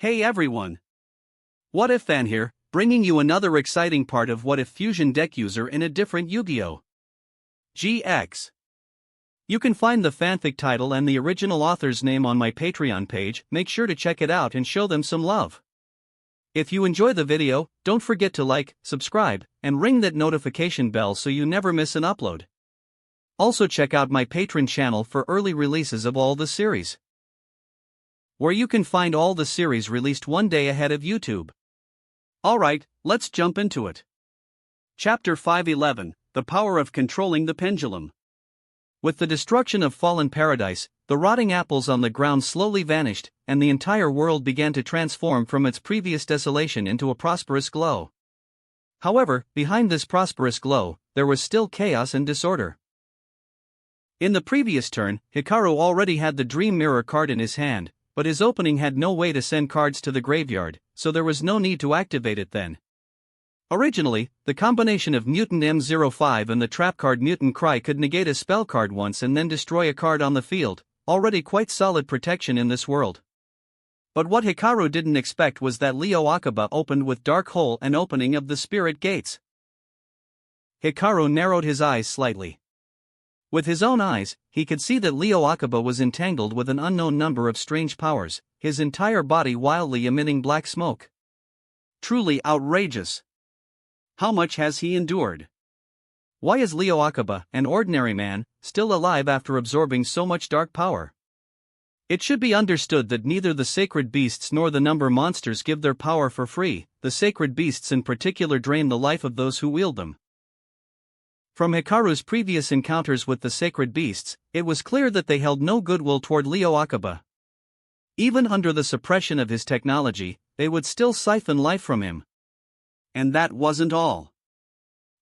Hey everyone! What If Fan here, bringing you another exciting part of What If Fusion Deck User in a different Yu-Gi-Oh! GX. You can find the fanfic title and the original author's name on my Patreon page. Make sure to check it out and show them some love. If you enjoy the video, don't forget to like, subscribe, and ring that notification bell so you never miss an upload. Also check out my Patreon channel for early releases of all the series, where you can find all the series released one day ahead of YouTube. Alright, let's jump into it. Chapter 511, The Power of Controlling the Pendulum. With the destruction of fallen paradise, the rotting apples on the ground slowly vanished, and the entire world began to transform from its previous desolation into a prosperous glow. However, behind this prosperous glow, there was still chaos and disorder. In the previous turn, Hikaru already had the Dream Mirror card in his hand, but his opening had no way to send cards to the graveyard, so there was no need to activate it then. Originally, the combination of Mutant M05 and the trap card Mutant Cry could negate a spell card once and then destroy a card on the field, already quite solid protection in this world. But what Hikaru didn't expect was that Leo Akaba opened with Dark Hole and opening of the Spirit Gates. Hikaru narrowed his eyes slightly. With his own eyes, he could see that Leo Akaba was entangled with an unknown number of strange powers, his entire body wildly emitting black smoke. Truly outrageous. How much has he endured? Why is Leo Akaba, an ordinary man, still alive after absorbing so much dark power? It should be understood that neither the sacred beasts nor the number monsters give their power for free. The sacred beasts in particular drain the life of those who wield them. From Hikaru's previous encounters with the sacred beasts, it was clear that they held no goodwill toward Leo Akaba. Even under the suppression of his technology, they would still siphon life from him. And that wasn't all.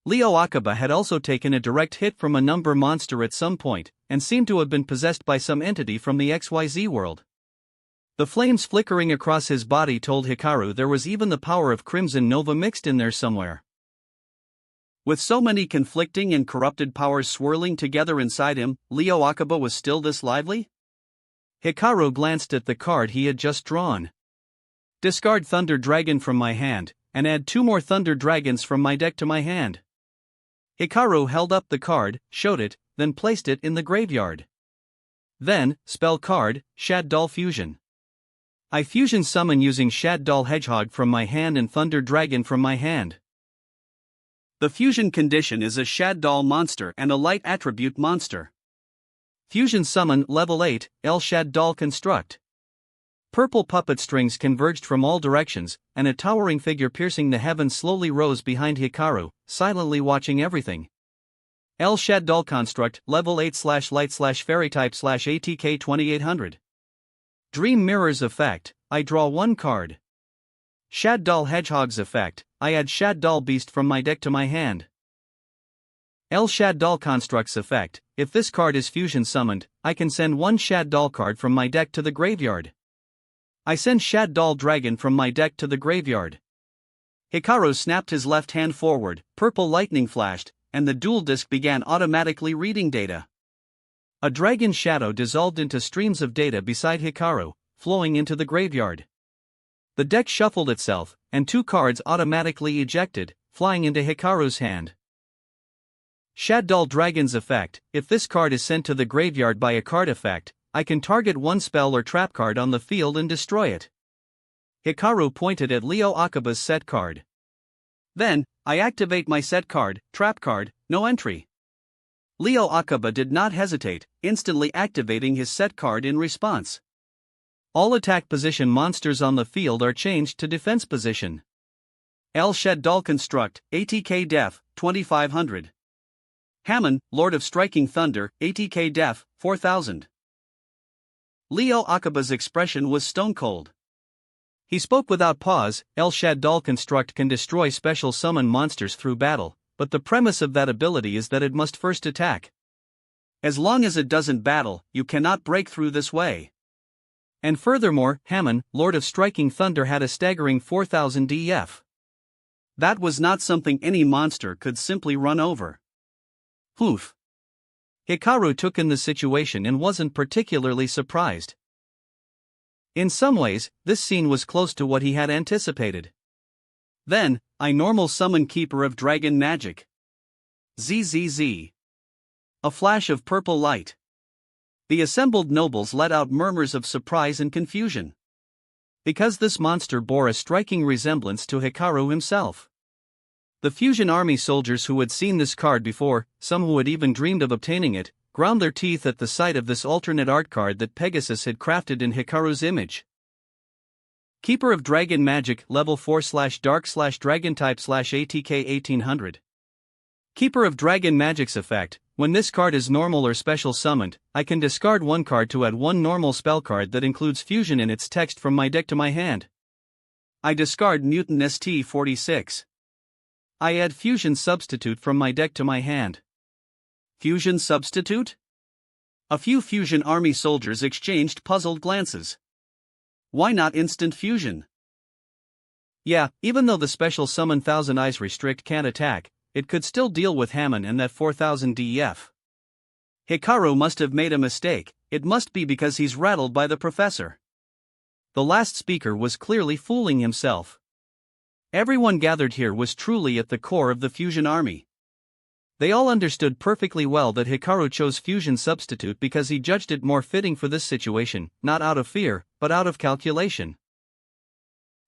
Leo Akaba had also taken a direct hit from a number monster at some point, and seemed to have been possessed by some entity from the XYZ world. The flames flickering across his body told Hikaru there was even the power of Crimson Nova mixed in there somewhere. With so many conflicting and corrupted powers swirling together inside him, Leo Akaba was still this lively? Hikaru glanced at the card he had just drawn. Discard Thunder Dragon from my hand, and add 2 more Thunder Dragons from my deck to my hand. Hikaru held up the card, showed it, then placed it in the graveyard. Then, spell card, Shad Doll Fusion. I fusion summon using Shad Doll Hedgehog from my hand and Thunder Dragon from my hand. The fusion condition is a Shad Doll monster and a light attribute monster. Fusion summon level 8, El Shad Doll construct. Purple puppet strings converged from all directions, and a towering figure piercing the heavens slowly rose behind Hikaru, silently watching everything. El Shad Doll construct, level 8/light/fairy type /ATK 2800. Dream Mirror's effect, I draw 1 card. Shad Doll Hedgehog's effect, I add Shad Doll Beast from my deck to my hand. El Shad Doll Construct's effect, if this card is fusion summoned, I can send 1 Shad Doll card from my deck to the graveyard. I send Shad Doll Dragon from my deck to the graveyard. Hikaru snapped his left hand forward, purple lightning flashed, and the dual disc began automatically reading data. A dragon shadow dissolved into streams of data beside Hikaru, flowing into the graveyard. The deck shuffled itself, and 2 cards automatically ejected, flying into Hikaru's hand. Shad Doll Dragon's effect, if this card is sent to the graveyard by a card effect, I can target 1 spell or trap card on the field and destroy it. Hikaru pointed at Leo Akaba's set card. Then, I activate my set card, trap card, no entry. Leo Akaba did not hesitate, instantly activating his set card in response. All attack position monsters on the field are changed to defense position. El Shad Doll Construct, ATK Def, 2500. Hammon, Lord of Striking Thunder, ATK Def, 4000. Leo Akaba's expression was stone cold. He spoke without pause. El Shad Doll Construct can destroy special summon monsters through battle, but the premise of that ability is that it must first attack. As long as it doesn't battle, you cannot break through this way. And furthermore, Hammon, Lord of Striking Thunder had a staggering 4000 DF. That was not something any monster could simply run over. Oof. Hikaru took in the situation and wasn't particularly surprised. In some ways, this scene was close to what he had anticipated. Then, I normal summon Keeper of Dragon Magic. ZZZ. A flash of purple light. The assembled nobles let out murmurs of surprise and confusion. Because this monster bore a striking resemblance to Hikaru himself. The fusion army soldiers who had seen this card before, some who had even dreamed of obtaining it, ground their teeth at the sight of this alternate art card that Pegasus had crafted in Hikaru's image. Keeper of Dragon Magic Level 4/Dark/Dragon Type/ATK 1800. Keeper of Dragon Magic's effect: when this card is normal or special summoned, I can discard one card to add one normal spell card that includes fusion in its text from my deck to my hand. I discard Mutant ST46. I add Fusion Substitute from my deck to my hand. Fusion Substitute? A few fusion army soldiers exchanged puzzled glances. Why not instant fusion? Yeah, even though the special summon Thousand Eyes Restrict can't attack, it could still deal with Hammon and that 4000 DEF. Hikaru must have made a mistake. It must be because he's rattled by the professor. The last speaker was clearly fooling himself. Everyone gathered here was truly at the core of the fusion army. They all understood perfectly well that Hikaru chose Fusion Substitute because he judged it more fitting for this situation, not out of fear, but out of calculation.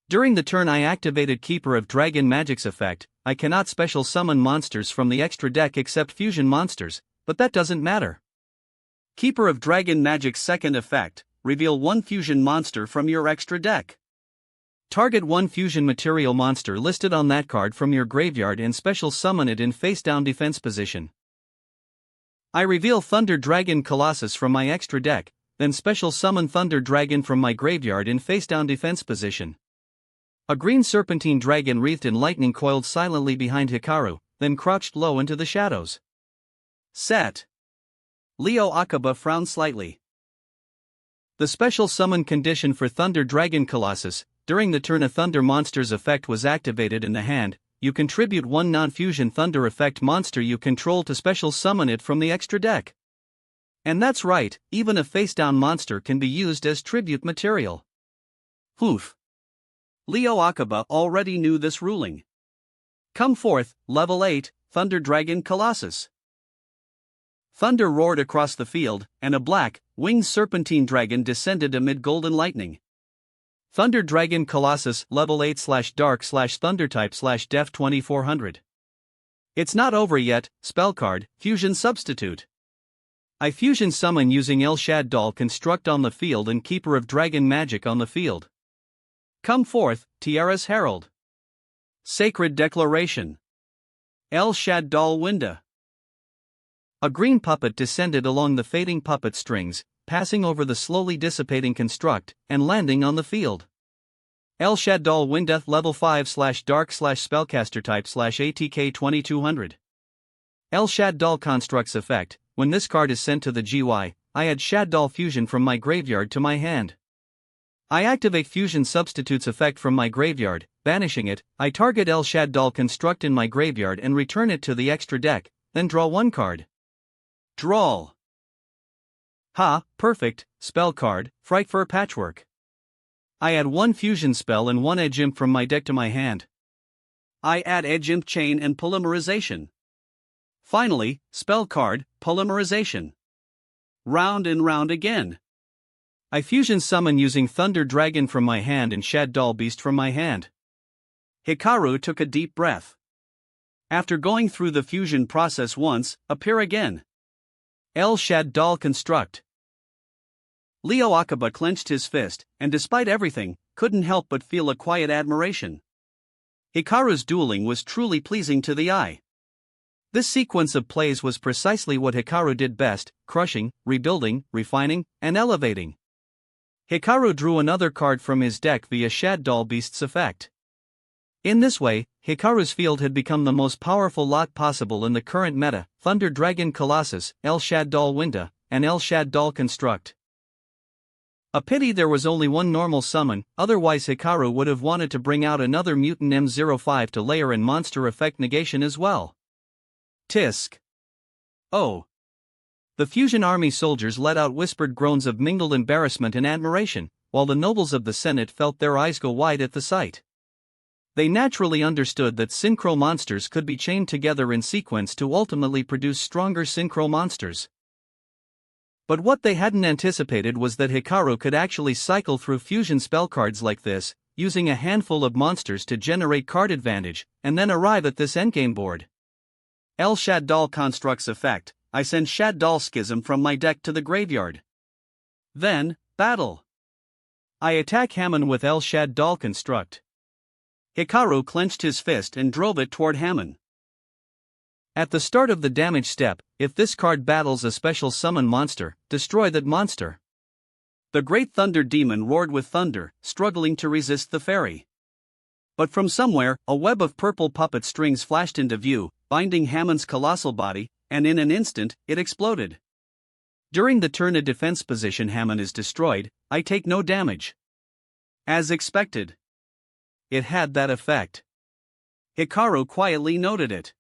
During the turn I activated Keeper of Dragon Magic's effect. I cannot special summon monsters from the extra deck except fusion monsters, but that doesn't matter. Keeper of Dragon Magic's second effect: reveal one fusion monster from your extra deck. Target one fusion material monster listed on that card from your graveyard and special summon it in face-down defense position. I reveal Thunder Dragon Colossus from my extra deck, then special summon Thunder Dragon from my graveyard in face-down defense position. A green serpentine dragon wreathed in lightning coiled silently behind Hikaru, then crouched low into the shadows. Set. Leo Akaba frowned slightly. The special summon condition for Thunder Dragon Colossus: during the turn a Thunder monster's effect was activated in the hand, you contribute one non-fusion Thunder effect monster you control to special summon it from the extra deck. And that's right, even a face-down monster can be used as tribute material. Oof. Leo Akaba already knew this ruling. Come forth, level 8, Thunder Dragon Colossus. Thunder roared across the field, and a black, winged serpentine dragon descended amid golden lightning. Thunder Dragon Colossus level 8/Dark/Thunder Type/Def 2400. It's not over yet. Spell card, Fusion Substitute. I fusion summon using El Shaddol Construct on the field and Keeper of Dragon Magic on the field. Come forth, Tiara's Herald. Sacred Declaration. El Shaddol Winda. A green puppet descended along the fading puppet strings, passing over the slowly dissipating construct, and landing on the field. El Shaddol Winda level 5/Dark/Spellcaster Type/ATK 2200. El Shaddol Construct's effect: when this card is sent to the GY, I add Shaddol Fusion from my graveyard to my hand. I activate Fusion Substitute's effect from my graveyard, banishing it. I target El Shaddol Construct in my graveyard and return it to the extra deck, then draw one card. Draw. Ha, perfect. Spell card, Frightfur Patchwork. I add one fusion spell and one Edge Imp from my deck to my hand. I add Edge Imp Chain and Polymerization. Finally, spell card, Polymerization. Round and round again. I fusion summon using Thunder Dragon from my hand and Shaddol Beast from my hand. Hikaru took a deep breath. After going through the fusion process once, appear again. El Shaddol Construct. Leo Akaba clenched his fist, and despite everything, couldn't help but feel a quiet admiration. Hikaru's dueling was truly pleasing to the eye. This sequence of plays was precisely what Hikaru did best: crushing, rebuilding, refining, and elevating. Hikaru drew another card from his deck via Shaddol Beast's effect. In this way, Hikaru's field had become the most powerful lot possible in the current meta: Thunder Dragon Colossus, El Shaddol Winda, and El Shaddol Construct. A pity there was only one normal summon, otherwise Hikaru would have wanted to bring out another Mutant M05 to layer in monster effect negation as well. Tisk. Oh. The fusion army soldiers let out whispered groans of mingled embarrassment and admiration, while the nobles of the Senate felt their eyes go wide at the sight. They naturally understood that synchro monsters could be chained together in sequence to ultimately produce stronger synchro monsters. But what they hadn't anticipated was that Hikaru could actually cycle through fusion spell cards like this, using a handful of monsters to generate card advantage, and then arrive at this endgame board. El Shaddol Constructs effect, I send Shaddol Schism from my deck to the graveyard. Then, battle. I attack Hammon with El Shaddol Construct. Hikaru clenched his fist and drove it toward Hammon. At the start of the damage step, if this card battles a special summon monster, destroy that monster. The Great Thunder Demon roared with thunder, struggling to resist the fairy. But from somewhere, a web of purple puppet strings flashed into view, binding Hammon's colossal body, and in an instant, it exploded. During the turn a defense position Hammon is destroyed, I take no damage. As expected. It had that effect. Hikaru quietly noted it.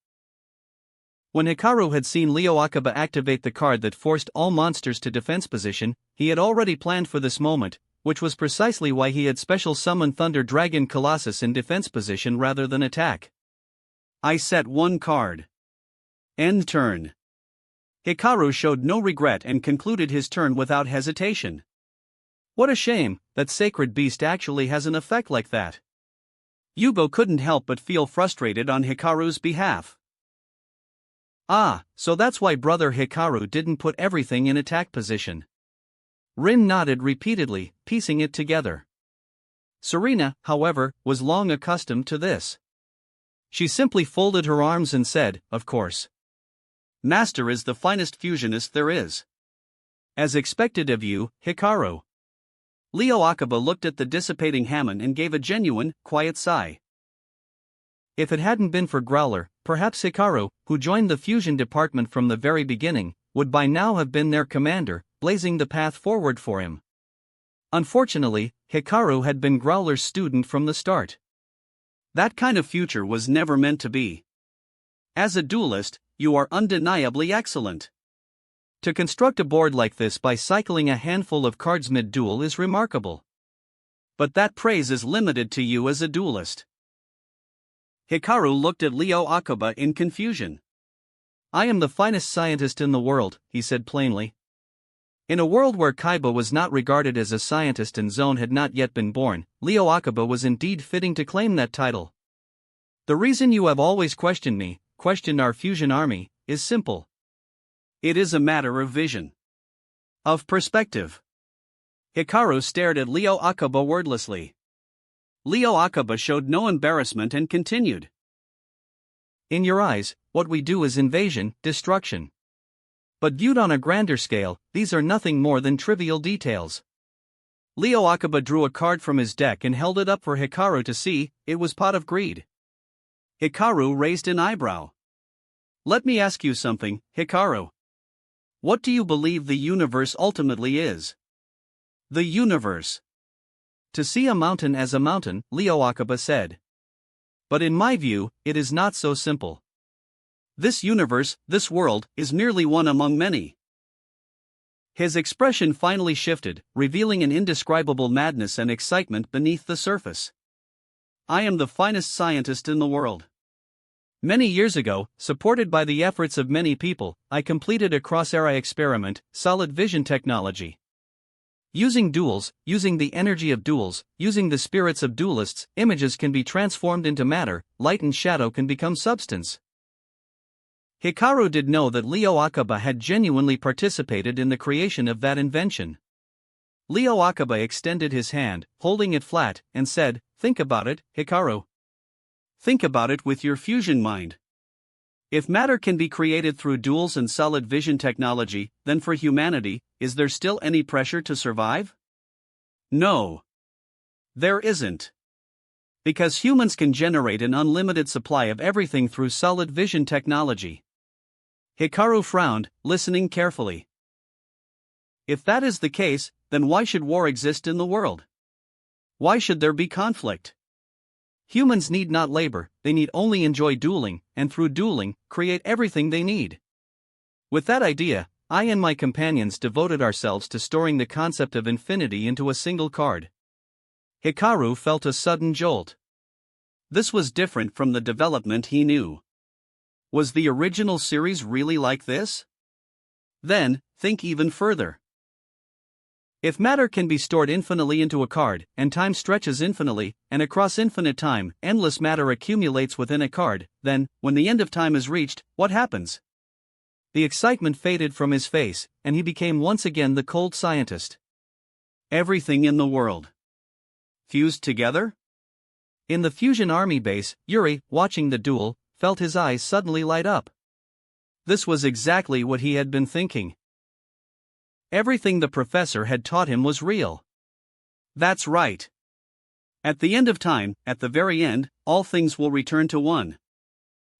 When Hikaru had seen Leo Akiba activate the card that forced all monsters to defense position, he had already planned for this moment, which was precisely why he had special summoned Thunder Dragon Colossus in defense position rather than attack. I set one card. End turn. Hikaru showed no regret and concluded his turn without hesitation. What a shame that Sacred Beast actually has an effect like that. Yugo couldn't help but feel frustrated on Hikaru's behalf. Ah, so that's why Brother Hikaru didn't put everything in attack position. Rin nodded repeatedly, piecing it together. Serena, however, was long accustomed to this. She simply folded her arms and said, "Of course. Master is the finest fusionist there is." As expected of you, Hikaru. Leo Akiba looked at the dissipating Hammon and gave a genuine, quiet sigh. If it hadn't been for Growler, perhaps Hikaru, who joined the fusion department from the very beginning, would by now have been their commander, blazing the path forward for him. Unfortunately, Hikaru had been Growler's student from the start. That kind of future was never meant to be. As a duelist, you are undeniably excellent. To construct a board like this by cycling a handful of cards mid-duel is remarkable. But that praise is limited to you as a duelist. Hikaru looked at Leo Akiba in confusion. I am the finest scientist in the world, he said plainly. In a world where Kaiba was not regarded as a scientist and Zone had not yet been born, Leo Akiba was indeed fitting to claim that title. The reason you have always questioned me, questioned our fusion army, is simple. It is a matter of vision. Of perspective. Hikaru stared at Leo Akiba wordlessly. Leo Akiba showed no embarrassment and continued. In your eyes, what we do is invasion, destruction. But viewed on a grander scale, these are nothing more than trivial details. Leo Akiba drew a card from his deck and held it up for Hikaru to see. It was Pot of Greed. Hikaru raised an eyebrow. Let me ask you something, Hikaru. What do you believe the universe ultimately is? The universe. To see a mountain as a mountain, Leo Akiba said. But in my view, it is not so simple. This universe, this world, is merely one among many. His expression finally shifted, revealing an indescribable madness and excitement beneath the surface. I am the finest scientist in the world. Many years ago, supported by the efforts of many people, I completed a cross-era experiment, solid vision technology. Using duels, using the energy of duels, using the spirits of duelists, images can be transformed into matter, light and shadow can become substance. Hikaru did know that Leo Akiba had genuinely participated in the creation of that invention. Leo Akiba extended his hand, holding it flat, and said, "Think about it, Hikaru. Think about it with your fusion mind. If matter can be created through duels and solid vision technology, then for humanity, is there still any pressure to survive? No. There isn't. Because humans can generate an unlimited supply of everything through solid vision technology." Hikaru frowned, listening carefully. If that is the case, then why should war exist in the world? Why should there be conflict? Humans need not labor, they need only enjoy dueling, and through dueling, create everything they need. With that idea, I and my companions devoted ourselves to storing the concept of infinity into a single card. Hikaru felt a sudden jolt. This was different from the development he knew. Was the original series really like this? Then, think even further. If matter can be stored infinitely into a card, and time stretches infinitely, and across infinite time, endless matter accumulates within a card, then, when the end of time is reached, what happens? The excitement faded from his face, and he became once again the cold scientist. Everything in the world fused together? In the Fusion Army base, Yuri, watching the duel, felt his eyes suddenly light up. This was exactly what he had been thinking. Everything the professor had taught him was real. That's right. At the end of time, at the very end, all things will return to one.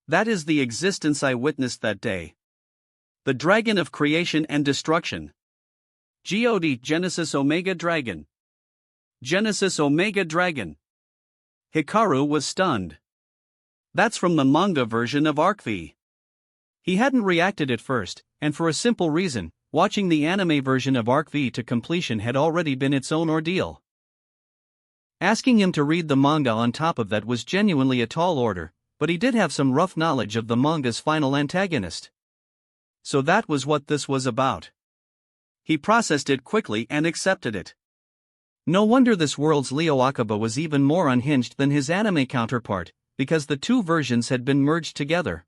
That is the existence I witnessed that day. The dragon of creation and destruction. God Genesis Omega Dragon. Genesis Omega Dragon. Hikaru was stunned. That's from the manga version of ArcV. He hadn't reacted at first, and for a simple reason: watching the anime version of ArcV to completion had already been its own ordeal. Asking him to read the manga on top of that was genuinely a tall order, but he did have some rough knowledge of the manga's final antagonist. So that was what this was about. He processed it quickly and accepted it. No wonder this world's Leo Akiba was even more unhinged than his anime counterpart, because the two versions had been merged together.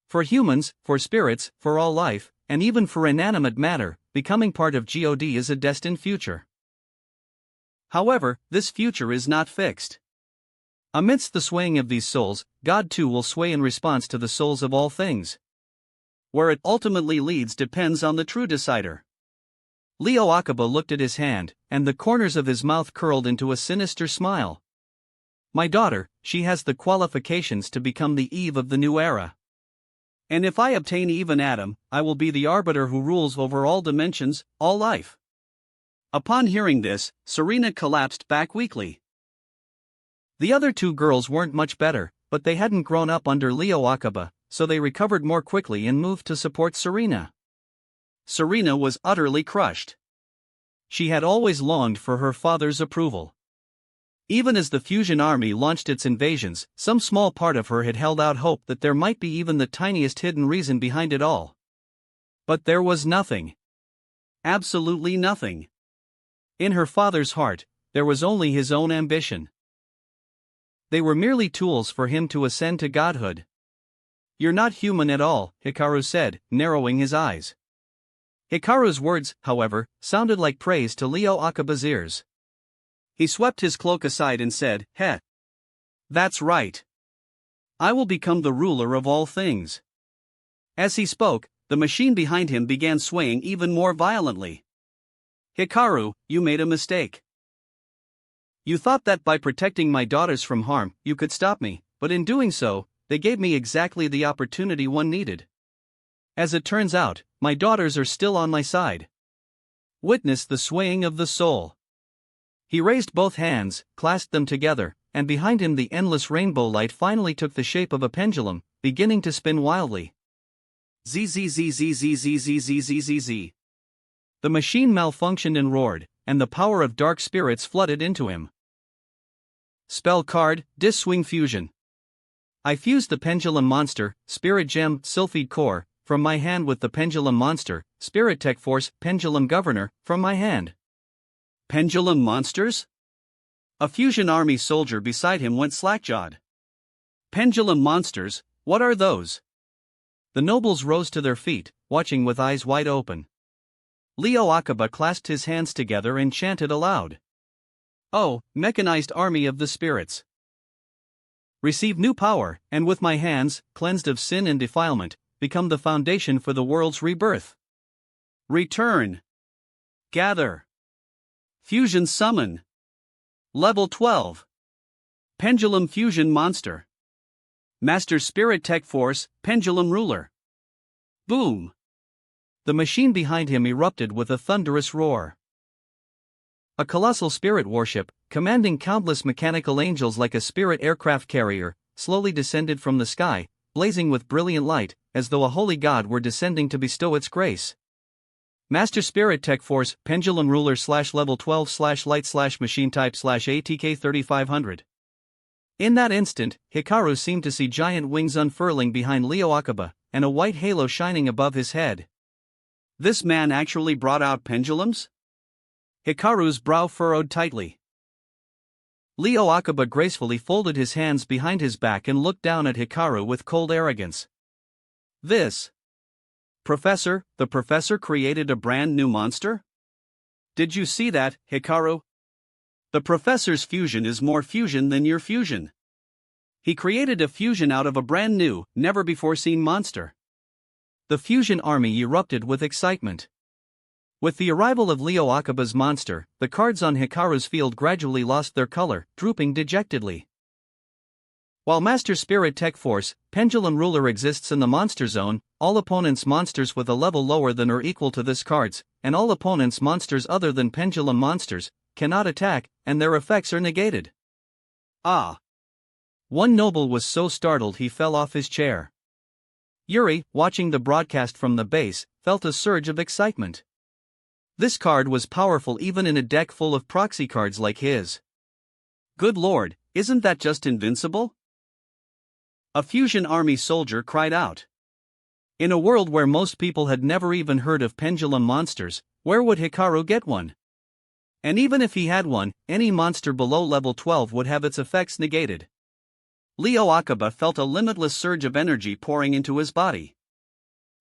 For humans, for spirits, for all life, and even for inanimate matter, becoming part of God is a destined future. However, this future is not fixed. Amidst the swaying of these souls, God too will sway in response to the souls of all things. Where it ultimately leads depends on the true decider. Leo Akiba looked at his hand, and the corners of his mouth curled into a sinister smile. My daughter, she has the qualifications to become the Eve of the new era. And if I obtain Eve and Adam, I will be the arbiter who rules over all dimensions, all life. Upon hearing this, Serena collapsed back weakly. The other two girls weren't much better, but they hadn't grown up under Leo Akiba, so they recovered more quickly and moved to support Serena. Serena was utterly crushed. She had always longed for her father's approval. Even as the Fusion Army launched its invasions, some small part of her had held out hope that there might be even the tiniest hidden reason behind it all. But there was nothing. Absolutely nothing. In her father's heart, there was only his own ambition. They were merely tools for him to ascend to godhood. You're not human at all, Hikaru said, narrowing his eyes. Hikaru's words, however, sounded like praise to Leo Akiba's ears. He swept his cloak aside and said, Heh. That's right. I will become the ruler of all things. As he spoke, the machine behind him began swaying even more violently. Hikaru, you made a mistake. You thought that by protecting my daughters from harm, you could stop me, but in doing so, they gave me exactly the opportunity one needed. As it turns out, my daughters are still on my side. Witness the swaying of the soul. He raised both hands, clasped them together, and behind him the endless rainbow light finally took the shape of a pendulum, beginning to spin wildly. Zzzzzzzzzzzzzzzzz. The machine malfunctioned and roared, and the power of dark spirits flooded into him. Spell card, Dis-Swing Fusion. I fused the Pendulum Monster, Spirit Gem, Sylphid Core, from my hand with the Pendulum Monster, Spirit Tech Force, Pendulum Governor, from my hand. Pendulum monsters? A Fusion Army soldier beside him went slack-jawed. Pendulum monsters, what are those? The nobles rose to their feet, watching with eyes wide open. Leo Akiba clasped his hands together and chanted aloud. Oh, mechanized army of the spirits! Receive new power, and with my hands, cleansed of sin and defilement, become the foundation for the world's rebirth. Return. Gather. Fusion Summon. Level 12. Pendulum Fusion Monster. Master Spirit Tech Force, Pendulum Ruler. Boom. The machine behind him erupted with a thunderous roar. A colossal spirit warship, commanding countless mechanical angels like a spirit aircraft carrier, slowly descended from the sky, blazing with brilliant light, as though a holy god were descending to bestow its grace. Master Spirit Tech Force, Pendulum Ruler / Level 12 / Light / Machine Type / ATK 3500. In that instant, Hikaru seemed to see giant wings unfurling behind Leo Akiba, and a white halo shining above his head. This man actually brought out pendulums? Hikaru's brow furrowed tightly. Leo Akiba gracefully folded his hands behind his back and looked down at Hikaru with cold arrogance. This. Professor, the professor created a brand new monster? Did you see that, Hikaru? The professor's fusion is more fusion than your fusion. He created a fusion out of a brand new, never before seen monster. The fusion army erupted with excitement. With the arrival of Leo Akiba's monster, the cards on Hikaru's field gradually lost their color, drooping dejectedly. While Master Spirit Tech Force, Pendulum Ruler exists in the Monster Zone, all opponents' monsters with a level lower than or equal to this cards, and all opponents' monsters other than Pendulum monsters, cannot attack, and their effects are negated. Ah! One noble was so startled he fell off his chair. Yuri, watching the broadcast from the base, felt a surge of excitement. This card was powerful even in a deck full of proxy cards like his. Good lord, isn't that just invincible? A fusion army soldier cried out. In a world where most people had never even heard of pendulum monsters, where would Hikaru get one? And even if he had one, any monster below level 12 would have its effects negated. Leo Akiba felt a limitless surge of energy pouring into his body.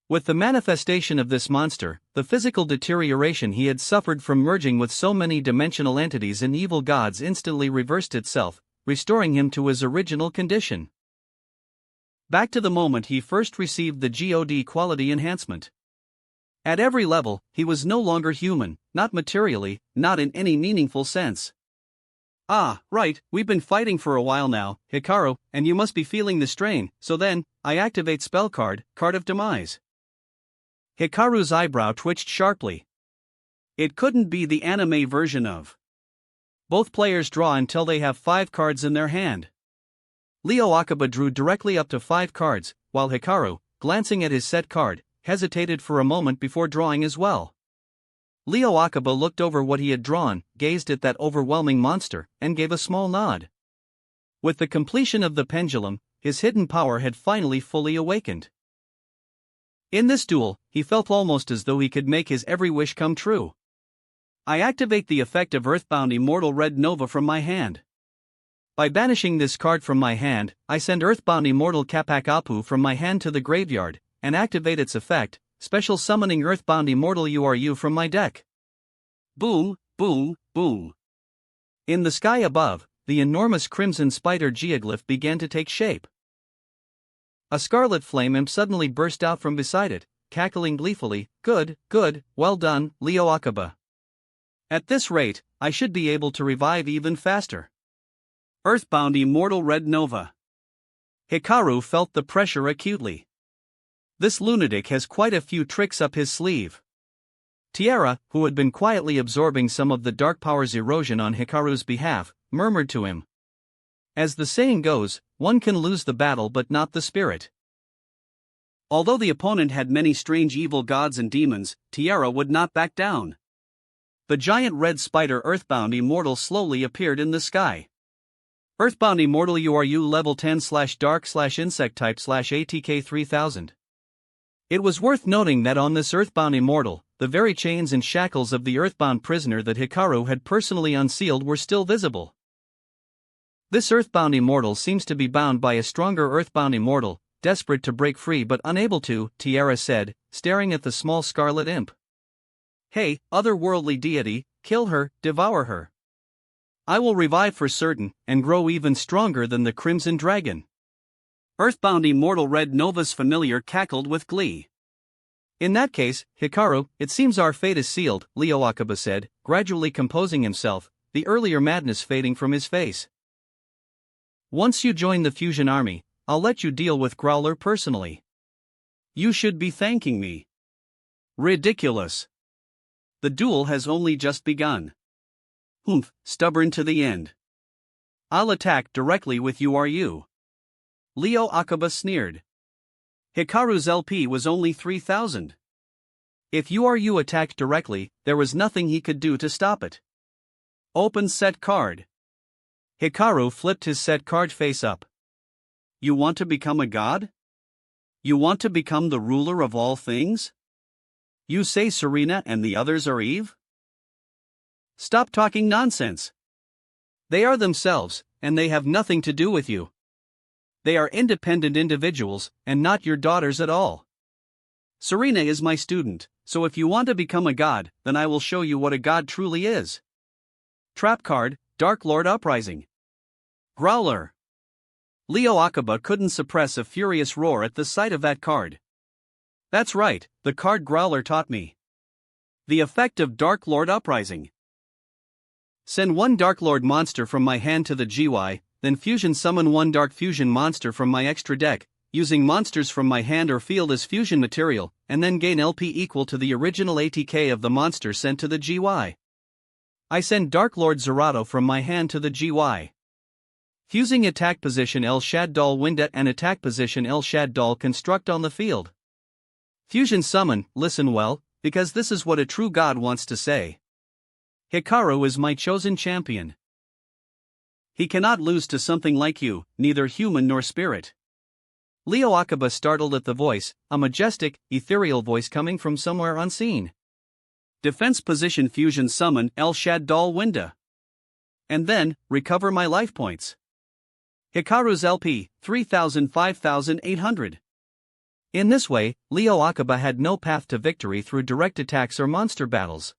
With the manifestation of this monster, the physical deterioration he had suffered from merging with so many dimensional entities and evil gods instantly reversed itself, restoring him to his original condition. Back to the moment he first received the God quality enhancement. At every level, he was no longer human, not materially, not in any meaningful sense. Ah, right, we've been fighting for a while now, Hikaru, and you must be feeling the strain, so then, I activate spell card, Card of Demise. Hikaru's eyebrow twitched sharply. It couldn't be the anime version of. Both players draw until they have 5 cards in their hand. Leo Akiba drew directly up to 5 cards, while Hikaru, glancing at his set card, hesitated for a moment before drawing as well. Leo Akiba looked over what he had drawn, gazed at that overwhelming monster, and gave a small nod. With the completion of the pendulum, his hidden power had finally fully awakened. In this duel, he felt almost as though he could make his every wish come true. I activate the effect of Earthbound Immortal Red Nova from my hand. By banishing this card from my hand, I send Earthbound Immortal Capac Apu from my hand to the graveyard, and activate its effect, special summoning Earthbound Immortal URU from my deck. Boom, boom, boom. In the sky above, the enormous Crimson Spider geoglyph began to take shape. A scarlet flame imp suddenly burst out from beside it, cackling gleefully, good, well done, Leo Akiba. At this rate, I should be able to revive even faster. Earthbound Immortal Red Nova. Hikaru felt the pressure acutely. This lunatic has quite a few tricks up his sleeve. Tiara, who had been quietly absorbing some of the dark power's erosion on Hikaru's behalf, murmured to him. As the saying goes, one can lose the battle but not the spirit. Although the opponent had many strange evil gods and demons, Tiara would not back down. The giant red spider Earthbound Immortal slowly appeared in the sky. Earthbound Immortal URU level 10/dark/insect type /ATK 3000. It was worth noting that on this Earthbound Immortal, the very chains and shackles of the Earthbound prisoner that Hikaru had personally unsealed were still visible. This Earthbound Immortal seems to be bound by a stronger Earthbound Immortal, desperate to break free but unable to, Tiara said, staring at the small scarlet imp. Hey, otherworldly deity, kill her, devour her. I will revive for certain, and grow even stronger than the Crimson Dragon. Earthbound Immortal Red Nova's familiar cackled with glee. In that case, Hikaru, it seems our fate is sealed, Leo Akiba said, gradually composing himself, the earlier madness fading from his face. Once you join the fusion army, I'll let you deal with Growler personally. You should be thanking me. Ridiculous. The duel has only just begun. Humph, stubborn to the end. I'll attack directly with URU. Leo Akiba sneered. Hikaru's LP was only 3,000. If URU attacked directly, there was nothing he could do to stop it. Open set card. Hikaru flipped his set card face up. You want to become a god? You want to become the ruler of all things? You say Serena and the others are Eve? Stop talking nonsense. They are themselves, and they have nothing to do with you. They are independent individuals, and not your daughters at all. Serena is my student, so if you want to become a god, then I will show you what a god truly is. Trap card, Dark Lord Uprising. Growler. Leo Akiba couldn't suppress a furious roar at the sight of that card. That's right, the card Growler taught me. The effect of Dark Lord Uprising. Send one Dark Lord monster from my hand to the GY, then fusion summon one Dark Fusion monster from my extra deck, using monsters from my hand or field as fusion material, and then gain LP equal to the original ATK of the monster sent to the GY. I send Dark Lord Zerato from my hand to the GY. Fusing attack position El Shaddol Windet and attack position El Shaddol construct on the field. Fusion summon, listen well, because this is what a true god wants to say. Hikaru is my chosen champion. He cannot lose to something like you, neither human nor spirit. Leo Akiba startled at the voice, a majestic, ethereal voice coming from somewhere unseen. Defense position fusion summon El Shaddol Winda. And then, recover my life points. Hikaru's LP, 5,800. In this way, Leo Akiba had no path to victory through direct attacks or monster battles.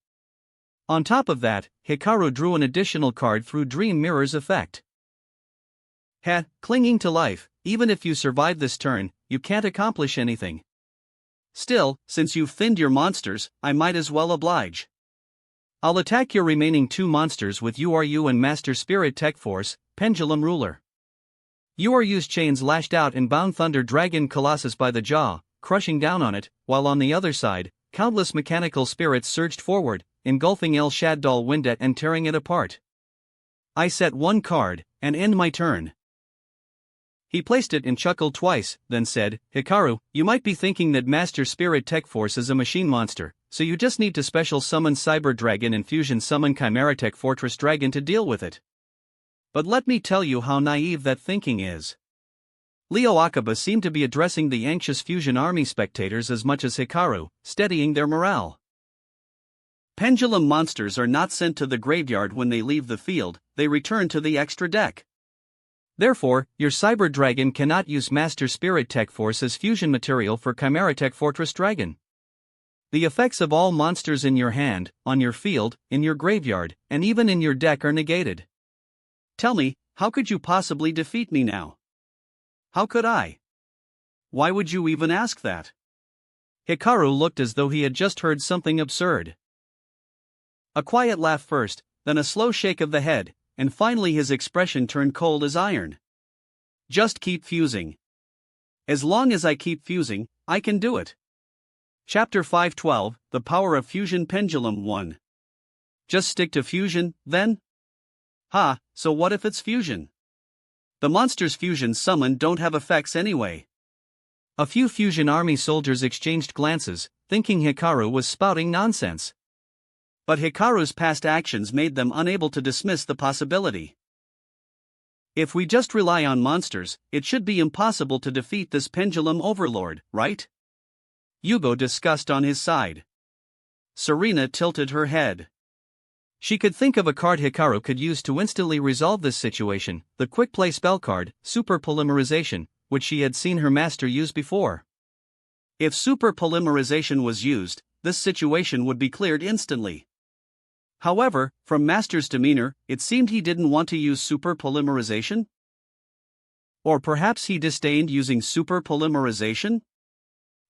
On top of that, Hikaru drew an additional card through Dream Mirror's effect. Clinging to life, even if you survive this turn, you can't accomplish anything. Still, since you've thinned your monsters, I might as well oblige. I'll attack your remaining two monsters with URU and Master Spirit Tech Force, Pendulum Ruler. URU's chains lashed out and bound Thunder Dragon Colossus by the jaw, crushing down on it, while on the other side, countless mechanical spirits surged forward, engulfing El Shaddol Windet and tearing it apart. I set one card, and end my turn. He placed it and chuckled twice, then said, Hikaru, you might be thinking that Master Spirit Tech Force is a machine monster, so you just need to special summon Cyber Dragon and fusion summon Chimera Tech Fortress Dragon to deal with it. But let me tell you how naive that thinking is. Leo Akiba seemed to be addressing the anxious fusion army spectators as much as Hikaru, steadying their morale. Pendulum monsters are not sent to the graveyard when they leave the field, they return to the extra deck. Therefore, your Cyber Dragon cannot use Master Spirit Tech Force as fusion material for Chimera Tech Fortress Dragon. The effects of all monsters in your hand, on your field, in your graveyard, and even in your deck are negated. Tell me, how could you possibly defeat me now? How could I? Why would you even ask that? Hikaru looked as though he had just heard something absurd. A quiet laugh first, then a slow shake of the head, and finally his expression turned cold as iron. Just keep fusing. As long as I keep fusing, I can do it. Chapter 512, The Power of Fusion Pendulum 1. Just stick to fusion, then? So what if it's fusion? The monsters fusion summoned don't have effects anyway. A few fusion army soldiers exchanged glances, thinking Hikaru was spouting nonsense. But Hikaru's past actions made them unable to dismiss the possibility. If we just rely on monsters, it should be impossible to defeat this pendulum overlord, right? Yugo discussed on his side. Serena tilted her head. She could think of a card Hikaru could use to instantly resolve this situation, the quick play spell card, Super Polymerization, which she had seen her master use before. If Super Polymerization was used, this situation would be cleared instantly. However, from Master's demeanor, it seemed he didn't want to use Super Polymerization? Or perhaps he disdained using Super Polymerization?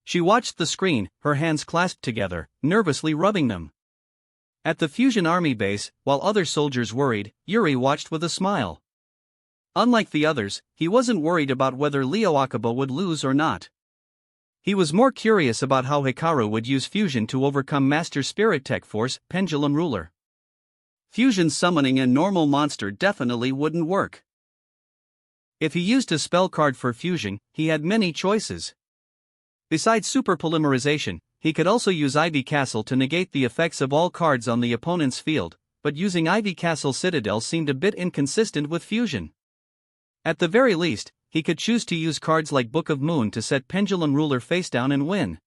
She watched the screen, her hands clasped together, nervously rubbing them. At the Fusion Army base, while other soldiers worried, Yuri watched with a smile. Unlike the others, he wasn't worried about whether Leo Akiba would lose or not. He was more curious about how Hikaru would use fusion to overcome Master Spirit Tech Force, Pendulum Ruler. Fusion summoning a normal monster definitely wouldn't work. If he used a spell card for fusion, he had many choices. Besides Super Polymerization, he could also use Ivy Castle to negate the effects of all cards on the opponent's field, but using Ivy Castle Citadel seemed a bit inconsistent with fusion. At the very least, he could choose to use cards like Book of Moon to set Pendulum Ruler face down and win.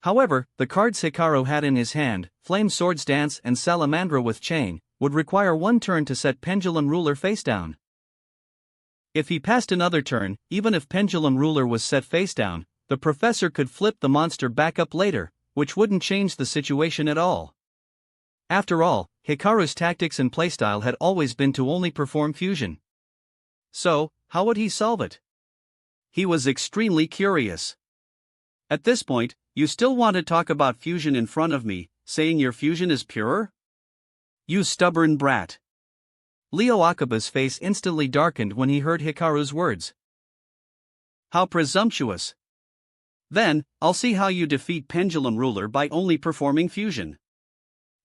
However, the cards Hikaru had in his hand, Flame Swords Dance and Salamandra with Chain, would require one turn to set Pendulum Ruler face down. If he passed another turn, even if Pendulum Ruler was set face down, the professor could flip the monster back up later, which wouldn't change the situation at all. After all, Hikaru's tactics and playstyle had always been to only perform fusion. So, how would he solve it? He was extremely curious. At this point, you still want to talk about fusion in front of me, saying your fusion is purer? You stubborn brat. Leo Akaba's face instantly darkened when he heard Hikaru's words. How presumptuous. Then, I'll see how you defeat Pendulum Ruler by only performing fusion.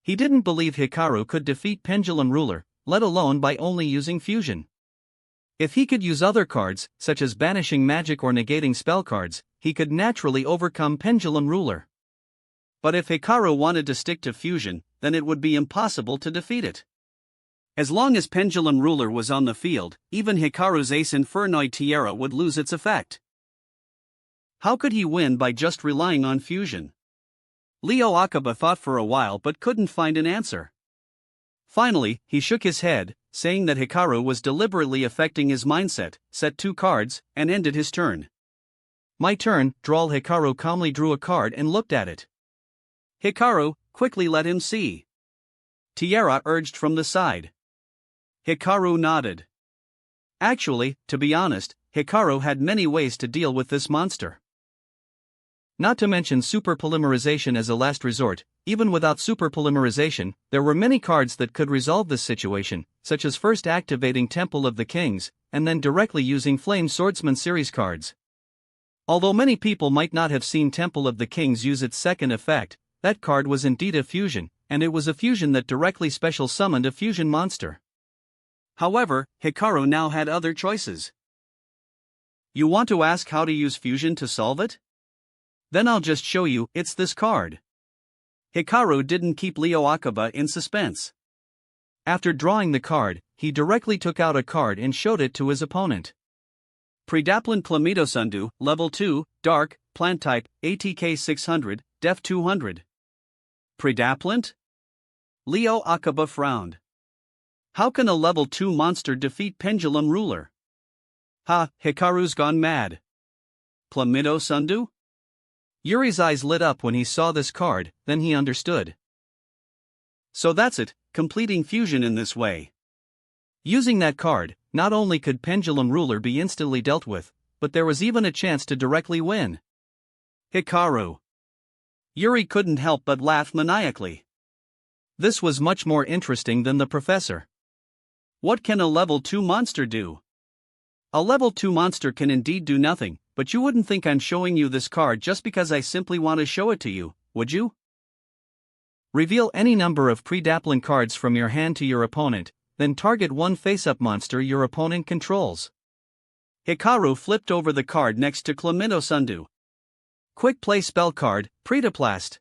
He didn't believe Hikaru could defeat Pendulum Ruler, let alone by only using fusion. If he could use other cards, such as banishing magic or negating spell cards, he could naturally overcome Pendulum Ruler. But if Hikaru wanted to stick to fusion, then it would be impossible to defeat it. As long as Pendulum Ruler was on the field, even Hikaru's Ace Infernoid Tiara would lose its effect. How could he win by just relying on fusion? Leo Akaba thought for a while but couldn't find an answer. Finally, he shook his head, saying that Hikaru was deliberately affecting his mindset, set 2 cards, and ended his turn. My turn, drawled Hikaru calmly drew a card and looked at it. Hikaru, quickly let him see. Tiara urged from the side. Hikaru nodded. Actually, to be honest, Hikaru had many ways to deal with this monster. Not to mention super polymerization as a last resort. Even without super polymerization, there were many cards that could resolve this situation, such as first activating Temple of the Kings, and then directly using Flame Swordsman series cards. Although many people might not have seen Temple of the Kings use its second effect, that card was indeed a fusion, and it was a fusion that directly special summoned a fusion monster. However, Hikaru now had other choices. You want to ask how to use fusion to solve it? Then I'll just show you, it's this card. Hikaru didn't keep Leo Akaba in suspense. After drawing the card, he directly took out a card and showed it to his opponent. Predaplin Chlamydosundu, Level 2, Dark, Plant Type, ATK 600, Def 200. Predaplin? Leo Akaba frowned. How can a Level 2 monster defeat Pendulum Ruler? Ha, Hikaru's gone mad. Chlamydosundu? Yuri's eyes lit up when he saw this card, then he understood. So that's it, completing fusion in this way. Using that card, not only could Pendulum Ruler be instantly dealt with, but there was even a chance to directly win. Hikaru. Yuri couldn't help but laugh maniacally. This was much more interesting than the professor. What can a Level 2 monster do? A Level 2 monster can indeed do nothing, but you wouldn't think I'm showing you this card just because I simply want to show it to you, would you? Reveal any number of Predaplin cards from your hand to your opponent, then target one face-up monster your opponent controls. Hikaru flipped over the card next to Chlamydosundu. Quick play spell card, Predaplast.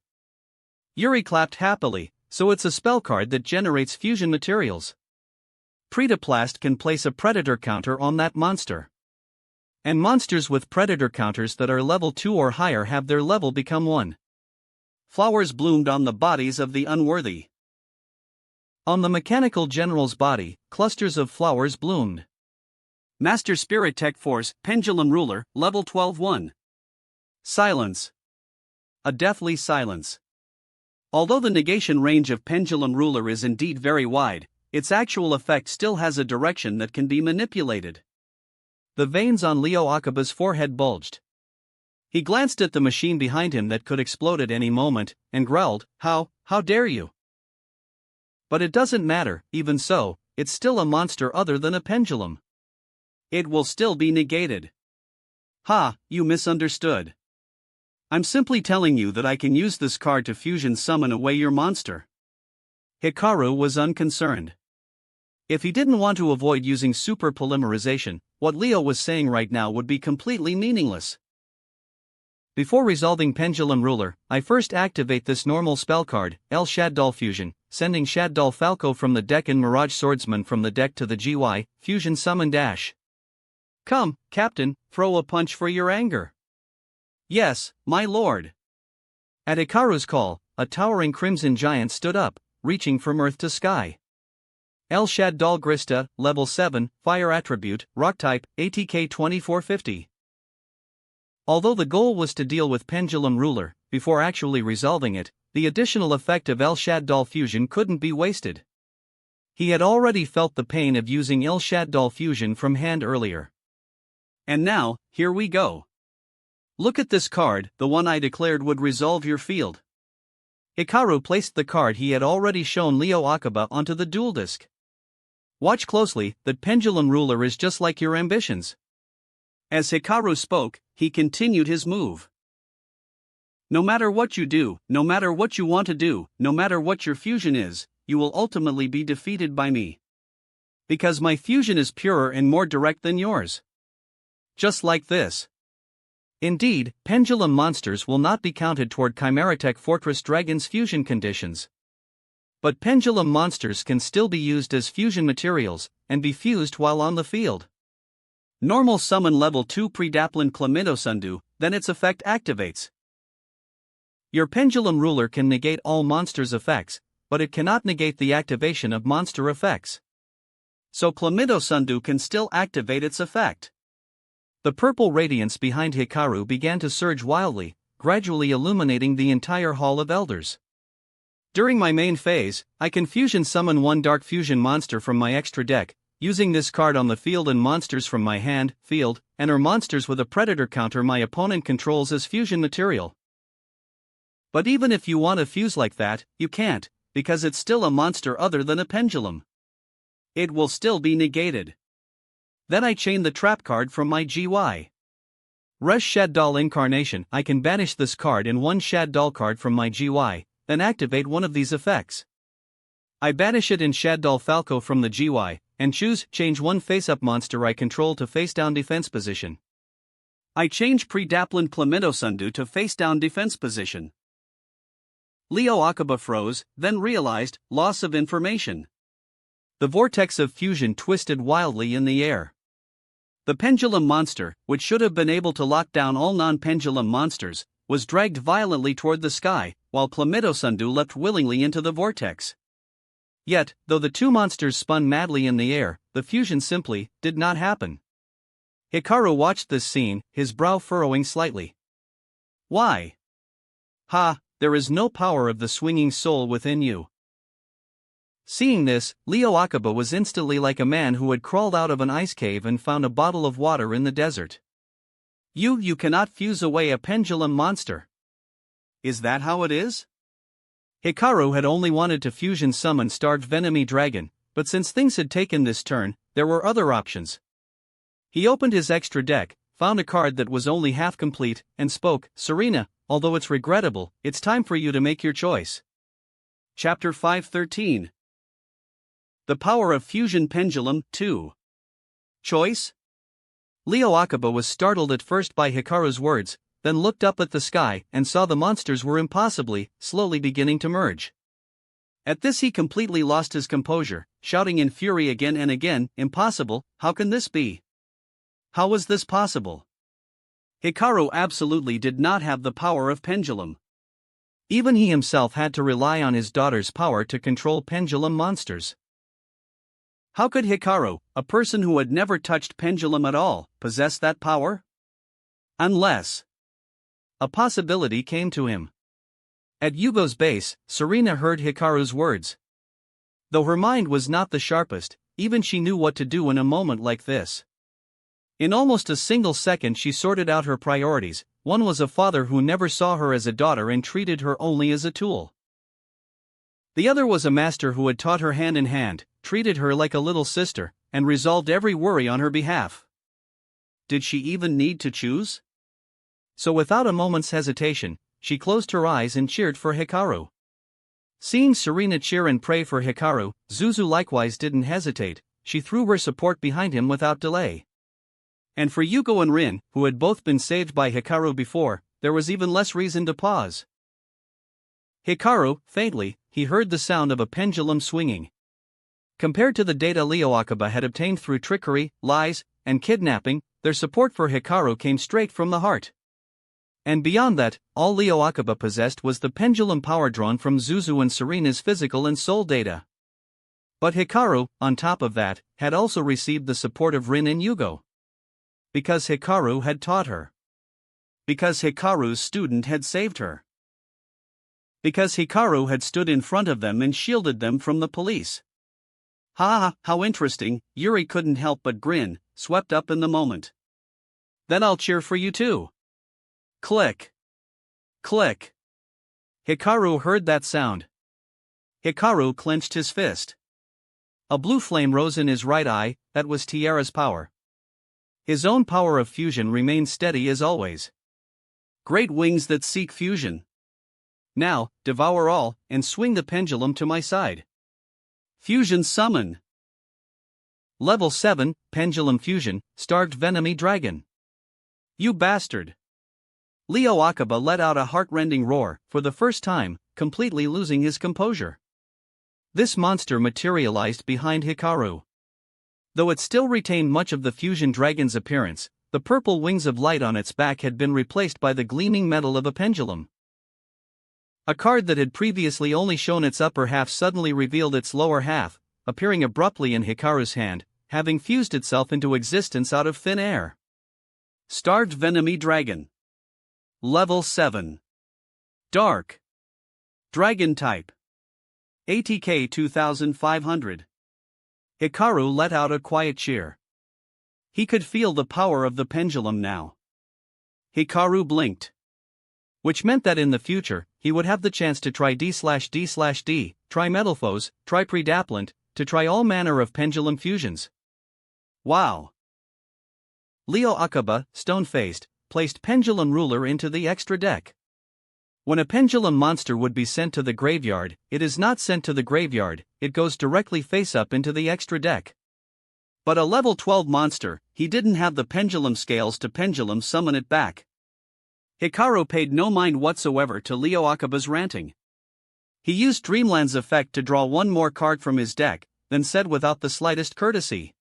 Yuri clapped happily, so it's a spell card that generates fusion materials. Predaplast can place a predator counter on that monster. And monsters with predator counters that are level 2 or higher have their level become 1. Flowers bloomed on the bodies of the unworthy. On the mechanical general's body, clusters of flowers bloomed. Master Spirit Tech Force, Pendulum Ruler, level 12-1. Silence. A deathly silence. Although the negation range of Pendulum Ruler is indeed very wide, its actual effect still has a direction that can be manipulated. The veins on Leo Akaba's forehead bulged. He glanced at the machine behind him that could explode at any moment, and growled, How dare you? But it doesn't matter, even so, it's still a monster other than a pendulum. It will still be negated. Ha, you misunderstood. I'm simply telling you that I can use this card to fusion summon away your monster. Hikaru was unconcerned. If he didn't want to avoid using super polymerization, what Leo was saying right now would be completely meaningless. Before resolving Pendulum Ruler, I first activate this normal spell card, El Shaddol Fusion, sending Shaddol Falco from the deck and Mirage Swordsman from the deck to the GY, Fusion Summon Dash. Come, Captain, throw a punch for your anger. Yes, my lord. At Hikaru's call, a towering crimson giant stood up, reaching from earth to sky. El Shaddol Grista, Level 7, Fire Attribute, Rock Type, ATK 2450. Although the goal was to deal with Pendulum Ruler, before actually resolving it, the additional effect of El Shaddol Fusion couldn't be wasted. He had already felt the pain of using El Shaddol Fusion from hand earlier. And now, here we go. Look at this card, the one I declared would resolve your field. Hikaru placed the card he had already shown Leo Akiba onto the duel disk. Watch closely, that Pendulum Ruler is just like your ambitions. As Hikaru spoke, he continued his move. No matter what you do, no matter what you want to do, no matter what your fusion is, you will ultimately be defeated by me. Because my fusion is purer and more direct than yours. Just like this. Indeed, Pendulum monsters will not be counted toward Chimeratech Fortress Dragon's fusion conditions. But Pendulum monsters can still be used as fusion materials, and be fused while on the field. Normal summon level 2 Predaplin Chlamydosundu, then its effect activates. Your Pendulum Ruler can negate all monsters' effects, but it cannot negate the activation of monster effects. So Chlamydosundu can still activate its effect. The purple radiance behind Hikaru began to surge wildly, gradually illuminating the entire Hall of Elders. During my main phase, I can fusion summon one Dark Fusion monster from my extra deck, using this card on the field and monsters from my hand, field, and or monsters with a predator counter my opponent controls as fusion material. But even if you want to fuse like that, you can't, because it's still a monster other than a pendulum. It will still be negated. Then I chain the trap card from my GY. Resh Shaddol Incarnation. I can banish this card and one Shaddol card from my GY, then activate one of these effects. I banish it in Shaddol Falco from the GY, and change one face-up monster I control to face-down defense position. I change Predaplin Chlamydosundu to face-down defense position. Leo Akiba froze, then realized, loss of information. The vortex of fusion twisted wildly in the air. The pendulum monster, which should have been able to lock down all non-pendulum monsters, was dragged violently toward the sky, while Chlamydosundu leapt willingly into the vortex. Yet, though the two monsters spun madly in the air, the fusion simply did not happen. Hikaru watched this scene, his brow furrowing slightly. Why? Ha, there is no power of the swinging soul within you. Seeing this, Leo Akiba was instantly like a man who had crawled out of an ice cave and found a bottle of water in the desert. You cannot fuse away a pendulum monster. Is that how it is? Hikaru had only wanted to fusion summon Starved Venomy Dragon, but since things had taken this turn, there were other options. He opened his extra deck, found a card that was only half complete, and spoke, Serena, although it's regrettable, it's time for you to make your choice. Chapter 513. The Power of Fusion Pendulum 2. Choice? Leo Akiba was startled at first by Hikaru's words, then looked up at the sky and saw the monsters were impossibly, slowly beginning to merge. At this he completely lost his composure, shouting in fury again and again, impossible, how can this be? How was this possible? Hikaru absolutely did not have the power of pendulum. Even he himself had to rely on his daughter's power to control pendulum monsters. How could Hikaru, a person who had never touched pendulum at all, possess that power? Unless a possibility came to him. At Yugo's base, Serena heard Hikaru's words. Though her mind was not the sharpest, even she knew what to do in a moment like this. In almost a single second she sorted out her priorities. One was a father who never saw her as a daughter and treated her only as a tool. The other was a master who had taught her hand in hand, treated her like a little sister, and resolved every worry on her behalf. Did she even need to choose? So without a moment's hesitation, she closed her eyes and cheered for Hikaru. Seeing Serena cheer and pray for Hikaru, Zuzu likewise didn't hesitate, she threw her support behind him without delay. And for Yugo and Rin, who had both been saved by Hikaru before, there was even less reason to pause. Hikaru, faintly, he heard the sound of a pendulum swinging. Compared to the data Leo Akiba had obtained through trickery, lies, and kidnapping, their support for Hikaru came straight from the heart. And beyond that, all Leo Akiba possessed was the pendulum power drawn from Zuzu and Serena's physical and soul data. But Hikaru, on top of that, had also received the support of Rin and Yugo. Because Hikaru had taught her. Because Hikaru's student had saved her. Because Hikaru had stood in front of them and shielded them from the police. Ha, how interesting, Yuri couldn't help but grin, swept up in the moment. Then I'll cheer for you too. Click. Click. Hikaru heard that sound. Hikaru clenched his fist. A blue flame rose in his right eye, that was Tiara's power. His own power of fusion remained steady as always. Great wings that seek fusion. Now, devour all, and swing the pendulum to my side. Fusion summon. Level 7, Pendulum Fusion, Starved Venomy Dragon. You bastard. Leo Akiba let out a heart-rending roar, for the first time, completely losing his composure. This monster materialized behind Hikaru. Though it still retained much of the fusion dragon's appearance, the purple wings of light on its back had been replaced by the gleaming metal of a pendulum. A card that had previously only shown its upper half suddenly revealed its lower half, appearing abruptly in Hikaru's hand, having fused itself into existence out of thin air. Starved Venomy Dragon. Level 7. Dark. Dragon type. ATK 2500. Hikaru let out a quiet cheer. He could feel the power of the pendulum now. Hikaru blinked. Which meant that in the future, he would have the chance to try D/D/D, try Metalphos, try Predaplant, to try all manner of pendulum fusions. Wow! Leo Akiba, stone-faced, placed Pendulum Ruler into the extra deck. When a pendulum monster would be sent to the graveyard, it is not sent to the graveyard, it goes directly face-up into the extra deck. But a level 12 monster, he didn't have the pendulum scales to pendulum summon it back. Hikaru paid no mind whatsoever to Leo Akiba's ranting. He used Dreamland's effect to draw one more card from his deck, then said without the slightest courtesy.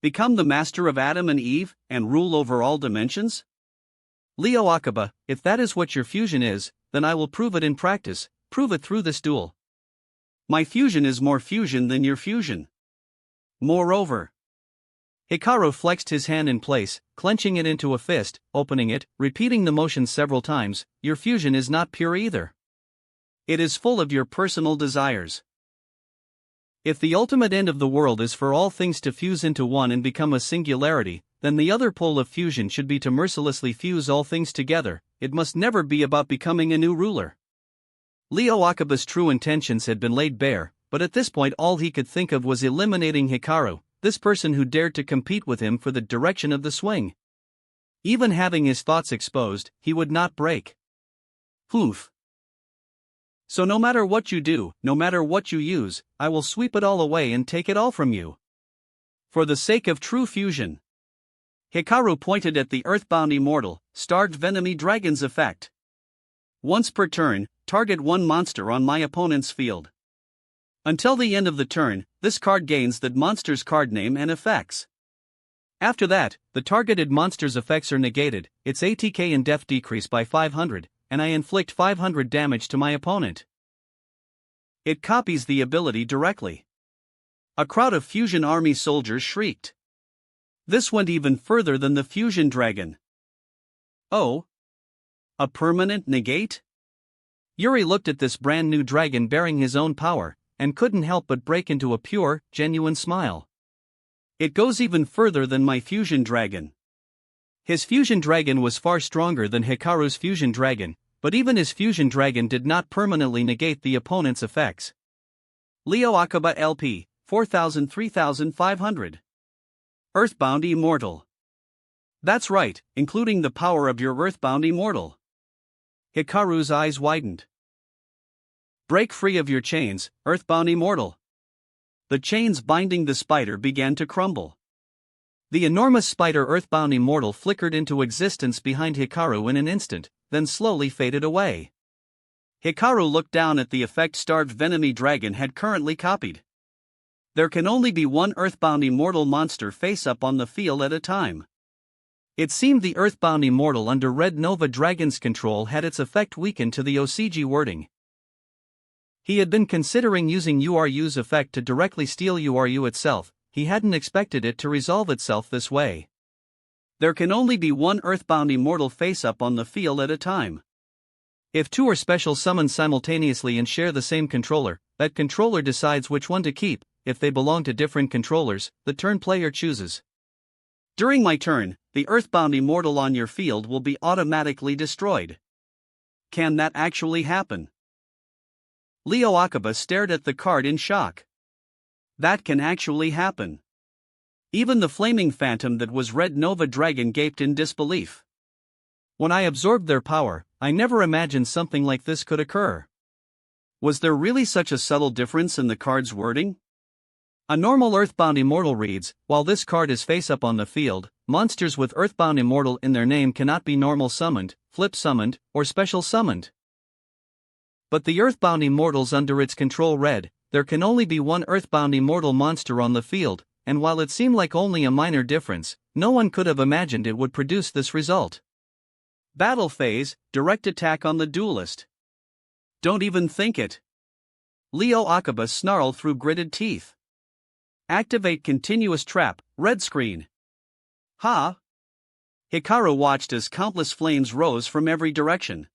Become the master of Adam and Eve, and rule over all dimensions? Leo Akiba, if that is what your fusion is, then I will prove it in practice, prove it through this duel. My fusion is more fusion than your fusion. Moreover. Hikaru flexed his hand in place, clenching it into a fist, opening it, repeating the motion several times. Your fusion is not pure either. It is full of your personal desires. If the ultimate end of the world is for all things to fuse into one and become a singularity, then the other pole of fusion should be to mercilessly fuse all things together. It must never be about becoming a new ruler. Leo Akiba's true intentions had been laid bare, but at this point all he could think of was eliminating Hikaru, this person who dared to compete with him for the direction of the swing. Even having his thoughts exposed, he would not break. Oof. So no matter what you do, no matter what you use, I will sweep it all away and take it all from you. For the sake of true fusion. Hikaru pointed at the Earthbound Immortal, Starved Venomy Dragon's effect. Once per turn, target one monster on my opponent's field. Until the end of the turn, this card gains that monster's card name and effects. After that, the targeted monster's effects are negated, its ATK and def decrease by 500, and I inflict 500 damage to my opponent. It copies the ability directly. A crowd of Fusion Army soldiers shrieked. This went even further than the Fusion Dragon. Oh? A permanent negate? Yuri looked at this brand new dragon bearing his own power, and couldn't help but break into a pure, genuine smile. It goes even further than my Fusion Dragon. His Fusion Dragon was far stronger than Hikaru's Fusion Dragon, but even his Fusion Dragon did not permanently negate the opponent's effects. Leo Akiba LP, 3500. Earthbound Immortal. That's right, including the power of your Earthbound Immortal. Hikaru's eyes widened. Break free of your chains, Earthbound Immortal. The chains binding the spider began to crumble. The enormous spider Earthbound Immortal flickered into existence behind Hikaru in an instant, then slowly faded away. Hikaru looked down at the effect-starved Venomy Dragon had currently copied. There can only be one Earthbound Immortal monster face-up on the field at a time. It seemed the Earthbound Immortal under Red Nova Dragon's control had its effect weakened to the OCG wording. He had been considering using URU's effect to directly steal URU itself. He hadn't expected it to resolve itself this way. There can only be one Earthbound Immortal face-up on the field at a time. If two are special summoned simultaneously and share the same controller, that controller decides which one to keep. If they belong to different controllers, the turn player chooses. During my turn, the Earthbound Immortal on your field will be automatically destroyed. Can that actually happen? Leo Akiba stared at the card in shock. That can actually happen. Even the flaming phantom that was Red Nova Dragon gaped in disbelief. When I absorbed their power, I never imagined something like this could occur. Was there really such a subtle difference in the card's wording? A normal Earthbound Immortal reads, while this card is face-up on the field, monsters with Earthbound Immortal in their name cannot be normal summoned, flip summoned, or special summoned. But the Earthbound Immortals under its control read, there can only be one Earthbound Immortal monster on the field, and while it seemed like only a minor difference, no one could have imagined it would produce this result. Battle phase, direct attack on the duelist. Don't even think it. Leo Akiba snarled through gritted teeth. Activate continuous trap, red screen. Ha! Hikaru watched as countless flames rose from every direction.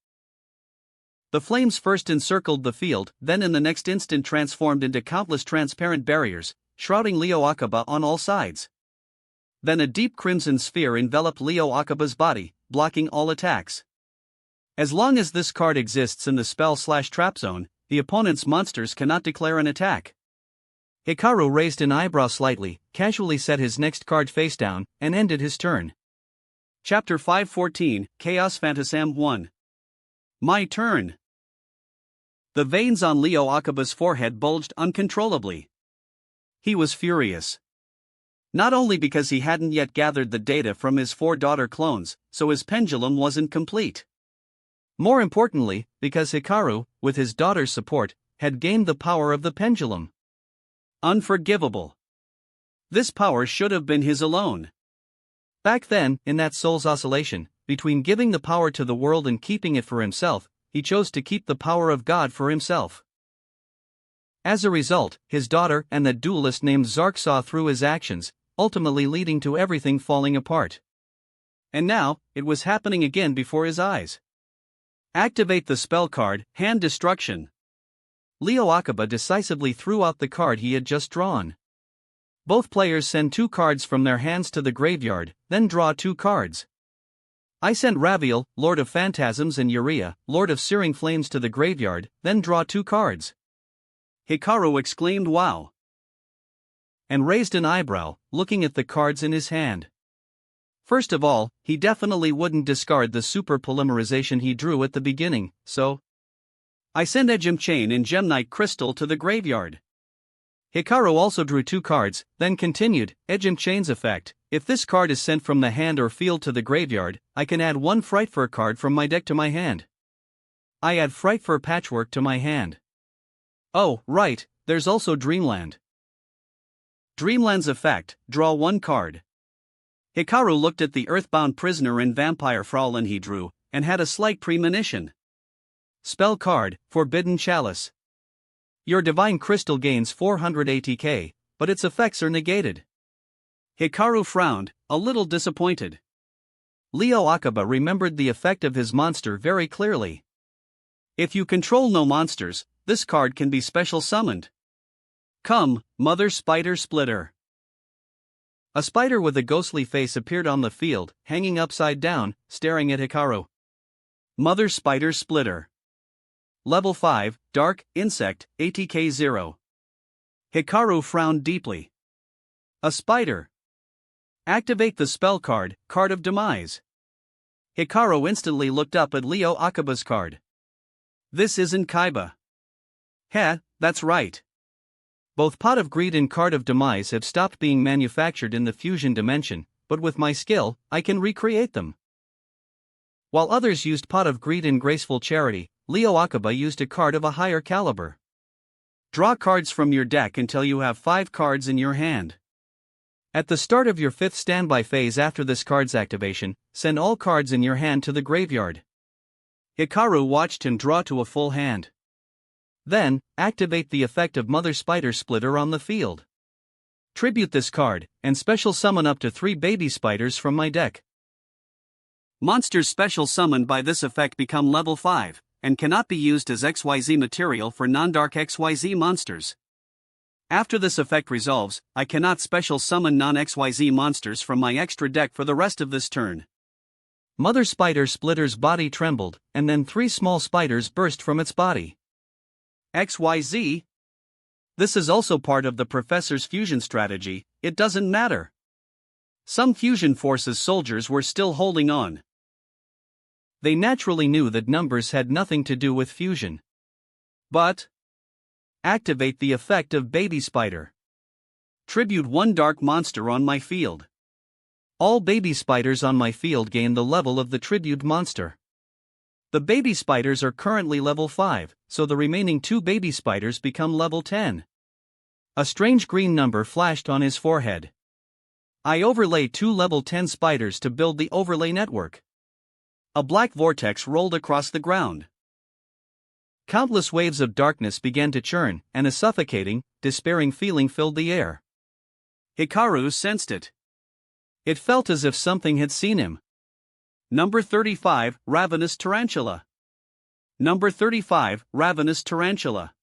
The flames first encircled the field, then in the next instant transformed into countless transparent barriers, shrouding Leo Akiba on all sides. Then a deep crimson sphere enveloped Leo Akiba's body, blocking all attacks. As long as this card exists in the spell/trap zone, the opponent's monsters cannot declare an attack. Hikaru raised an eyebrow slightly, casually set his next card face down, and ended his turn. Chapter 514, Chaos Phantasm 1. My turn. The veins on Leo Akiba's forehead bulged uncontrollably. He was furious. Not only because he hadn't yet gathered the data from his 4 daughter clones, so his pendulum wasn't complete. More importantly, because Hikaru, with his daughter's support, had gained the power of the pendulum. Unforgivable. This power should have been his alone. Back then, in that soul's oscillation, between giving the power to the world and keeping it for himself, he chose to keep the power of God for himself. As a result, his daughter and the duelist named Zark saw through his actions, ultimately leading to everything falling apart. And now, it was happening again before his eyes. Activate the spell card, Hand Destruction. Leo Akiba decisively threw out the card he had just drawn. Both players send 2 cards from their hands to the graveyard, then draw 2 cards. I sent Raviel, Lord of Phantasms, and Uria, Lord of Searing Flames, to the graveyard, then draw 2 cards. Hikaru exclaimed wow. And raised an eyebrow, looking at the cards in his hand. First of all, he definitely wouldn't discard the super polymerization he drew at the beginning, so I sent Ejim Chain and Gemnite Crystal to the graveyard. Hikaru also drew 2 cards, then continued, Ejim Chain's effect. If this card is sent from the hand or field to the graveyard, I can add 1 Frightfur card from my deck to my hand. I add Frightfur Patchwork to my hand. Oh, right, there's also Dreamland. Dreamland's effect, draw 1 card. Hikaru looked at the Earthbound Prisoner and Vampire Fraulein he drew, and had a slight premonition. Spell card, Forbidden Chalice. Your Divine Crystal gains 400 ATK, but its effects are negated. Hikaru frowned, a little disappointed. Leo Akiba remembered the effect of his monster very clearly. If you control no monsters, this card can be special summoned. Come, Mother Spider Splitter. A spider with a ghostly face appeared on the field, hanging upside down, staring at Hikaru. Mother Spider Splitter. Level 5, Dark, Insect, ATK 0. Hikaru frowned deeply. A spider. Activate the spell card, Card of Demise. Hikaru instantly looked up at Leo Akiba's card. This isn't Kaiba. Heh, that's right. Both Pot of Greed and Card of Demise have stopped being manufactured in the fusion dimension, but with my skill, I can recreate them. While others used Pot of Greed and Graceful Charity, Leo Akiba used a card of a higher caliber. Draw cards from your deck until you have 5 cards in your hand. At the start of your 5th standby phase after this card's activation, send all cards in your hand to the graveyard. Hikaru watched him draw to a full hand. Then, activate the effect of Mother Spider Splitter on the field. Tribute this card, and special summon up to 3 baby spiders from my deck. Monsters special summoned by this effect become level 5, and cannot be used as XYZ material for non-dark XYZ monsters. After this effect resolves, I cannot special summon non-XYZ monsters from my extra deck for the rest of this turn. Mother Spider Splitter's body trembled, and then 3 small spiders burst from its body. XYZ? This is also part of the Professor's fusion strategy, it doesn't matter. Some Fusion Forces soldiers were still holding on. They naturally knew that numbers had nothing to do with fusion. But activate the effect of Baby Spider. Tribute 1 dark monster on my field. All baby spiders on my field gain the level of the tribute monster. The baby spiders are currently level 5, so the remaining 2 baby spiders become level 10. A strange green number flashed on his forehead. I overlay 2 level 10 spiders to build the overlay network. A black vortex rolled across the ground. Countless waves of darkness began to churn, and a suffocating, despairing feeling filled the air. Hikaru sensed it. It felt as if something had seen him. Number 35, Ravenous Tarantula. Number 35, Ravenous Tarantula.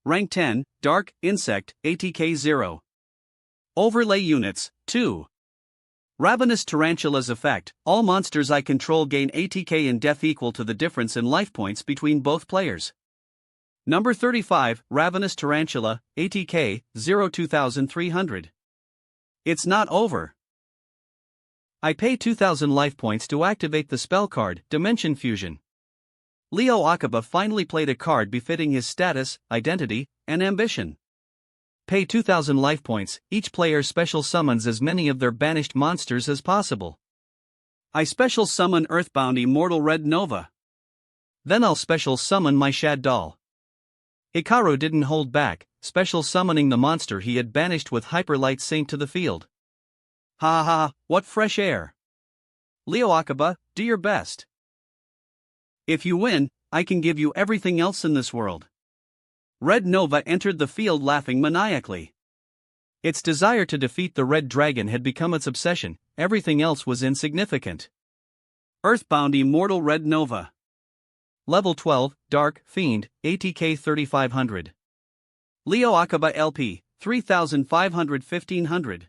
Rank 10, Dark, Insect, ATK 0. Overlay units, 2. Ravenous Tarantula's effect, all monsters I control gain ATK in def equal to the difference in life points between both players. Number 35, Ravenous Tarantula, ATK, 02300. It's not over. I pay 2000 life points to activate the spell card, Dimension Fusion. Leo Akiba finally played a card befitting his status, identity, and ambition. Pay 2000 life points, each player special summons as many of their banished monsters as possible. I special summon Earthbound Immortal Red Nova. Then I'll special summon my Shad Doll. Hikaru didn't hold back, special summoning the monster he had banished with Hyperlight Saint to the field. Ha ha, what fresh air. Leo Akiba, do your best. If you win, I can give you everything else in this world. Red Nova entered the field laughing maniacally. Its desire to defeat the Red Dragon had become its obsession, everything else was insignificant. Earthbound Immortal Red Nova. Level 12, Dark, Fiend, ATK 3500. Leo Akiba LP, 3500 1500.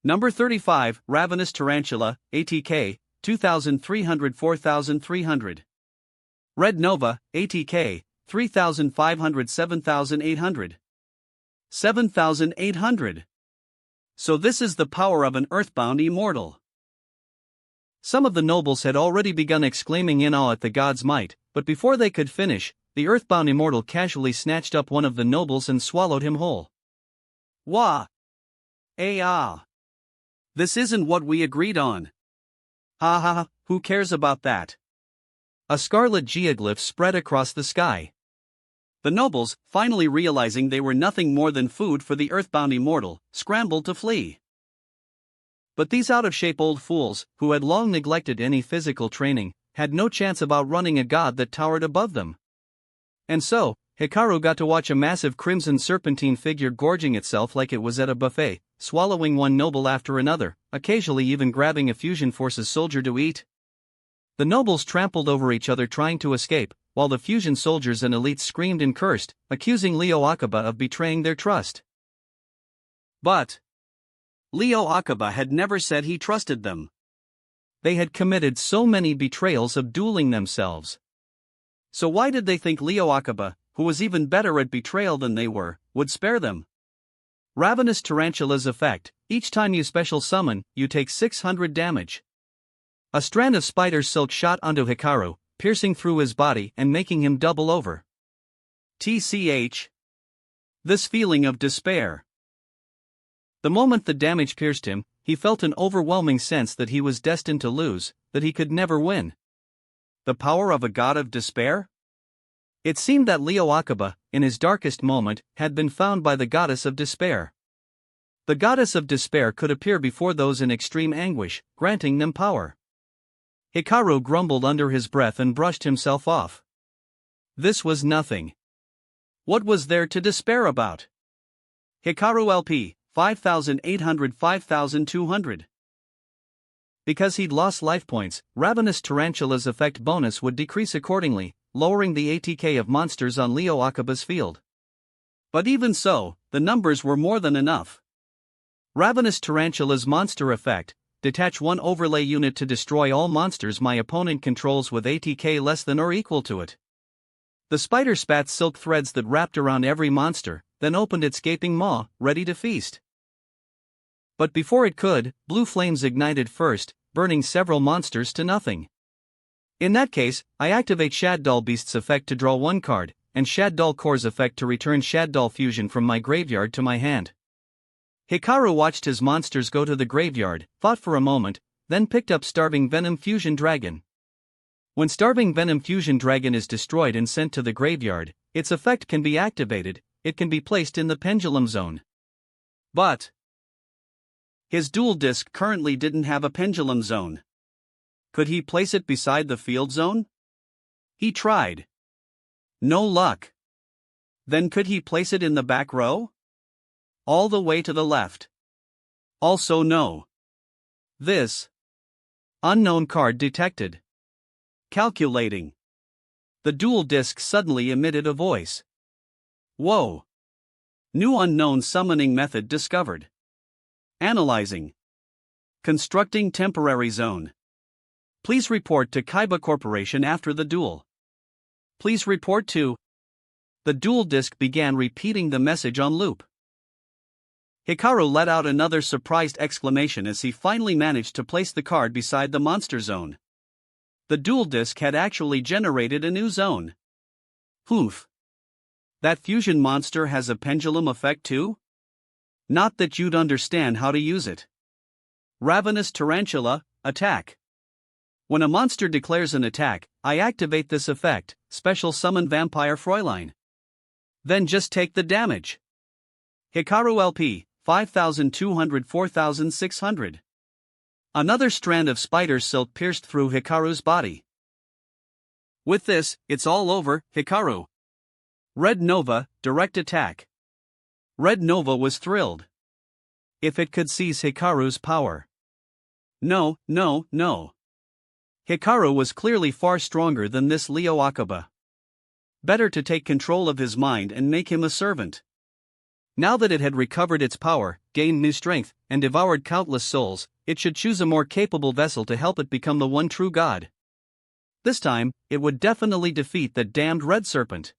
Number 35, Ravenous Tarantula, ATK, 2300 4300. Red Nova, ATK, 3500 7800. 7800. So this is the power of an Earthbound Immortal. Some of the nobles had already begun exclaiming in awe at the god's might, but before they could finish, the Earthbound Immortal casually snatched up one of the nobles and swallowed him whole. Wah! Ah! This isn't what we agreed on. Ha ha, who cares about that? A scarlet geoglyph spread across the sky. The nobles, finally realizing they were nothing more than food for the Earthbound Immortal, scrambled to flee. But these out-of-shape old fools, who had long neglected any physical training, had no chance of outrunning a god that towered above them. And so, Hikaru got to watch a massive crimson serpentine figure gorging itself like it was at a buffet, swallowing one noble after another, occasionally even grabbing a Fusion Forces soldier to eat. The nobles trampled over each other trying to escape, while the Fusion soldiers and elites screamed and cursed, accusing Leo Akiba of betraying their trust. But Leo Akiba had never said he trusted them. They had committed so many betrayals of dueling themselves. So why did they think Leo Akiba, who was even better at betrayal than they were, would spare them? Ravenous Tarantula's effect, each time you special summon, you take 600 damage. A strand of spider silk shot onto Hikaru, piercing through his body and making him double over. TCH. This feeling of despair. The moment the damage pierced him, he felt an overwhelming sense that he was destined to lose, that he could never win. The power of a god of despair? It seemed that Leo Akiba, in his darkest moment, had been found by the goddess of despair. The goddess of despair could appear before those in extreme anguish, granting them power. Hikaru grumbled under his breath and brushed himself off. This was nothing. What was there to despair about? Hikaru LP, 5,800-5,200. Because he'd lost life points, Ravenous Tarantula's effect bonus would decrease accordingly, lowering the ATK of monsters on Leo Akiba's field. But even so, the numbers were more than enough. Ravenous Tarantula's monster effect: detach one overlay unit to destroy all monsters my opponent controls with ATK less than or equal to it. The spider spat silk threads that wrapped around every monster, then opened its gaping maw, ready to feast. But before it could, blue flames ignited first, burning several monsters to nothing. In that case, I activate Shaddol Beast's effect to draw one card, and Shaddol Core's effect to return Shaddol Fusion from my graveyard to my hand. Hikaru watched his monsters go to the graveyard, thought for a moment, then picked up Starving Venom Fusion Dragon. When Starving Venom Fusion Dragon is destroyed and sent to the graveyard, its effect can be activated, it can be placed in the Pendulum Zone. But his dual disc currently didn't have a Pendulum Zone. Could he place it beside the Field Zone? He tried. No luck. Then could he place it in the back row? All the way to the left. Also no. This unknown card detected. Calculating. The dual disc suddenly emitted a voice. Whoa. New unknown summoning method discovered. Analyzing. Constructing temporary zone. Please report to Kaiba Corporation after the duel. Please report to. The dual disc began repeating the message on loop. Hikaru let out another surprised exclamation as he finally managed to place the card beside the monster zone. The dual disc had actually generated a new zone. Oof. That fusion monster has a pendulum effect too? Not that you'd understand how to use it. Ravenous Tarantula, attack. When a monster declares an attack, I activate this effect, special summon Vampire Fräulein. Then just take the damage. Hikaru LP, 5,200-4,600. Another strand of spider silk pierced through Hikaru's body. With this, it's all over, Hikaru. Red Nova, direct attack. Red Nova was thrilled. If it could seize Hikaru's power. No. Hikaru was clearly far stronger than this Leo Akiba. Better to take control of his mind and make him a servant. Now that it had recovered its power, gained new strength, and devoured countless souls, it should choose a more capable vessel to help it become the one true god. This time, it would definitely defeat that damned red serpent.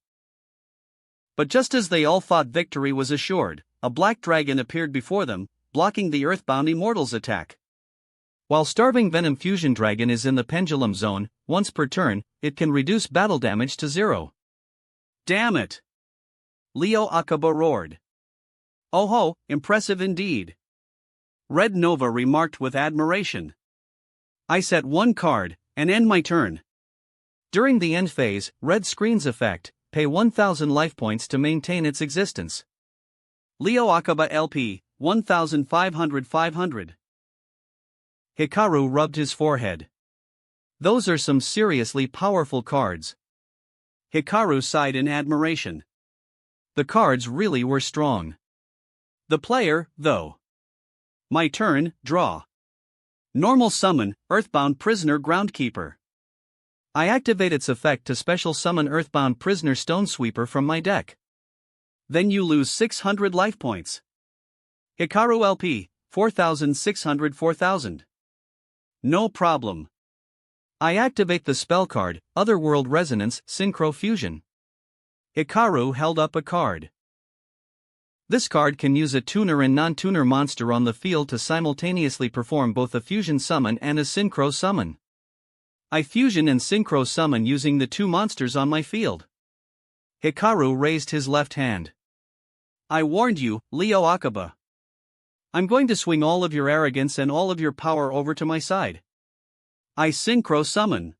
But just as they all thought victory was assured, a black dragon appeared before them, blocking the Earthbound Immortals' attack. While Starving Venom Fusion Dragon is in the Pendulum Zone, once per turn, it can reduce battle damage to 0. Damn it! Leo Akiba roared. Oh ho, impressive indeed. Red Nova remarked with admiration. I set one card, and end my turn. During the end phase, Red Screen's effect, pay 1,000 life points to maintain its existence. Leo Akiba LP, 1,500-500. Hikaru rubbed his forehead. Those are some seriously powerful cards. Hikaru sighed in admiration. The cards really were strong. The player, though. My turn, draw. Normal summon, Earthbound Prisoner Groundkeeper. I activate its effect to special summon Earthbound Prisoner Stonesweeper from my deck. Then you lose 600 life points. Hikaru LP, 4,600-4,000. No problem. I activate the spell card, Otherworld Resonance, Synchro Fusion. Hikaru held up a card. This card can use a tuner and non-tuner monster on the field to simultaneously perform both a fusion summon and a synchro summon. I fusion and synchro summon using the two monsters on my field. Hikaru raised his left hand. I warned you, Leo Akaba. I'm going to swing all of your arrogance and all of your power over to my side. I Synchro Summon.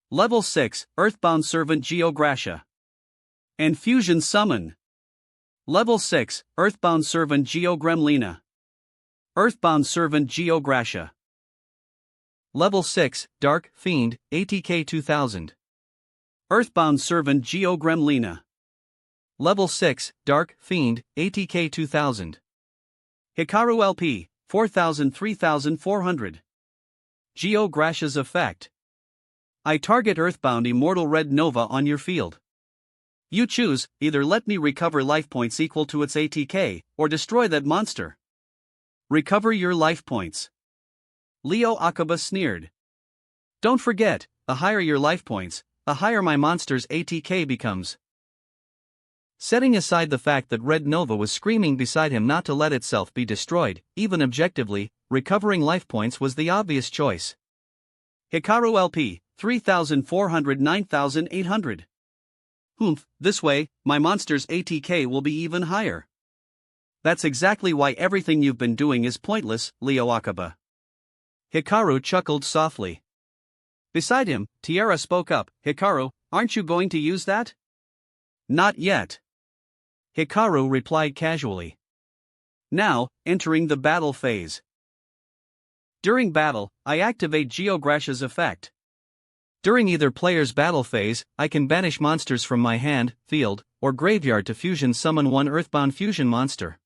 Level 6, Earthbound Servant Geogracia. And Fusion Summon. Level 6, Earthbound Servant Geogremlina. Earthbound Servant Geogracia. Level 6, Dark Fiend, ATK 2000. Earthbound Servant Geogremlina. Level 6, Dark Fiend, ATK 2000. Hikaru LP, 3400. Geogracia's Effect. I target Earthbound Immortal Red Nova on your field. You choose, either let me recover life points equal to its ATK, or destroy that monster. Recover your life points. Leo Akaba sneered. Don't forget, the higher your life points, the higher my monster's ATK becomes. Setting aside the fact that Red Nova was screaming beside him not to let itself be destroyed, even objectively, recovering life points was the obvious choice. Hikaru LP, 3400 9800. Humph, this way, my monster's ATK will be even higher. That's exactly why everything you've been doing is pointless, Leo Akaba. Hikaru chuckled softly. Beside him, Tiara spoke up, Hikaru, aren't you going to use that? Not yet. Hikaru replied casually. Now, entering the battle phase. During battle, I activate Geogracia's effect. During either player's battle phase, I can banish monsters from my hand, field, or graveyard to fusion summon one Earthbound fusion monster.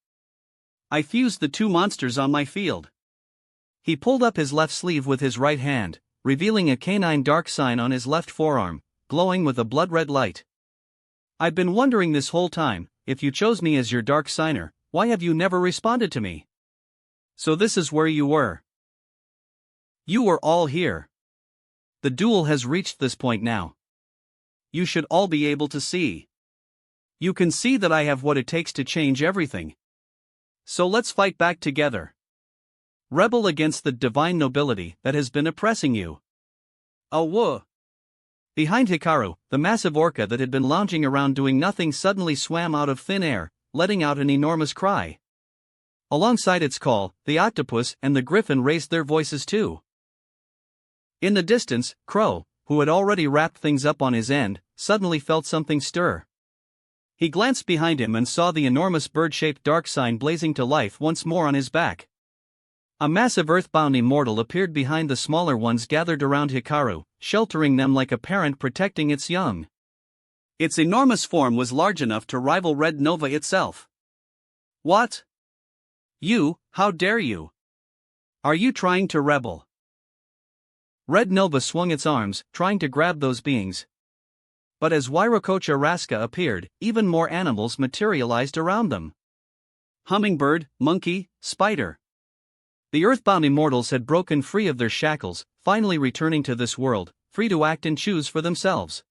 I fused the two monsters on my field. He pulled up his left sleeve with his right hand, revealing a canine dark sign on his left forearm, glowing with a blood-red light. I've been wondering this whole time, if you chose me as your dark signer, why have you never responded to me? So this is where you were. You were all here. The duel has reached this point now. You should all be able to see. You can see that I have what it takes to change everything. So let's fight back together. Rebel against the divine nobility that has been oppressing you. Whoa. Behind Hikaru, the massive orca that had been lounging around doing nothing suddenly swam out of thin air, letting out an enormous cry. Alongside its call, the octopus and the griffin raised their voices too. In the distance, Crow, who had already wrapped things up on his end, suddenly felt something stir. He glanced behind him and saw the enormous bird-shaped dark sign blazing to life once more on his back. A massive earthbound immortal appeared behind the smaller ones gathered around Hikaru, sheltering them like a parent protecting its young. Its enormous form was large enough to rival Red Nova itself. What? You, how dare you? Are you trying to rebel? Red Nova swung its arms, trying to grab those beings. But as Wairokocha Raska appeared, even more animals materialized around them. Hummingbird, monkey, spider. The Earthbound Immortals had broken free of their shackles, finally returning to this world, free to act and choose for themselves.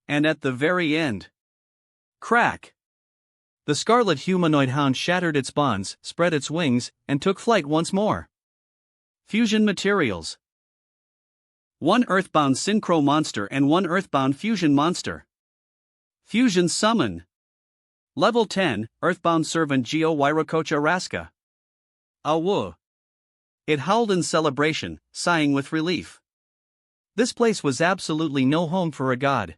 And at the very end. Crack! The scarlet humanoid hound shattered its bonds, spread its wings, and took flight once more. Fusion materials. One Earthbound Synchro monster and one Earthbound Fusion monster. Fusion summon. Level 10, Earthbound Servant Geo Wairokocha Raska. Whoa. It howled in celebration, sighing with relief. This place was absolutely no home for a god.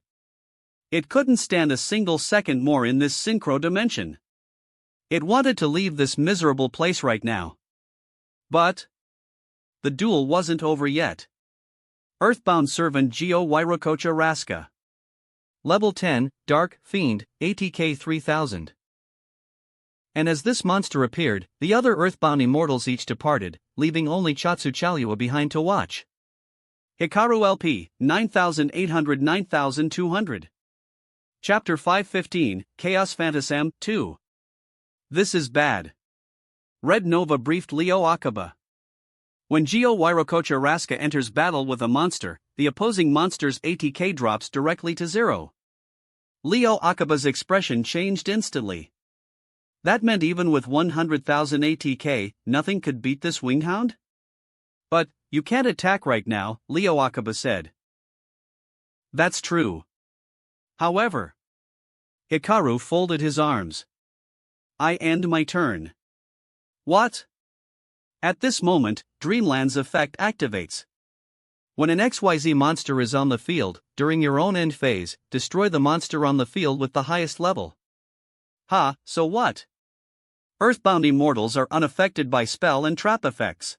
It couldn't stand a single second more in this synchro dimension. It wanted to leave this miserable place right now. But the duel wasn't over yet. Earthbound Servant Geo Wairokocha Raska. Level 10, Dark Fiend, ATK 3000. And as this monster appeared, the other Earthbound Immortals each departed, leaving only Chatsuchalua behind to watch. Hikaru LP, 9800 9200. Chapter 515, Chaos Phantasm 2. This is bad. Red Nova briefed Leo Akaba. When Geo Wairokocha Raska enters battle with a monster, the opposing monster's ATK drops directly to 0. Leo Akaba's expression changed instantly. That meant even with 100,000 ATK, nothing could beat this winghound? But, you can't attack right now, Leo Akaba said. That's true. However, Hikaru folded his arms. I end my turn. What? At this moment, Dreamland's effect activates. When an XYZ monster is on the field, during your own end phase, destroy the monster on the field with the highest level. Ha, so what? Earthbound immortals are unaffected by spell and trap effects.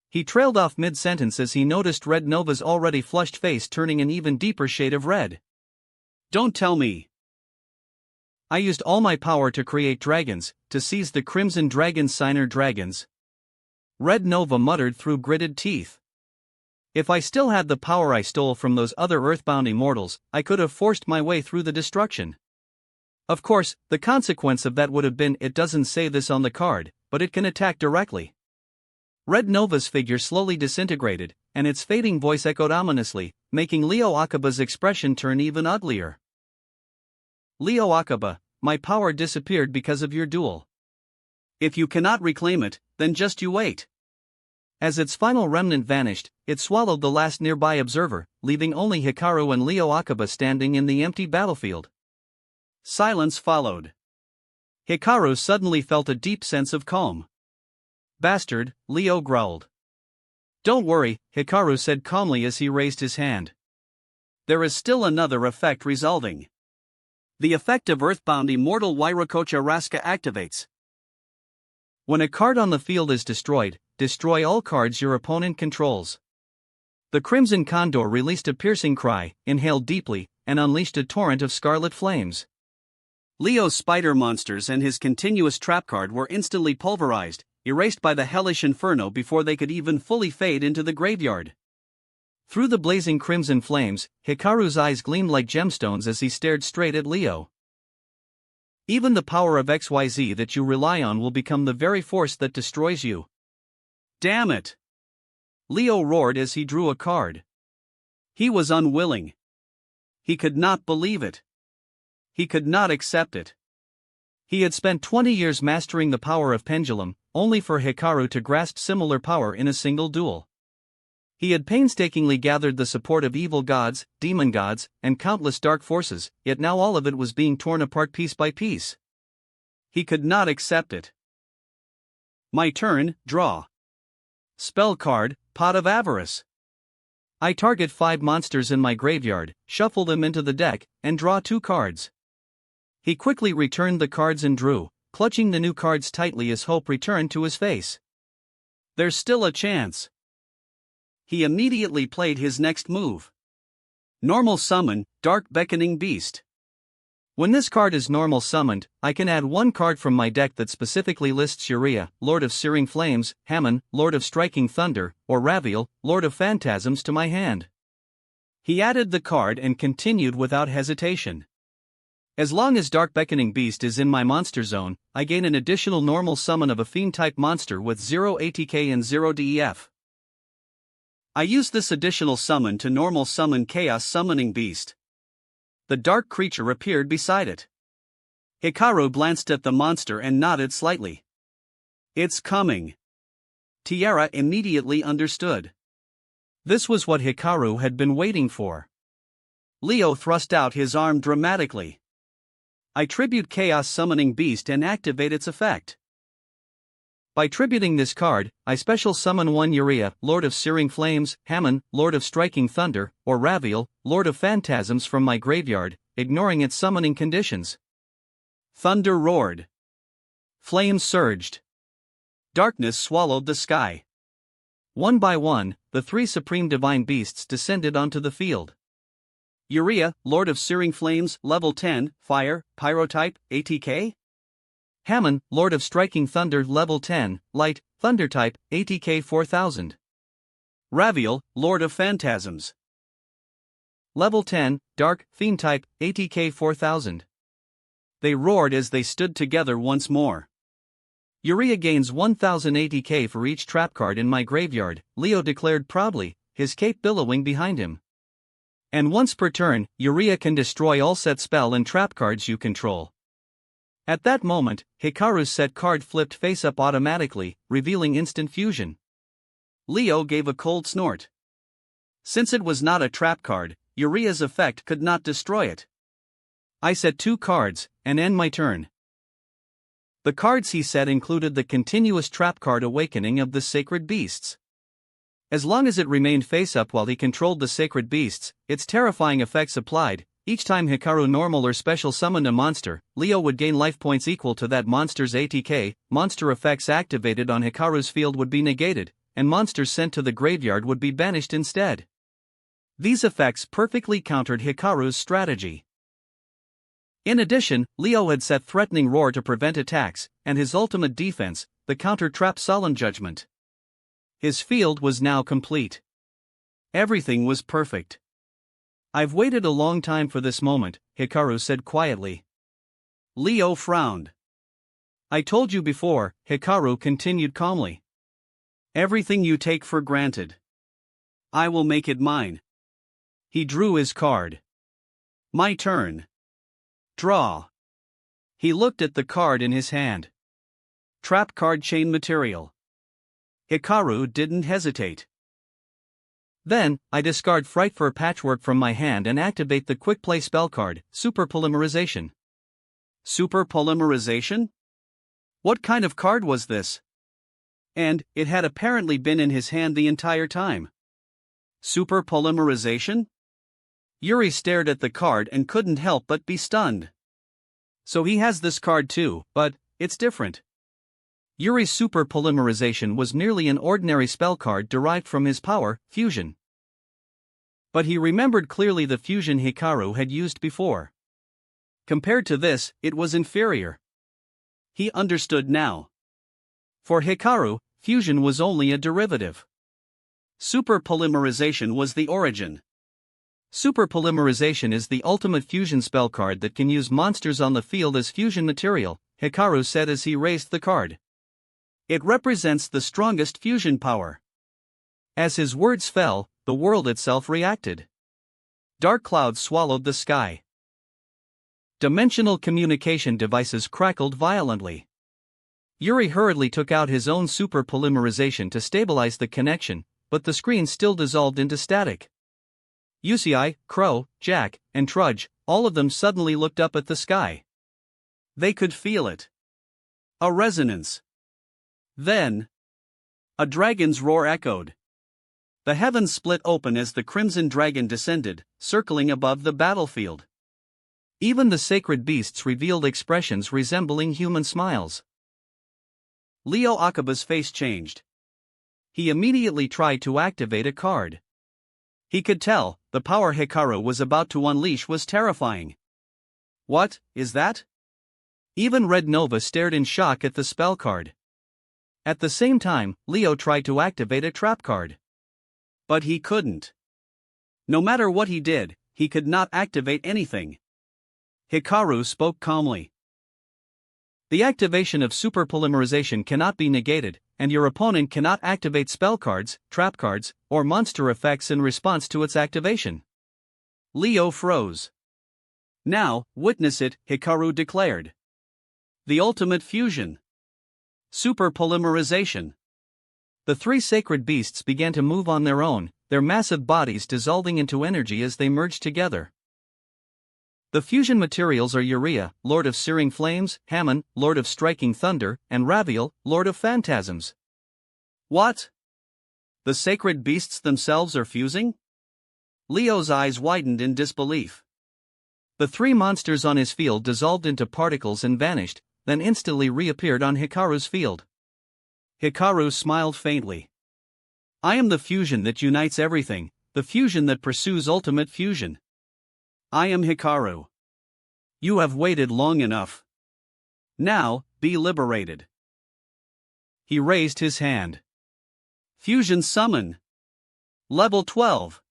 He trailed off mid-sentence as he noticed Red Nova's already flushed face turning an even deeper shade of red. Don't tell me. I used all my power to create dragons, to seize the Crimson Dragon Signer dragons. Red Nova muttered through gritted teeth. If I still had the power I stole from those other Earthbound immortals, I could have forced my way through the destruction. Of course, the consequence of that would have been it doesn't say this on the card, but it can attack directly. Red Nova's figure slowly disintegrated, and its fading voice echoed ominously, making Leo Akaba's expression turn even uglier. Leo Akaba, my power disappeared because of your duel. If you cannot reclaim it, then just you wait. As its final remnant vanished, it swallowed the last nearby observer, leaving only Hikaru and Leo Akaba standing in the empty battlefield. Silence followed. Hikaru suddenly felt a deep sense of calm. Bastard, Leo growled. Don't worry, Hikaru said calmly as he raised his hand. There is still another effect resolving. The effect of Earthbound Immortal Wairokocha Raska activates. When a card on the field is destroyed, destroy all cards your opponent controls. The Crimson Condor released a piercing cry, inhaled deeply, and unleashed a torrent of scarlet flames. Leo's spider monsters and his continuous trap card were instantly pulverized, erased by the hellish inferno before they could even fully fade into the graveyard. Through the blazing crimson flames, Hikaru's eyes gleamed like gemstones as he stared straight at Leo. Even the power of XYZ that you rely on will become the very force that destroys you. Damn it! Leo roared as he drew a card. He was unwilling. He could not believe it. He could not accept it. He had spent 20 years mastering the power of Pendulum, only for Hikaru to grasp similar power in a single duel. He had painstakingly gathered the support of evil gods, demon gods, and countless dark forces, yet now all of it was being torn apart piece by piece. He could not accept it. My turn, draw. Spell card, Pot of Avarice. I target 5 monsters in my graveyard, shuffle them into the deck, and draw 2 cards. He quickly returned the cards and drew, clutching the new cards tightly as hope returned to his face. There's still a chance. He immediately played his next move. Normal summon, Dark Beckoning Beast. When this card is normal summoned, I can add 1 card from my deck that specifically lists Uriah, Lord of Searing Flames, Hammon, Lord of Striking Thunder, or Raviel, Lord of Phantasms to my hand. He added the card and continued without hesitation. As long as Dark Beckoning Beast is in my monster zone, I gain an additional normal summon of a fiend-type monster with 0 ATK and 0 DEF. I use this additional summon to normal summon Chaos Summoning Beast. The dark creature appeared beside it. Hikaru glanced at the monster and nodded slightly. It's coming. Tiara immediately understood. This was what Hikaru had been waiting for. Leo thrust out his arm dramatically. I tribute Chaos Summoning Beast and activate its effect. By tributing this card, I special summon 1 Uriah, Lord of Searing Flames, Hammon, Lord of Striking Thunder, or Raviel, Lord of Phantasms from my graveyard, ignoring its summoning conditions. Thunder roared. Flames surged. Darkness swallowed the sky. One by one, the 3 supreme divine beasts descended onto the field. Uriah, Lord of Searing Flames, level 10, Fire, Pyrotype, ATK? Hammon, Lord of Striking Thunder, level 10, Light, Thunder type, ATK 4000. Raviel, Lord of Phantasms. Level 10, Dark, Fiend type, ATK 4000. They roared as they stood together once more. Uriah gains 1000 ATK for each trap card in my graveyard, Leo declared proudly, his cape billowing behind him. And once per turn, Uriah can destroy all set spell and trap cards you control. At that moment, Hikaru's set card flipped face up automatically, revealing instant fusion. Leo gave a cold snort. Since it was not a trap card, Uriah's effect could not destroy it. I set 2 cards, and end my turn. The cards he said included the continuous trap card Awakening of the Sacred Beasts. As long as it remained face-up while he controlled the sacred beasts, its terrifying effects applied. Each time Hikaru normal or special summoned a monster, Leo would gain life points equal to that monster's ATK, monster effects activated on Hikaru's field would be negated, and monsters sent to the graveyard would be banished instead. These effects perfectly countered Hikaru's strategy. In addition, Leo had set Threatening Roar to prevent attacks, and his ultimate defense, the counter-trap Solemn Judgment. His field was now complete. Everything was perfect. "I've waited a long time for this moment," Hikaru said quietly. Leo frowned. "I told you before," Hikaru continued calmly. "Everything you take for granted, I will make it mine." He drew his card. "My turn. Draw." He looked at the card in his hand. Trap card Chain Material. Hikaru didn't hesitate. "Then, I discard Frightfur Patchwork from my hand and activate the Quick Play spell card, Super Polymerization." Super Polymerization? What kind of card was this? And it had apparently been in his hand the entire time. Super Polymerization? Yuri stared at the card and couldn't help but be stunned. So he has this card too, but it's different. Yuri's Super Polymerization was merely an ordinary spell card derived from his power, Fusion. But he remembered clearly the Fusion Hikaru had used before. Compared to this, it was inferior. He understood now. For Hikaru, Fusion was only a derivative. Super Polymerization was the origin. Super Polymerization is the ultimate fusion spell card that can use monsters on the field as fusion material, Hikaru said as he raised the card. It represents the strongest fusion power. As his words fell, the world itself reacted. Dark clouds swallowed the sky. Dimensional communication devices crackled violently. Yuri hurriedly took out his own Super Polymerization to stabilize the connection, but the screen still dissolved into static. Yusei, Crow, Jack, and Trudge, all of them suddenly looked up at the sky. They could feel it. A resonance. Then, a dragon's roar echoed. The heavens split open as the crimson dragon descended, circling above the battlefield. Even the sacred beasts revealed expressions resembling human smiles. Leo Akaba's face changed. He immediately tried to activate a card. He could tell, the power Hikaru was about to unleash was terrifying. What is that? Even Red Nova stared in shock at the spell card. At the same time, Leo tried to activate a trap card. But he couldn't. No matter what he did, he could not activate anything. Hikaru spoke calmly. The activation of Super Polymerization cannot be negated, and your opponent cannot activate spell cards, trap cards, or monster effects in response to its activation. Leo froze. Now, witness it, Hikaru declared. The ultimate fusion. Super Polymerization. The three sacred beasts began to move on their own, their massive bodies dissolving into energy as they merged together. The fusion materials are Urea, Lord of Searing Flames, Hammon, Lord of Striking Thunder, and Raviel, Lord of Phantasms. What? The sacred beasts themselves are fusing? Leo's eyes widened in disbelief. The three monsters on his field dissolved into particles and vanished, then instantly reappeared on Hikaru's field. Hikaru smiled faintly. I am the fusion that unites everything, the fusion that pursues ultimate fusion. I am Hikaru. You have waited long enough. Now, be liberated. He raised his hand. Fusion Summon. Level 12.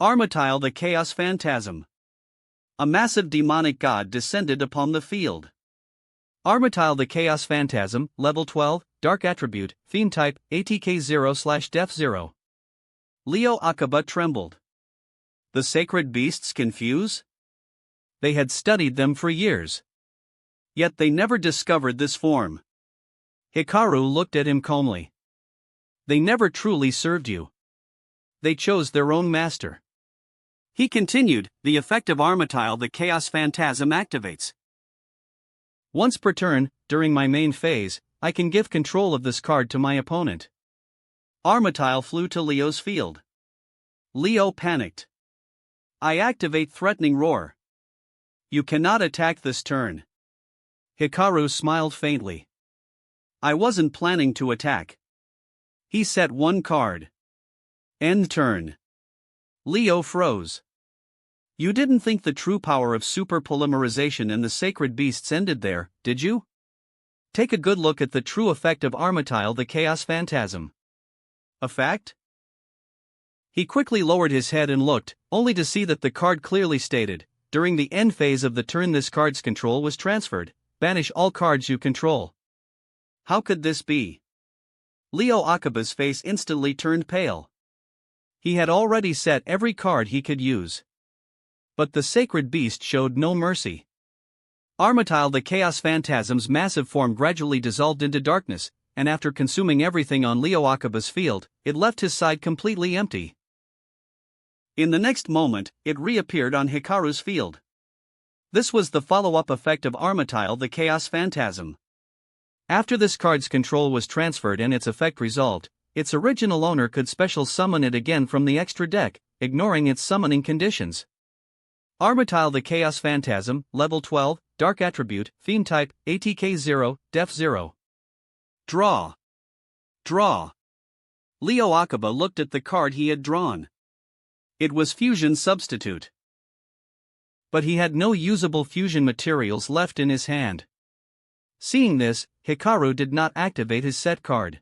Armityle the Chaos Phantasm. A massive demonic god descended upon the field. Armityle the Chaos Phantasm, Level 12, Dark Attribute, Fiend Type, ATK 0/Def 0. Leo Akaba trembled. The sacred beasts can fuse? They had studied them for years. Yet they never discovered this form. Hikaru looked at him calmly. They never truly served you. They chose their own master. He continued, the effect of Armityle the Chaos Phantasm activates. Once per turn, during my main phase, I can give control of this card to my opponent. Armityle flew to Leo's field. Leo panicked. I activate Threatening Roar. You cannot attack this turn. Hikaru smiled faintly. I wasn't planning to attack. He set one card. End turn. Leo froze. You didn't think the true power of super polymerization and the sacred beasts ended there, did you? Take a good look at the true effect of Armityle the Chaos Phantasm. A fact? He quickly lowered his head and looked, only to see that the card clearly stated, during the end phase of the turn this card's control was transferred, banish all cards you control. How could this be? Leo Akaba's face instantly turned pale. He had already set every card he could use. But the sacred beast showed no mercy. Armityle the Chaos Phantasm's massive form gradually dissolved into darkness, and after consuming everything on Leo Akaba's field, it left his side completely empty. In the next moment, it reappeared on Hikaru's field. This was the follow-up effect of Armityle the Chaos Phantasm. After this card's control was transferred and its effect resolved, its original owner could special summon it again from the extra deck, ignoring its summoning conditions. Armityle the Chaos Phantasm, Level 12, Dark Attribute, Theme Type, ATK 0, Def 0. Draw. Draw. Leo Akaba looked at the card he had drawn. It was Fusion Substitute. But he had no usable fusion materials left in his hand. Seeing this, Hikaru did not activate his set card.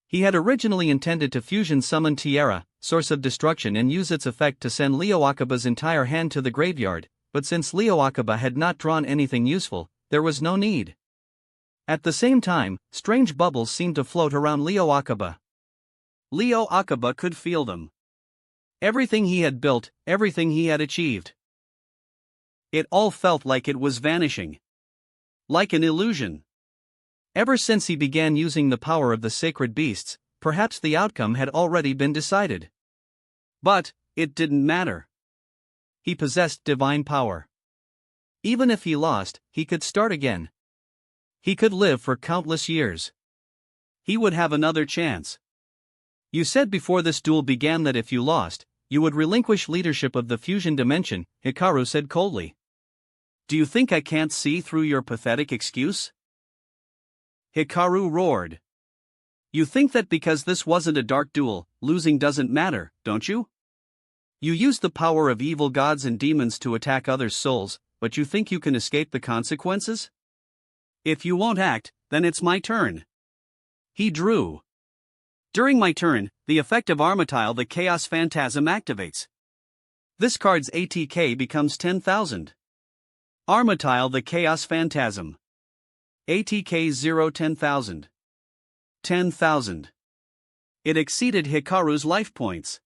He had originally intended to fusion summon Tierra, Source of Destruction, and use its effect to send Leo Akaba's entire hand to the graveyard, but since Leo Akaba had not drawn anything useful, there was no need. At the same time, strange bubbles seemed to float around Leo Akaba. Leo Akaba could feel them. Everything he had built, everything he had achieved. It all felt like it was vanishing. Like an illusion. Ever since he began using the power of the sacred beasts, perhaps the outcome had already been decided. But it didn't matter. He possessed divine power. Even if he lost, he could start again. He could live for countless years. He would have another chance. You said before this duel began that if you lost, you would relinquish leadership of the fusion dimension, Hikaru said coldly. Do you think I can't see through your pathetic excuse? Hikaru roared. You think that because this wasn't a dark duel, losing doesn't matter, don't you? You used the power of evil gods and demons to attack others' souls, but you think you can escape the consequences? If you won't act, then it's my turn. He drew. During my turn, the effect of Armityle the Chaos Phantasm activates. This card's ATK becomes 10,000. Armityle the Chaos Phantasm. ATK 0 10,000. 10,000. It exceeded Hikaru's life points.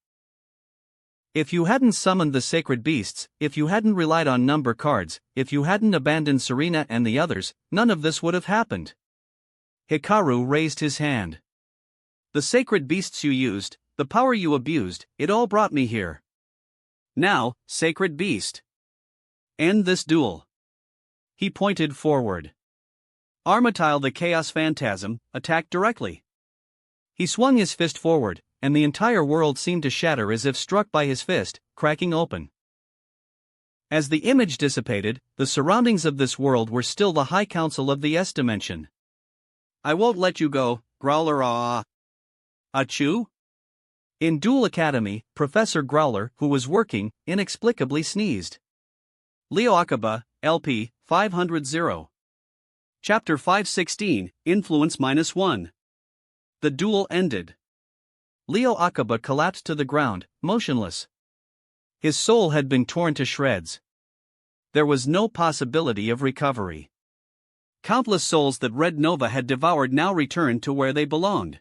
If you hadn't summoned the sacred beasts, if you hadn't relied on number cards, if you hadn't abandoned Serena and the others, none of this would have happened. Hikaru raised his hand. The sacred beasts you used, the power you abused, it all brought me here. Now, sacred beast. End this duel. He pointed forward. Armityle the Chaos Phantasm attacked directly. He swung his fist forward, and the entire world seemed to shatter as if struck by his fist, cracking open. As the image dissipated, the surroundings of this world were still the High Council of the S-Dimension. I won't let you go, Growler. Achoo? In Duel Academy, Professor Growler, who was working, inexplicably sneezed. Leo Akaba, LP, 500-0. Chapter 516, Influence -1. The duel ended. Leo Akaba collapsed to the ground, motionless. His soul had been torn to shreds. There was no possibility of recovery. Countless souls that Red Nova had devoured now returned to where they belonged.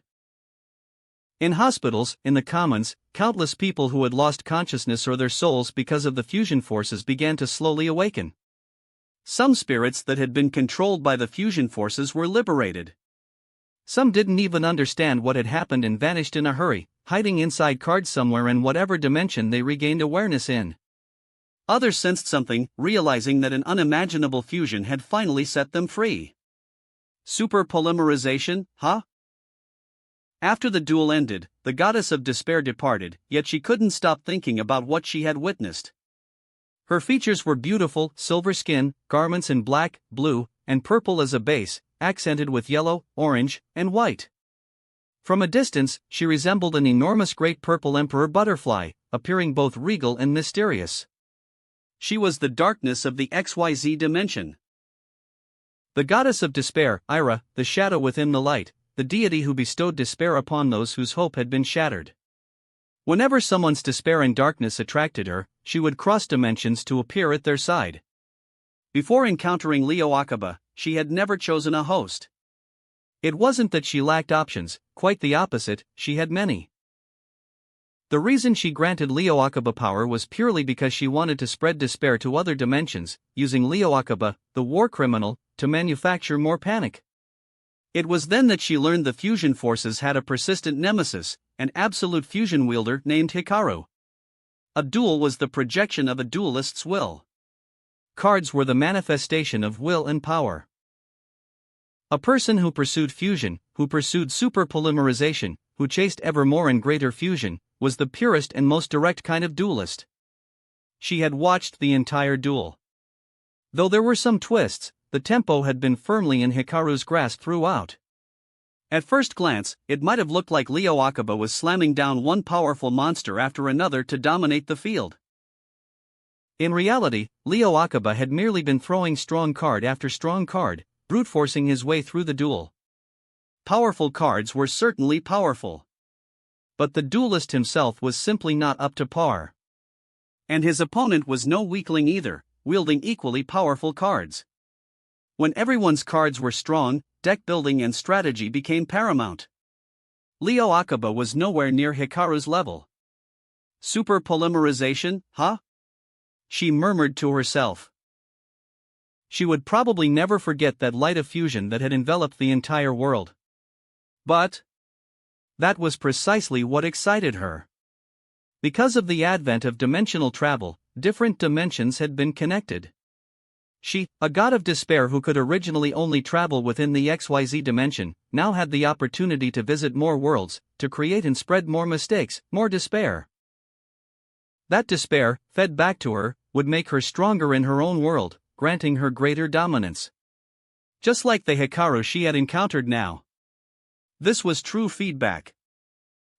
In hospitals, in the commons, countless people who had lost consciousness or their souls because of the fusion forces began to slowly awaken. Some spirits that had been controlled by the fusion forces were liberated. Some didn't even understand what had happened and vanished in a hurry, hiding inside cards somewhere in whatever dimension they regained awareness in. Others sensed something, realizing that an unimaginable fusion had finally set them free. Super polymerization, huh? After the duel ended, the goddess of despair departed, yet she couldn't stop thinking about what she had witnessed. Her features were beautiful, silver skin, garments in black, blue, and purple as a base, accented with yellow, orange, and white. From a distance, she resembled an enormous great purple emperor butterfly, appearing both regal and mysterious. She was the darkness of the XYZ dimension. The goddess of despair, Ira, the shadow within the light, the deity who bestowed despair upon those whose hope had been shattered. Whenever someone's despair and darkness attracted her, she would cross dimensions to appear at their side. Before encountering Leo Akaba, she had never chosen a host. It wasn't that she lacked options, quite the opposite, she had many. The reason she granted Leo Akaba power was purely because she wanted to spread despair to other dimensions, using Leo Akaba, the war criminal, to manufacture more panic. It was then that she learned the fusion forces had a persistent nemesis, an absolute fusion wielder named Hikaru. A duel was the projection of a duelist's will. Cards were the manifestation of will and power. A person who pursued fusion, who pursued super polymerization, who chased ever more and greater fusion, was the purest and most direct kind of duelist. She had watched the entire duel. Though there were some twists, the tempo had been firmly in Hikaru's grasp throughout. At first glance, it might have looked like Leo Akaba was slamming down one powerful monster after another to dominate the field. In reality, Leo Akaba had merely been throwing strong card after strong card, brute-forcing his way through the duel. Powerful cards were certainly powerful. But the duelist himself was simply not up to par. And his opponent was no weakling either, wielding equally powerful cards. When everyone's cards were strong, deck building and strategy became paramount. Leo Akaba was nowhere near Hikaru's level. Super polymerization, huh? She murmured to herself. She would probably never forget that light of fusion that had enveloped the entire world. But that was precisely what excited her. Because of the advent of dimensional travel, different dimensions had been connected. She, a god of despair who could originally only travel within the XYZ dimension, now had the opportunity to visit more worlds, to create and spread more mistakes, more despair. That despair, fed back to her, would make her stronger in her own world, granting her greater dominance. Just like the Hikaru she had encountered now. This was true feedback.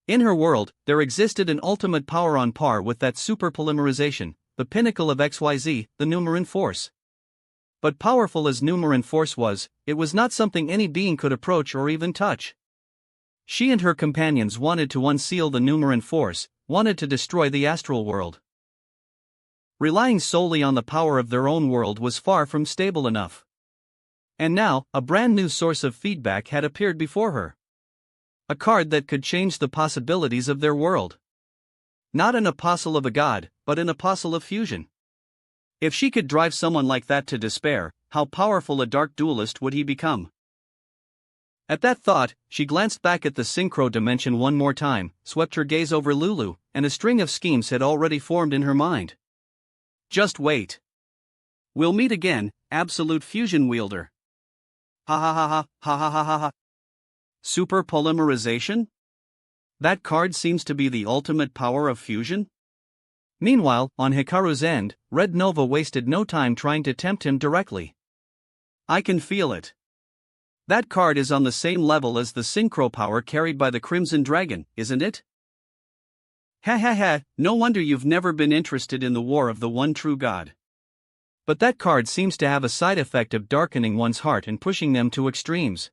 In her world, there existed an ultimate power on par with that super polymerization, the pinnacle of XYZ, the Numeran Force. But powerful as Numeran Force was, it was not something any being could approach or even touch. She and her companions wanted to unseal the Numeran Force, wanted to destroy the astral world. Relying solely on the power of their own world was far from stable enough. And now, a brand new source of feedback had appeared before her. A card that could change the possibilities of their world. Not an apostle of a god, but an apostle of fusion. If she could drive someone like that to despair, how powerful a dark duelist would he become? At that thought, she glanced back at the synchro dimension one more time, swept her gaze over Lulu, and a string of schemes had already formed in her mind. Just wait. We'll meet again, absolute fusion wielder. Ha ha ha ha ha ha ha ha ha. Super polymerization? That card seems to be the ultimate power of fusion? Meanwhile, on Hikaru's end, Red Nova wasted no time trying to tempt him directly. I can feel it. That card is on the same level as the synchro power carried by the Crimson Dragon, isn't it? Ha ha ha, no wonder you've never been interested in the War of the One True God. But that card seems to have a side effect of darkening one's heart and pushing them to extremes.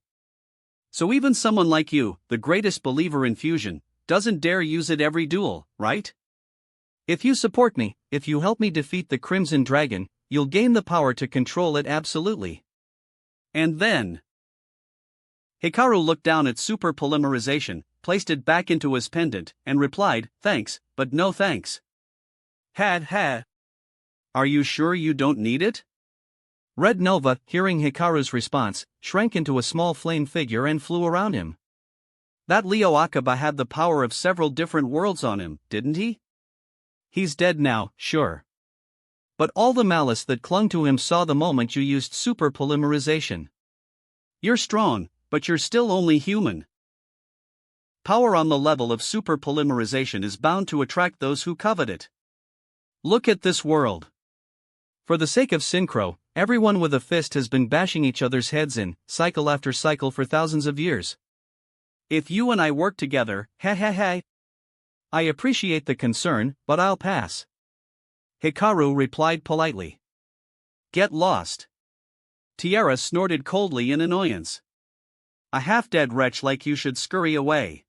So even someone like you, the greatest believer in fusion, doesn't dare use it every duel, right? If you support me, if you help me defeat the Crimson Dragon, you'll gain the power to control it absolutely. And then Hikaru looked down at super polymerization, placed it back into his pendant, and replied, thanks, but no thanks. Ha. Are you sure you don't need it? Red Nova, hearing Hikaru's response, shrank into a small flame figure and flew around him. That Leo Akaba had the power of several different worlds on him, didn't he? He's dead now, sure. But all the malice that clung to him saw the moment you used super polymerization. You're strong, but you're still only human. Power on the level of super polymerization is bound to attract those who covet it. Look at this world. For the sake of synchro, everyone with a fist has been bashing each other's heads in, cycle after cycle for thousands of years. If you and I work together, I appreciate the concern, but I'll pass. Hikaru replied politely. Get lost. Tiara snorted coldly in annoyance. A half-dead wretch like you should scurry away.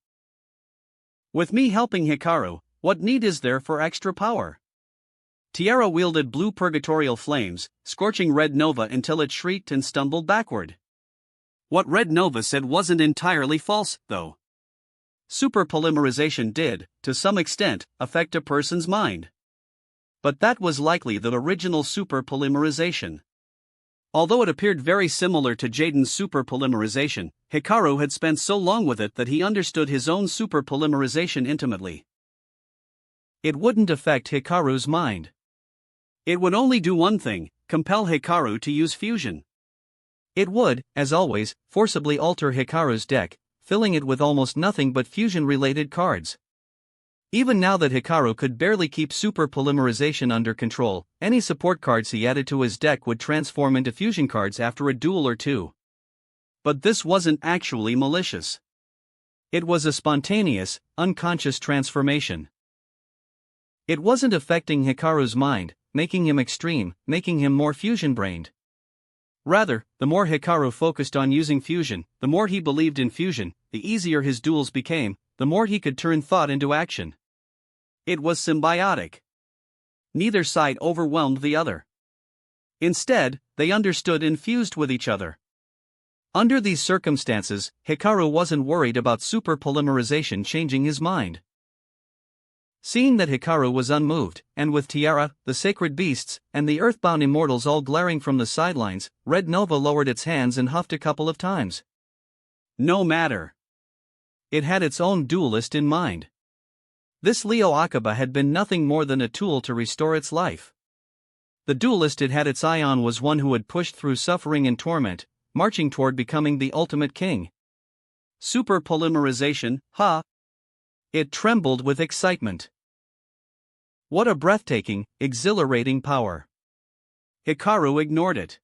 With me helping Hikaru, what need is there for extra power? Tiara wielded blue purgatorial flames, scorching Red Nova until it shrieked and stumbled backward. What Red Nova said wasn't entirely false, though. Super polymerization did, to some extent, affect a person's mind. But that was likely the original super polymerization. Although it appeared very similar to Jaiden's super polymerization, Hikaru had spent so long with it that he understood his own super polymerization intimately. It wouldn't affect Hikaru's mind. It would only do one thing: compel Hikaru to use fusion. It would, as always, forcibly alter Hikaru's deck, filling it with almost nothing but fusion-related cards. Even now that Hikaru could barely keep super polymerization under control, any support cards he added to his deck would transform into fusion cards after a duel or two. But this wasn't actually malicious. It was a spontaneous, unconscious transformation. It wasn't affecting Hikaru's mind, making him extreme, making him more fusion-brained. Rather, the more Hikaru focused on using fusion, the more he believed in fusion, the easier his duels became, the more he could turn thought into action. It was symbiotic. Neither side overwhelmed the other. Instead, they understood and fused with each other. Under these circumstances, Hikaru wasn't worried about super polymerization changing his mind. Seeing that Hikaru was unmoved, and with Tiara, the sacred beasts, and the earthbound immortals all glaring from the sidelines, Red Nova lowered its hands and huffed a couple of times. No matter. It had its own duelist in mind. This Leo Akaba had been nothing more than a tool to restore its life. The duelist it had its eye on was one who had pushed through suffering and torment, marching toward becoming the ultimate king. Super polymerization, ha! It trembled with excitement. What a breathtaking, exhilarating power. Hikaru ignored it.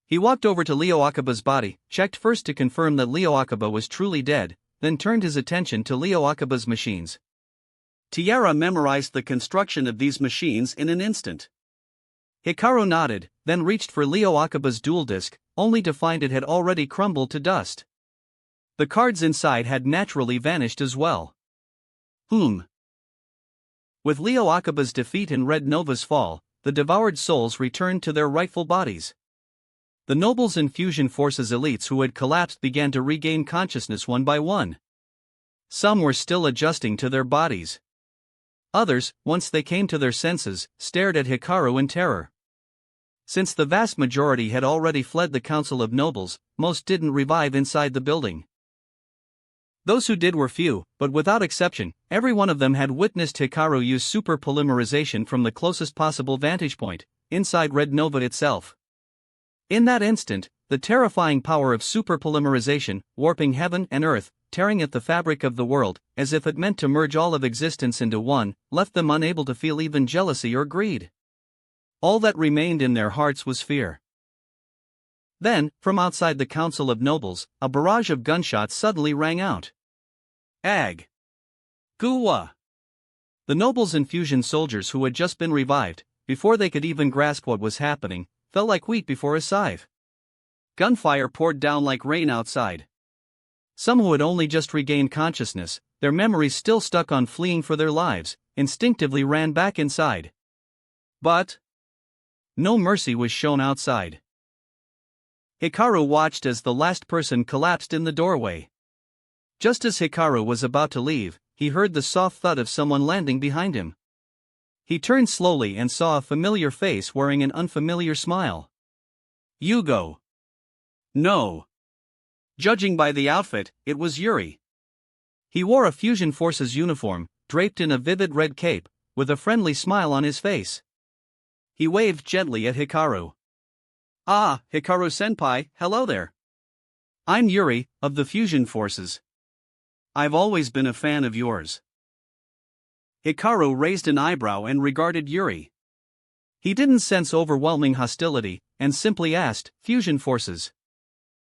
He walked over to Leo Akaba's body, checked first to confirm that Leo Akaba was truly dead, then turned his attention to Leo Akaba's machines. Tiara memorized the construction of these machines in an instant. Hikaru nodded, then reached for Leo Akaba's dual disc, only to find it had already crumbled to dust. The cards inside had naturally vanished as well. With Leo Akaba's defeat and Red Nova's fall, the devoured souls returned to their rightful bodies. The nobles and fusion forces elites who had collapsed began to regain consciousness one by one. Some were still adjusting to their bodies. Others, once they came to their senses, stared at Hikaru in terror. Since the vast majority had already fled the Council of Nobles, most didn't revive inside the building. Those who did were few, but without exception, every one of them had witnessed Hikaru use super polymerization from the closest possible vantage point, inside Red Nova itself. In that instant, the terrifying power of super polymerization, warping heaven and earth, tearing at the fabric of the world, as if it meant to merge all of existence into one, left them unable to feel even jealousy or greed. All that remained in their hearts was fear. Then, from outside the Council of Nobles, a barrage of gunshots suddenly rang out. Ag! Guwa! The nobles and fusion soldiers who had just been revived, before they could even grasp what was happening, fell like wheat before a scythe. Gunfire poured down like rain outside. Some who had only just regained consciousness, their memories still stuck on fleeing for their lives, instinctively ran back inside. But no mercy was shown outside. Hikaru watched as the last person collapsed in the doorway. Just as Hikaru was about to leave, he heard the soft thud of someone landing behind him. He turned slowly and saw a familiar face wearing an unfamiliar smile. Yugo. No. Judging by the outfit, it was Yuri. He wore a Fusion Forces uniform, draped in a vivid red cape, with a friendly smile on his face. He waved gently at Hikaru. Ah, Hikaru-senpai, hello there. I'm Yuri, of the Fusion Forces. I've always been a fan of yours. Hikaru raised an eyebrow and regarded Yuri. He didn't sense overwhelming hostility, and simply asked, Fusion Forces.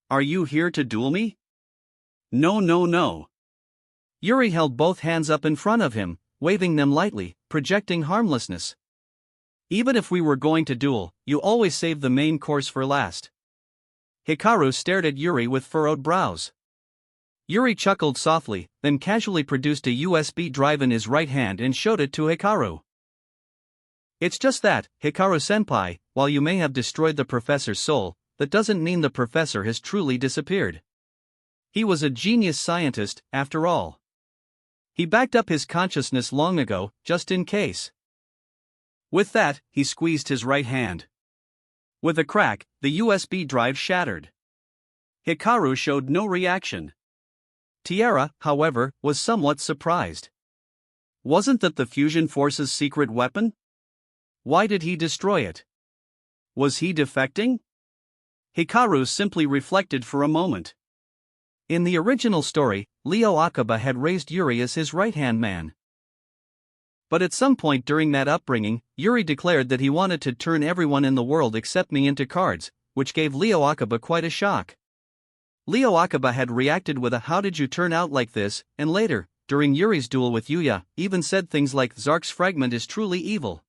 Are you here to duel me? No, no, no. Yuri held both hands up in front of him, waving them lightly, projecting harmlessness. Even if we were going to duel, you always save the main course for last. Hikaru stared at Yuri with furrowed brows. Yuri chuckled softly, then casually produced a USB drive in his right hand and showed it to Hikaru. It's just that, Hikaru-senpai, while you may have destroyed the professor's soul, that doesn't mean the professor has truly disappeared. He was a genius scientist, after all. He backed up his consciousness long ago, just in case. With that, he squeezed his right hand. With a crack, the USB drive shattered. Hikaru showed no reaction. Tiara, however, was somewhat surprised. Wasn't that the Fusion Force's secret weapon? Why did he destroy it? Was he defecting? Hikaru simply reflected for a moment. In the original story, Leo Akiba had raised Yuri as his right-hand man. But at some point during that upbringing, Yuri declared that he wanted to turn everyone in the world except me into cards, which gave Leo Akiba quite a shock. Leo Akiba had reacted with a "how did you turn out like this," and later, during Yuri's duel with Yuya, even said things like Zark's fragment is truly evil.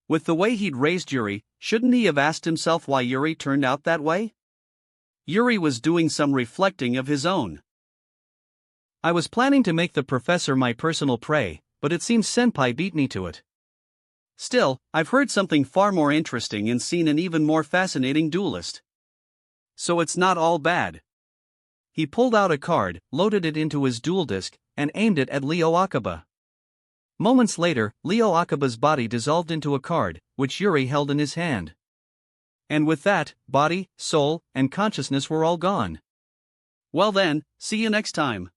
With the way he'd raised Yuri, shouldn't he have asked himself why Yuri turned out that way? Yuri was doing some reflecting of his own. I was planning to make the professor my personal prey, but it seems Senpai beat me to it. Still, I've heard something far more interesting and seen an even more fascinating duelist. So it's not all bad. He pulled out a card, loaded it into his duel disk, and aimed it at Leo Akiba. Moments later, Leo Akiba's body dissolved into a card, which Yuri held in his hand. And with that, body, soul, and consciousness were all gone. Well then, see you next time.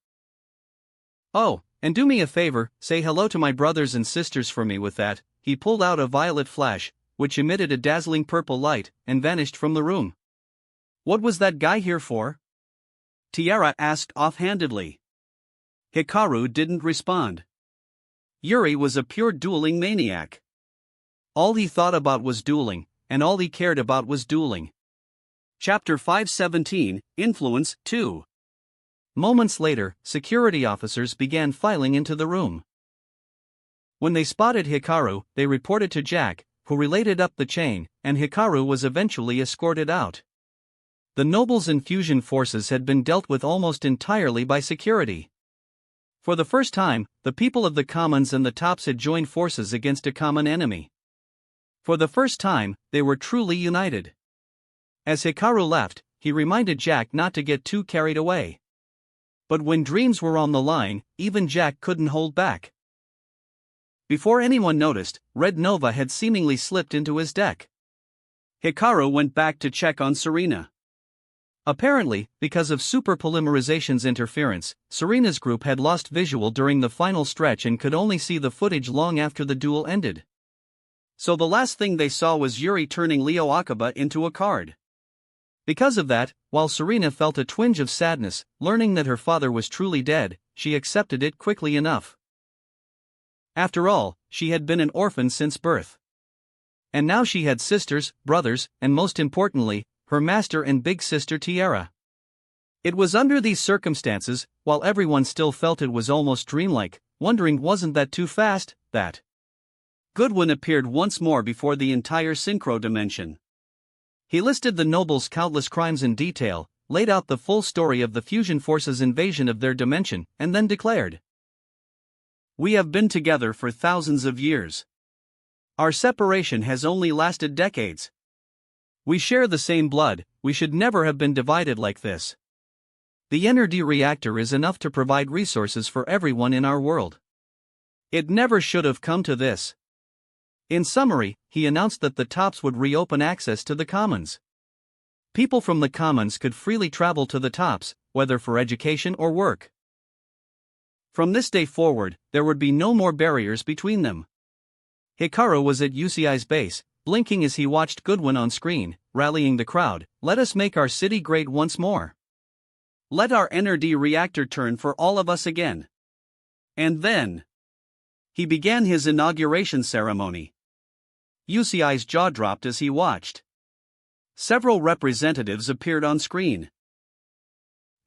Oh, and do me a favor, say hello to my brothers and sisters for me with that. He pulled out a violet flash, which emitted a dazzling purple light, and vanished from the room. What was that guy here for? Tiara asked offhandedly. Hikaru didn't respond. Yuri was a pure dueling maniac. All he thought about was dueling, and all he cared about was dueling. Chapter 517, Influence 2. Moments later, security officers began filing into the room. When they spotted Hikaru, they reported to Jack, who related up the chain, and Hikaru was eventually escorted out. The nobles and fusion forces had been dealt with almost entirely by security. For the first time, the people of the commons and the tops had joined forces against a common enemy. For the first time, they were truly united. As Hikaru left, he reminded Jack not to get too carried away. But when dreams were on the line, even Jack couldn't hold back. Before anyone noticed, Red Nova had seemingly slipped into his deck. Hikaru went back to check on Serena. Apparently, because of superpolymerization's interference, Serena's group had lost visual during the final stretch and could only see the footage long after the duel ended. So the last thing they saw was Yuri turning Leo Akiba into a card. Because of that, while Serena felt a twinge of sadness, learning that her father was truly dead, she accepted it quickly enough. After all, she had been an orphan since birth. And now she had sisters, brothers, and most importantly, her master and big sister Tiara. It was under these circumstances, while everyone still felt it was almost dreamlike, wondering wasn't that too fast, that Goodwin appeared once more before the entire synchro dimension. He listed the nobles' countless crimes in detail, laid out the full story of the fusion forces' invasion of their dimension, and then declared, "We have been together for thousands of years. Our separation has only lasted decades. We share the same blood, we should never have been divided like this. The energy reactor is enough to provide resources for everyone in our world. It never should have come to this." In summary, he announced that the tops would reopen access to the commons. People from the commons could freely travel to the tops, whether for education or work. From this day forward, there would be no more barriers between them. Hikaru was at UCI's base, blinking as he watched Goodwin on screen, rallying the crowd, "Let us make our city great once more." Let our NRD reactor turn for all of us again. And then he began his inauguration ceremony. UCI's jaw dropped as he watched. Several representatives appeared on screen.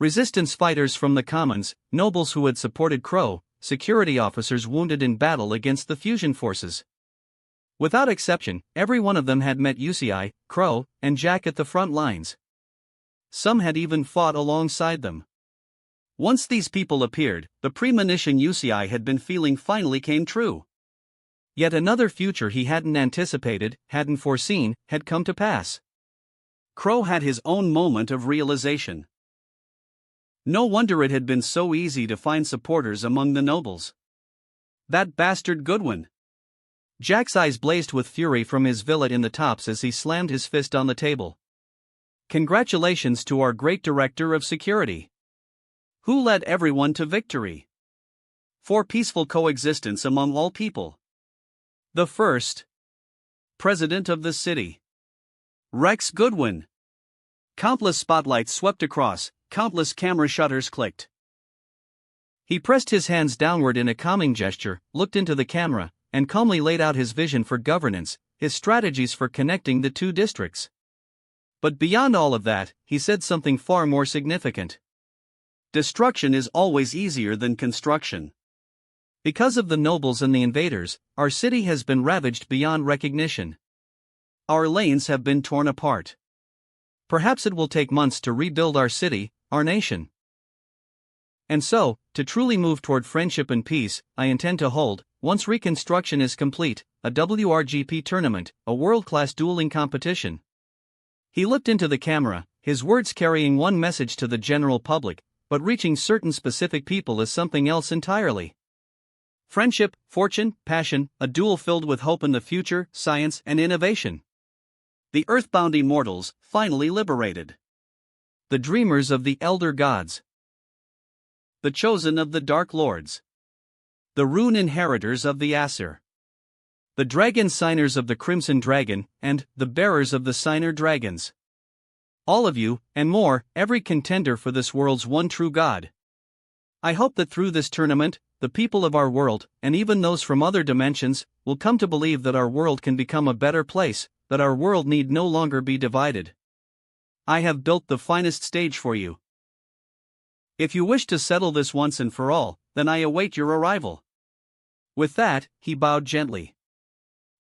Resistance fighters from the Commons, nobles who had supported Crow, security officers wounded in battle against the fusion forces. Without exception, every one of them had met UCI, Crow, and Jack at the front lines. Some had even fought alongside them. Once these people appeared, the premonition UCI had been feeling finally came true. Yet another future he hadn't anticipated, hadn't foreseen, had come to pass. Crow had his own moment of realization. No wonder it had been so easy to find supporters among the nobles. That bastard Goodwin. Jack's eyes blazed with fury from his billet in the tops as he slammed his fist on the table. Congratulations to our great director of security, who led everyone to victory. For peaceful coexistence among all people. The first president of the city, Rex Goodwin. Countless spotlights swept across, countless camera shutters clicked. He pressed his hands downward in a calming gesture, looked into the camera, and calmly laid out his vision for governance, his strategies for connecting the two districts. But beyond all of that, he said something far more significant. Destruction is always easier than construction. Because of the nobles and the invaders, our city has been ravaged beyond recognition. Our lanes have been torn apart. Perhaps it will take months to rebuild our city, our nation. And so, to truly move toward friendship and peace, I intend to hold, once reconstruction is complete, a WRGP tournament, a world-class dueling competition. He looked into the camera, his words carrying one message to the general public, but reaching certain specific people is something else entirely. Friendship, fortune, passion, a duel filled with hope in the future, science, and innovation. The earthbound immortals, finally liberated. The dreamers of the elder gods. The chosen of the Dark Lords. The rune inheritors of the Aesir. The dragon signers of the Crimson Dragon, and the bearers of the Signer Dragons. All of you, and more, every contender for this world's one true God. I hope that through this tournament, the people of our world, and even those from other dimensions, will come to believe that our world can become a better place, that our world need no longer be divided. I have built the finest stage for you. If you wish to settle this once and for all, then I await your arrival. With that, he bowed gently.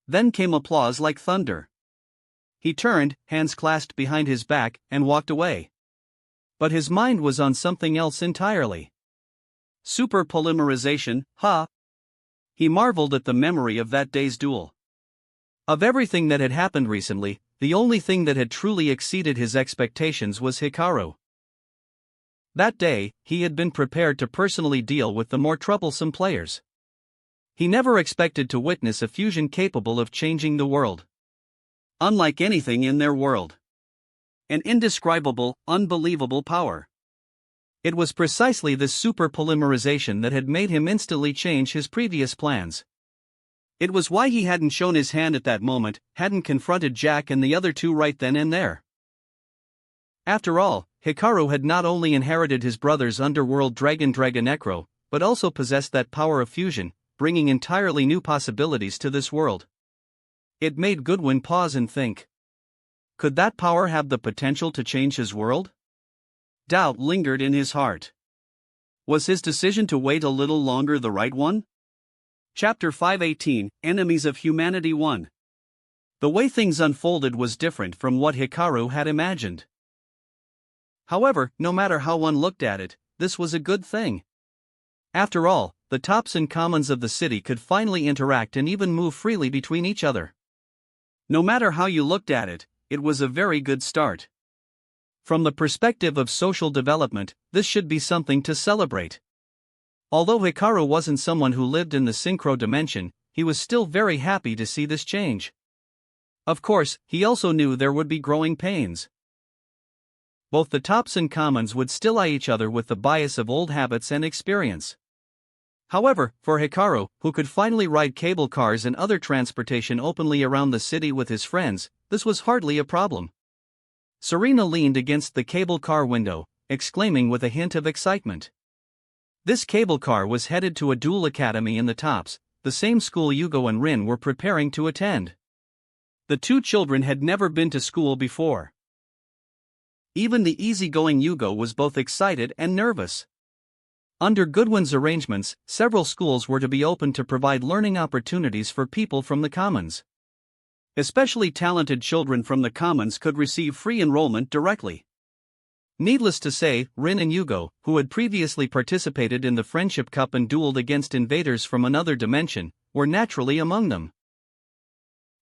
Then came applause like thunder. He turned, hands clasped behind his back, and walked away. But his mind was on something else entirely. Super polymerization, huh? He marveled at the memory of that day's duel. Of everything that had happened recently, the only thing that had truly exceeded his expectations was Hikaru. That day, he had been prepared to personally deal with the more troublesome players. He never expected to witness a fusion capable of changing the world. Unlike anything in their world. An indescribable, unbelievable power. It was precisely this super polymerization that had made him instantly change his previous plans. It was why he hadn't shown his hand at that moment, hadn't confronted Jack and the other two right then and there. After all, Hikaru had not only inherited his brother's underworld dragon Dragonecro, but also possessed that power of fusion, bringing entirely new possibilities to this world. It made Goodwin pause and think. Could that power have the potential to change his world? Doubt lingered in his heart. Was his decision to wait a little longer the right one? Chapter 518, Enemies of Humanity 1. The way things unfolded was different from what Hikaru had imagined. However, no matter how one looked at it, this was a good thing. After all, the tops and commons of the city could finally interact and even move freely between each other. No matter how you looked at it, it was a very good start. From the perspective of social development, this should be something to celebrate. Although Hikaru wasn't someone who lived in the synchro dimension, he was still very happy to see this change. Of course, he also knew there would be growing pains. Both the tops and commons would still eye each other with the bias of old habits and experience. However, for Hikaru, who could finally ride cable cars and other transportation openly around the city with his friends, this was hardly a problem. Serena leaned against the cable car window, exclaiming with a hint of excitement. This cable car was headed to a dual academy in the tops, the same school Yugo and Rin were preparing to attend. The two children had never been to school before. Even the easygoing Yugo was both excited and nervous. Under Goodwin's arrangements, several schools were to be opened to provide learning opportunities for people from the commons. Especially talented children from the commons could receive free enrollment directly. Needless to say, Rin and Yugo, who had previously participated in the Friendship Cup and dueled against invaders from another dimension, were naturally among them.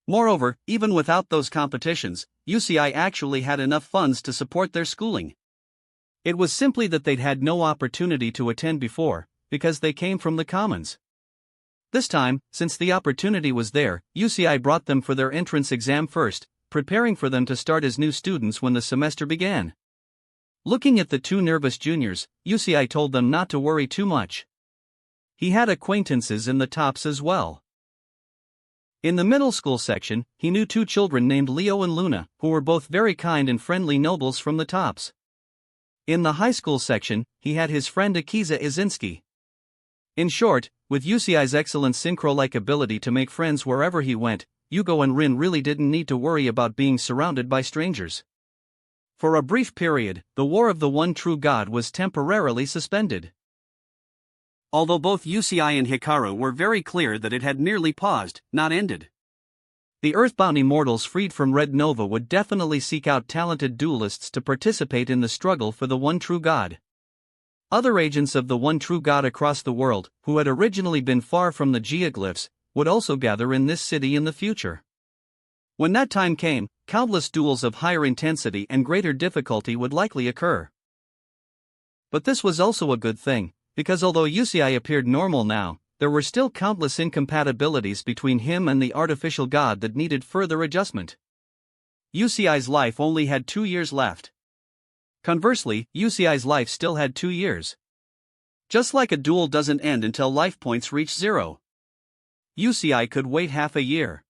Moreover, even without those competitions, UCI actually had enough funds to support their schooling. It was simply that they'd had no opportunity to attend before, because they came from the commons. This time, since the opportunity was there, UCI brought them for their entrance exam first, preparing for them to start as new students when the semester began. Looking at the two nervous juniors, UCI told them not to worry too much. He had acquaintances in the tops as well. In the middle school section, he knew two children named Leo and Luna, who were both very kind and friendly nobles from the tops. In the high school section, he had his friend Akiza Izinski. In short, with UCI's excellent synchro-like ability to make friends wherever he went, Yugo and Rin really didn't need to worry about being surrounded by strangers. For a brief period, the War of the One True God was temporarily suspended. Although both UCI and Hikaru were very clear that it had merely paused, not ended. The Earthbound immortals freed from Red Nova would definitely seek out talented duelists to participate in the struggle for the One True God. Other agents of the One True God across the world, who had originally been far from the geoglyphs, would also gather in this city in the future. When that time came, countless duels of higher intensity and greater difficulty would likely occur. But this was also a good thing, because although UCI appeared normal now, there were still countless incompatibilities between him and the artificial god that needed further adjustment. UCI's life only had 2 years left. Conversely, UCI's life still had 2 years. Just like a duel doesn't end until life points reach 0. UCI could wait half a year.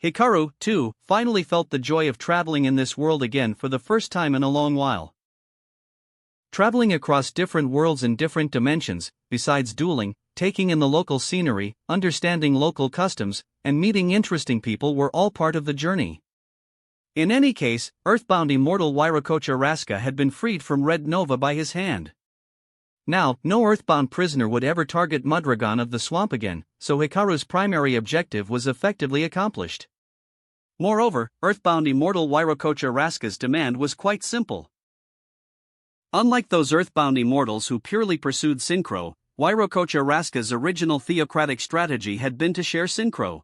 Hikaru, too, finally felt the joy of traveling in this world again for the first time in a long while. Traveling across different worlds and different dimensions, besides dueling, taking in the local scenery, understanding local customs, and meeting interesting people were all part of the journey. In any case, Earthbound immortal Wairokocha Raska had been freed from Red Nova by his hand. Now, no Earthbound prisoner would ever target Mudragon of the Swamp again, so Hikaru's primary objective was effectively accomplished. Moreover, Earthbound immortal Wairokocha Raska's demand was quite simple. Unlike those Earthbound immortals who purely pursued Synchro, Wairokocha Raska's original theocratic strategy had been to share Synchro.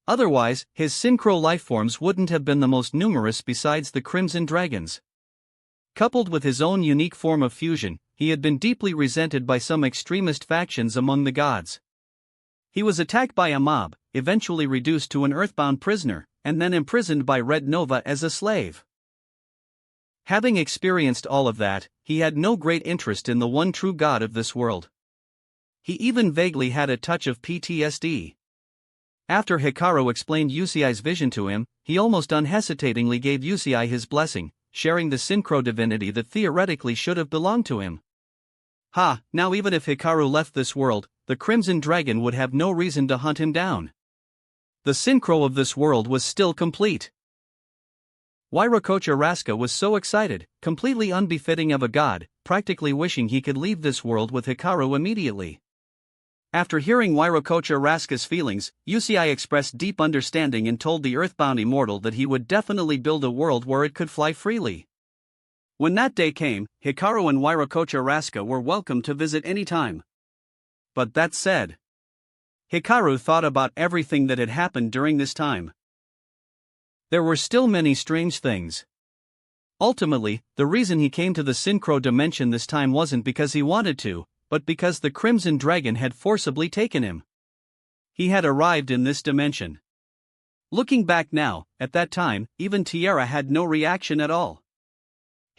Otherwise, his Synchro lifeforms wouldn't have been the most numerous besides the Crimson Dragons. Coupled with his own unique form of fusion, he had been deeply resented by some extremist factions among the gods. He was attacked by a mob, eventually reduced to an Earthbound prisoner, and then imprisoned by Red Nova as a slave. Having experienced all of that, he had no great interest in the one true god of this world. He even vaguely had a touch of PTSD. After Hikaru explained UCI's vision to him, he almost unhesitatingly gave UCI his blessing, sharing the synchro divinity that theoretically should have belonged to him. Now even if Hikaru left this world, the Crimson Dragon would have no reason to hunt him down. The synchro of this world was still complete. Wairokocha Raska was so excited, completely unbefitting of a god, practically wishing he could leave this world with Hikaru immediately. After hearing Wairokocha Raska's feelings, UCI expressed deep understanding and told the Earthbound immortal that he would definitely build a world where it could fly freely. When that day came, Hikaru and Wairokocha Raska were welcome to visit any time. But that said, Hikaru thought about everything that had happened during this time. There were still many strange things. Ultimately, the reason he came to the Synchro dimension this time wasn't because he wanted to, but because the Crimson Dragon had forcibly taken him. He had arrived in this dimension. Looking back now, at that time, even Tierra had no reaction at all.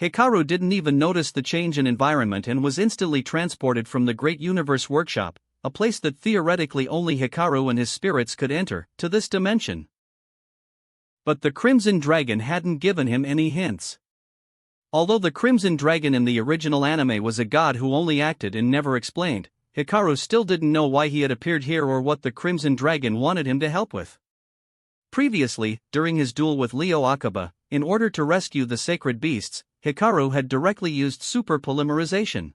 Hikaru didn't even notice the change in environment and was instantly transported from the Great Universe Workshop, a place that theoretically only Hikaru and his spirits could enter, to this dimension. But the Crimson Dragon hadn't given him any hints. Although the Crimson Dragon in the original anime was a god who only acted and never explained, Hikaru still didn't know why he had appeared here or what the Crimson Dragon wanted him to help with. Previously, during his duel with Leo Akaba, in order to rescue the sacred beasts, Hikaru had directly used super polymerization.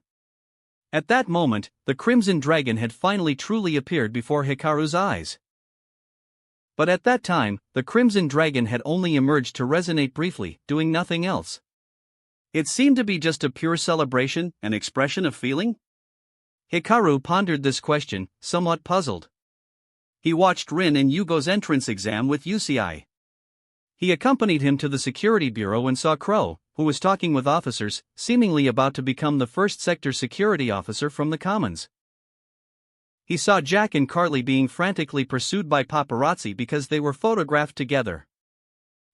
At that moment, the Crimson Dragon had finally truly appeared before Hikaru's eyes. But at that time, the Crimson Dragon had only emerged to resonate briefly, doing nothing else. It seemed to be just a pure celebration, an expression of feeling? Hikaru pondered this question, somewhat puzzled. He watched Rin and Yugo's entrance exam with UCI. He accompanied him to the security bureau and saw Crow, who was talking with officers, seemingly about to become the first sector security officer from the Commons. He saw Jack and Carly being frantically pursued by paparazzi because they were photographed together.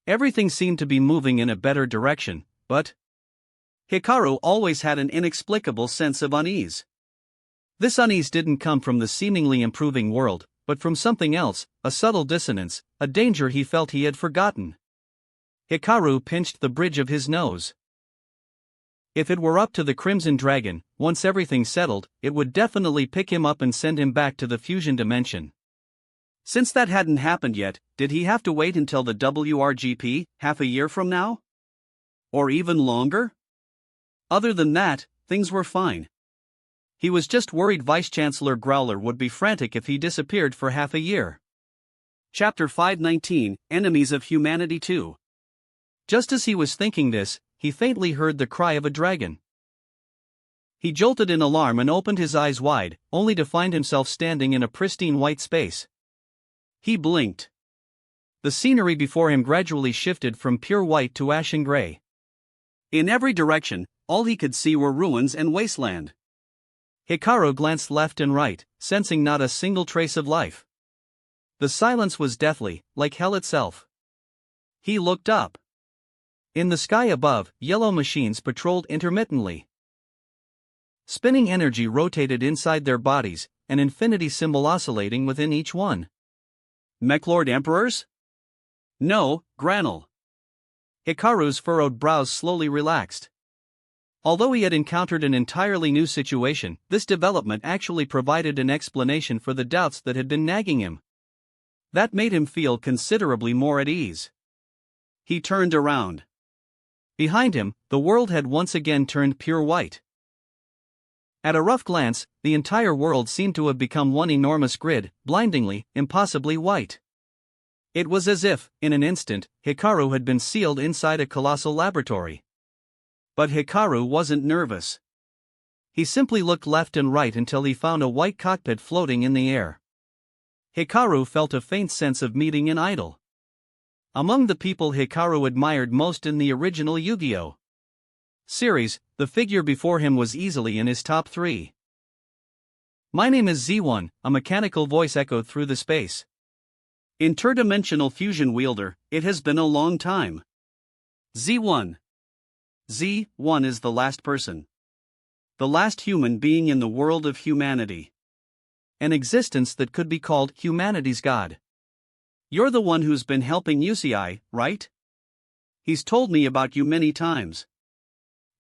Everything seemed to be moving in a better direction, but Hikaru always had an inexplicable sense of unease. This unease didn't come from the seemingly improving world, but from something else, a subtle dissonance, a danger he felt he had forgotten. Hikaru pinched the bridge of his nose. If it were up to the Crimson Dragon, once everything settled, it would definitely pick him up and send him back to the fusion dimension. Since that hadn't happened yet, did he have to wait until the WRGP, half a year from now? Or even longer? Other than that, things were fine. He was just worried Vice-Chancellor Growler would be frantic if he disappeared for half a year. Chapter 519, Enemies of Humanity 2. Just as he was thinking this, he faintly heard the cry of a dragon. He jolted in alarm and opened his eyes wide, only to find himself standing in a pristine white space. He blinked. The scenery before him gradually shifted from pure white to ashen gray. In every direction, all he could see were ruins and wasteland. Hikaru glanced left and right, sensing not a single trace of life. The silence was deathly, like hell itself. He looked up. In the sky above, yellow machines patrolled intermittently. Spinning energy rotated inside their bodies, an infinity symbol oscillating within each one. Mechlord Emperors? No, Granul. Hikaru's furrowed brows slowly relaxed. Although he had encountered an entirely new situation, this development actually provided an explanation for the doubts that had been nagging him. That made him feel considerably more at ease. He turned around. Behind him, the world had once again turned pure white. At a rough glance, the entire world seemed to have become one enormous grid, blindingly, impossibly white. It was as if, in an instant, Hikaru had been sealed inside a colossal laboratory. But Hikaru wasn't nervous. He simply looked left and right until he found a white cockpit floating in the air. Hikaru felt a faint sense of meeting an idol. Among the people Hikaru admired most in the original Yu-Gi-Oh! Series, the figure before him was easily in his top 3. "My name is Z1, a mechanical voice echoed through the space. Interdimensional fusion wielder, it has been a long time. Z1. Z1 is the last person. The last human being in the world of humanity. An existence that could be called humanity's god. You're the one who's been helping UCI, right? He's told me about you many times."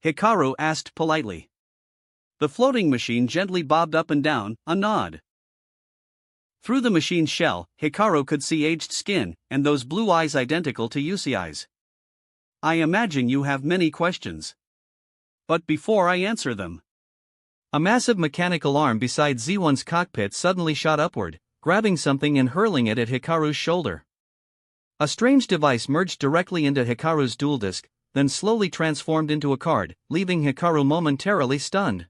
Hikaru asked politely. The floating machine gently bobbed up and down, a nod. Through the machine's shell, Hikaru could see aged skin, and those blue eyes identical to UCI's. "I imagine you have many questions. But before I answer them..." A massive mechanical arm beside Z1's cockpit suddenly shot upward, grabbing something and hurling it at Hikaru's shoulder. A strange device merged directly into Hikaru's dual disk, then slowly transformed into a card, leaving Hikaru momentarily stunned.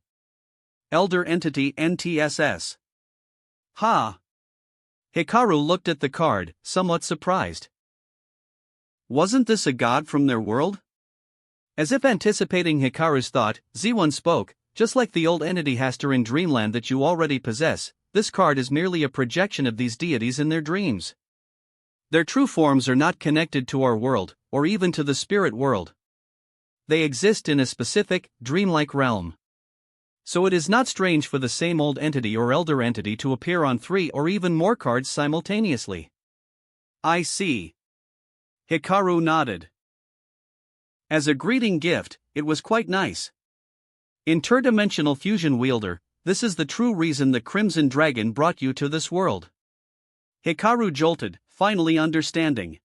Elder Entity NTSS. Ha! Hikaru looked at the card, somewhat surprised. Wasn't this a god from their world? As if anticipating Hikaru's thought, Z1 spoke, "Just like the old entity Haster in Dreamland that you already possess, this card is merely a projection of these deities in their dreams. Their true forms are not connected to our world, or even to the spirit world. They exist in a specific, dreamlike realm. So it is not strange for the same old entity or elder entity to appear on 3 or even more cards simultaneously." "I see." Hikaru nodded. As a greeting gift, it was quite nice. Interdimensional fusion wielder, this is the true reason the Crimson Dragon brought you to this world. Hikaru jolted, finally understanding.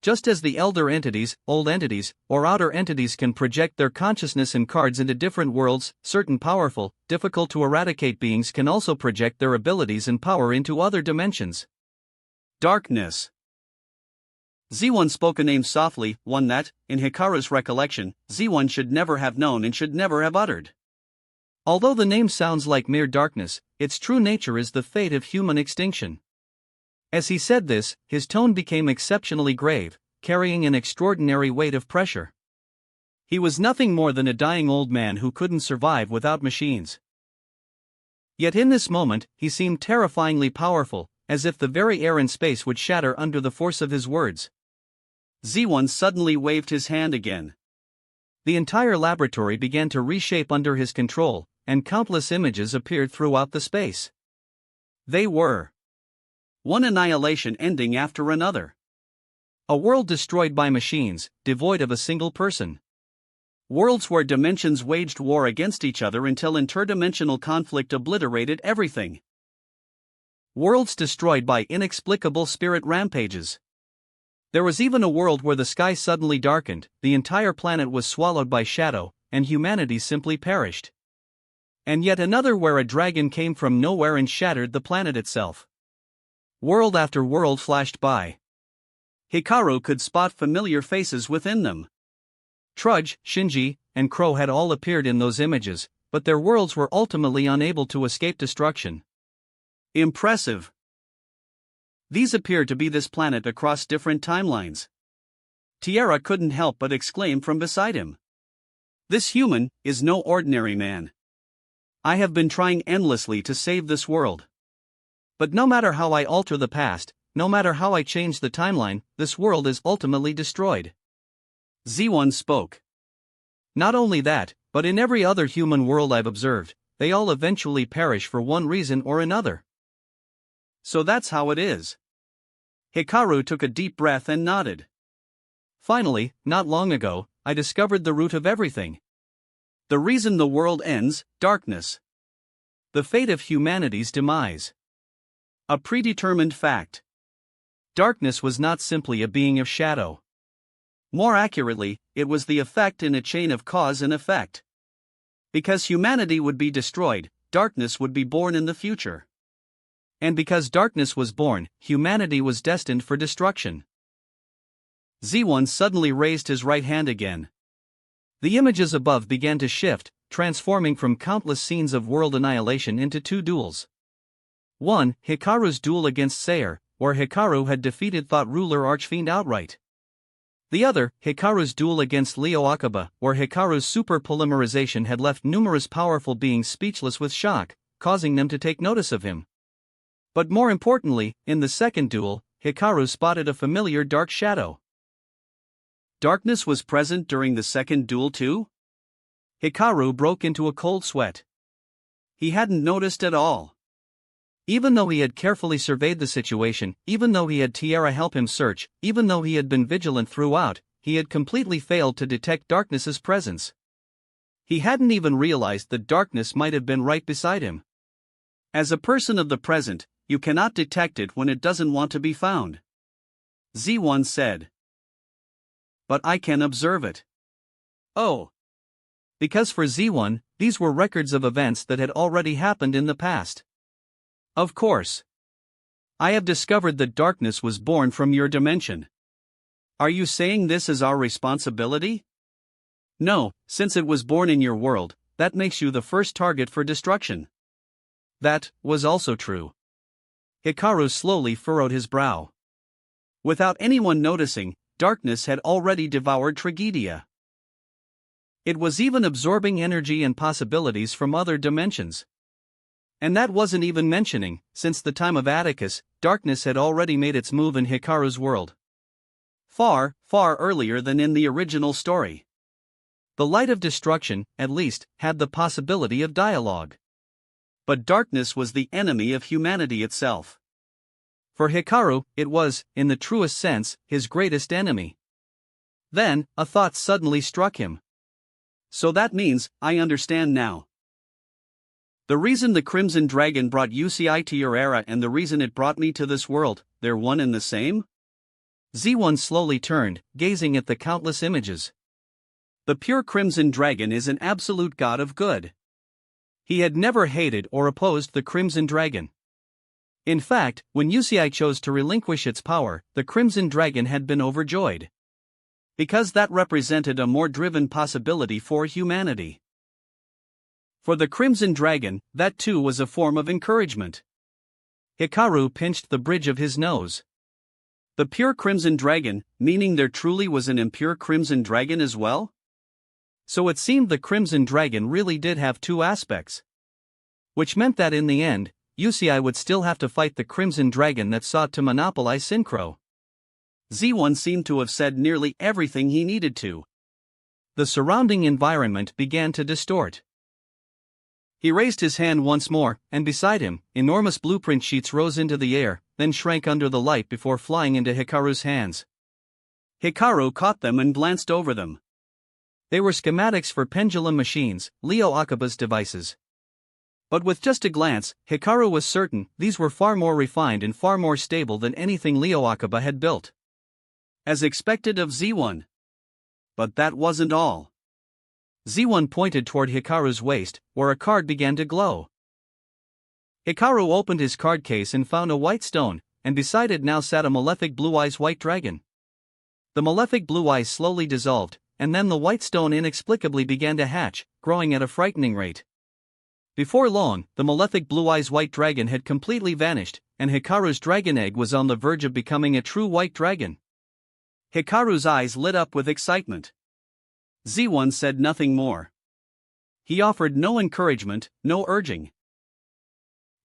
Just as the elder entities, old entities, or outer entities can project their consciousness and cards into different worlds, certain powerful, difficult to eradicate beings can also project their abilities and power into other dimensions. Darkness. Z1 spoke a name softly, one that, in Hikaru's recollection, Z1 should never have known and should never have uttered. Although the name sounds like mere darkness, its true nature is the fate of human extinction. As he said this, his tone became exceptionally grave, carrying an extraordinary weight of pressure. He was nothing more than a dying old man who couldn't survive without machines. Yet in this moment, he seemed terrifyingly powerful, as if the very air and space would shatter under the force of his words. Z1 suddenly waved his hand again. The entire laboratory began to reshape under his control, and countless images appeared throughout the space. They were one annihilation ending after another. A world destroyed by machines, devoid of a single person. Worlds where dimensions waged war against each other until interdimensional conflict obliterated everything. Worlds destroyed by inexplicable spirit rampages. There was even a world where the sky suddenly darkened, the entire planet was swallowed by shadow, and humanity simply perished. And yet another where a dragon came from nowhere and shattered the planet itself. World after world flashed by. Hikaru could spot familiar faces within them. Trudge, Shinji, and Crow had all appeared in those images, but their worlds were ultimately unable to escape destruction. Impressive. These appeared to be this planet across different timelines. Tiara couldn't help but exclaim from beside him. This human is no ordinary man. I have been trying endlessly to save this world. But no matter how I alter the past, no matter how I change the timeline, this world is ultimately destroyed. Z1 spoke. Not only that, but in every other human world I've observed, they all eventually perish for one reason or another. So that's how it is. Hikaru took a deep breath and nodded. Finally, not long ago, I discovered the root of everything. The reason the world ends, darkness. The fate of humanity's demise. A predetermined fact. Darkness was not simply a being of shadow. More accurately, it was the effect in a chain of cause and effect. Because humanity would be destroyed, darkness would be born in the future. And because darkness was born, humanity was destined for destruction. Z1 suddenly raised his right hand again. The images above began to shift, transforming from countless scenes of world annihilation into two duels. One, Hikaru's duel against Sayer, where Hikaru had defeated Thought Ruler Archfiend outright. The other, Hikaru's duel against Leo Akaba, where Hikaru's super polymerization had left numerous powerful beings speechless with shock, causing them to take notice of him. But more importantly, in the second duel, Hikaru spotted a familiar dark shadow. Darkness was present during the second duel too? Hikaru broke into a cold sweat. He hadn't noticed at all. Even though he had carefully surveyed the situation, even though he had Tiara help him search, even though he had been vigilant throughout, he had completely failed to detect darkness's presence. He hadn't even realized that darkness might have been right beside him. As a person of the present, you cannot detect it when it doesn't want to be found. Z1 said. But I can observe it. Oh. Because for Z1, these were records of events that had already happened in the past. Of course. I have discovered that darkness was born from your dimension. Are you saying this is our responsibility? No, since it was born in your world, that makes you the first target for destruction. That was also true. Hikaru slowly furrowed his brow. Without anyone noticing, darkness had already devoured Tragedia. It was even absorbing energy and possibilities from other dimensions. And that wasn't even mentioning, since the time of Atticus, darkness had already made its move in Hikaru's world. Far, far earlier than in the original story. The light of destruction, at least, had the possibility of dialogue. But darkness was the enemy of humanity itself. For Hikaru, it was, in the truest sense, his greatest enemy. Then, a thought suddenly struck him. So that means, I understand now. The reason the Crimson Dragon brought UCI to your era and the reason it brought me to this world, they're one and the same? Z1 slowly turned, gazing at the countless images. The pure Crimson Dragon is an absolute god of good. He had never hated or opposed the Crimson Dragon. In fact, when UCI chose to relinquish its power, the Crimson Dragon had been overjoyed. Because that represented a more driven possibility for humanity. For the Crimson Dragon, that too was a form of encouragement. Hikaru pinched the bridge of his nose. The pure Crimson Dragon, meaning there truly was an impure Crimson Dragon as well? So it seemed the Crimson Dragon really did have two aspects. Which meant that in the end, UCI would still have to fight the Crimson Dragon that sought to monopolize Synchro. Z1 seemed to have said nearly everything he needed to. The surrounding environment began to distort. He raised his hand once more, and beside him, enormous blueprint sheets rose into the air, then shrank under the light before flying into Hikaru's hands. Hikaru caught them and glanced over them. They were schematics for pendulum machines, Leo Akaba's devices. But with just a glance, Hikaru was certain these were far more refined and far more stable than anything Leo Akaba had built. As expected of Z1. But that wasn't all. Z1 pointed toward Hikaru's waist, where a card began to glow. Hikaru opened his card case and found a white stone, and beside it now sat a malefic blue eyes white dragon. The malefic blue eyes slowly dissolved, and then the white stone inexplicably began to hatch, growing at a frightening rate. Before long, the malefic blue eyes white dragon had completely vanished, and Hikaru's dragon egg was on the verge of becoming a true white dragon. Hikaru's eyes lit up with excitement. Z1 said nothing more. He offered no encouragement, no urging.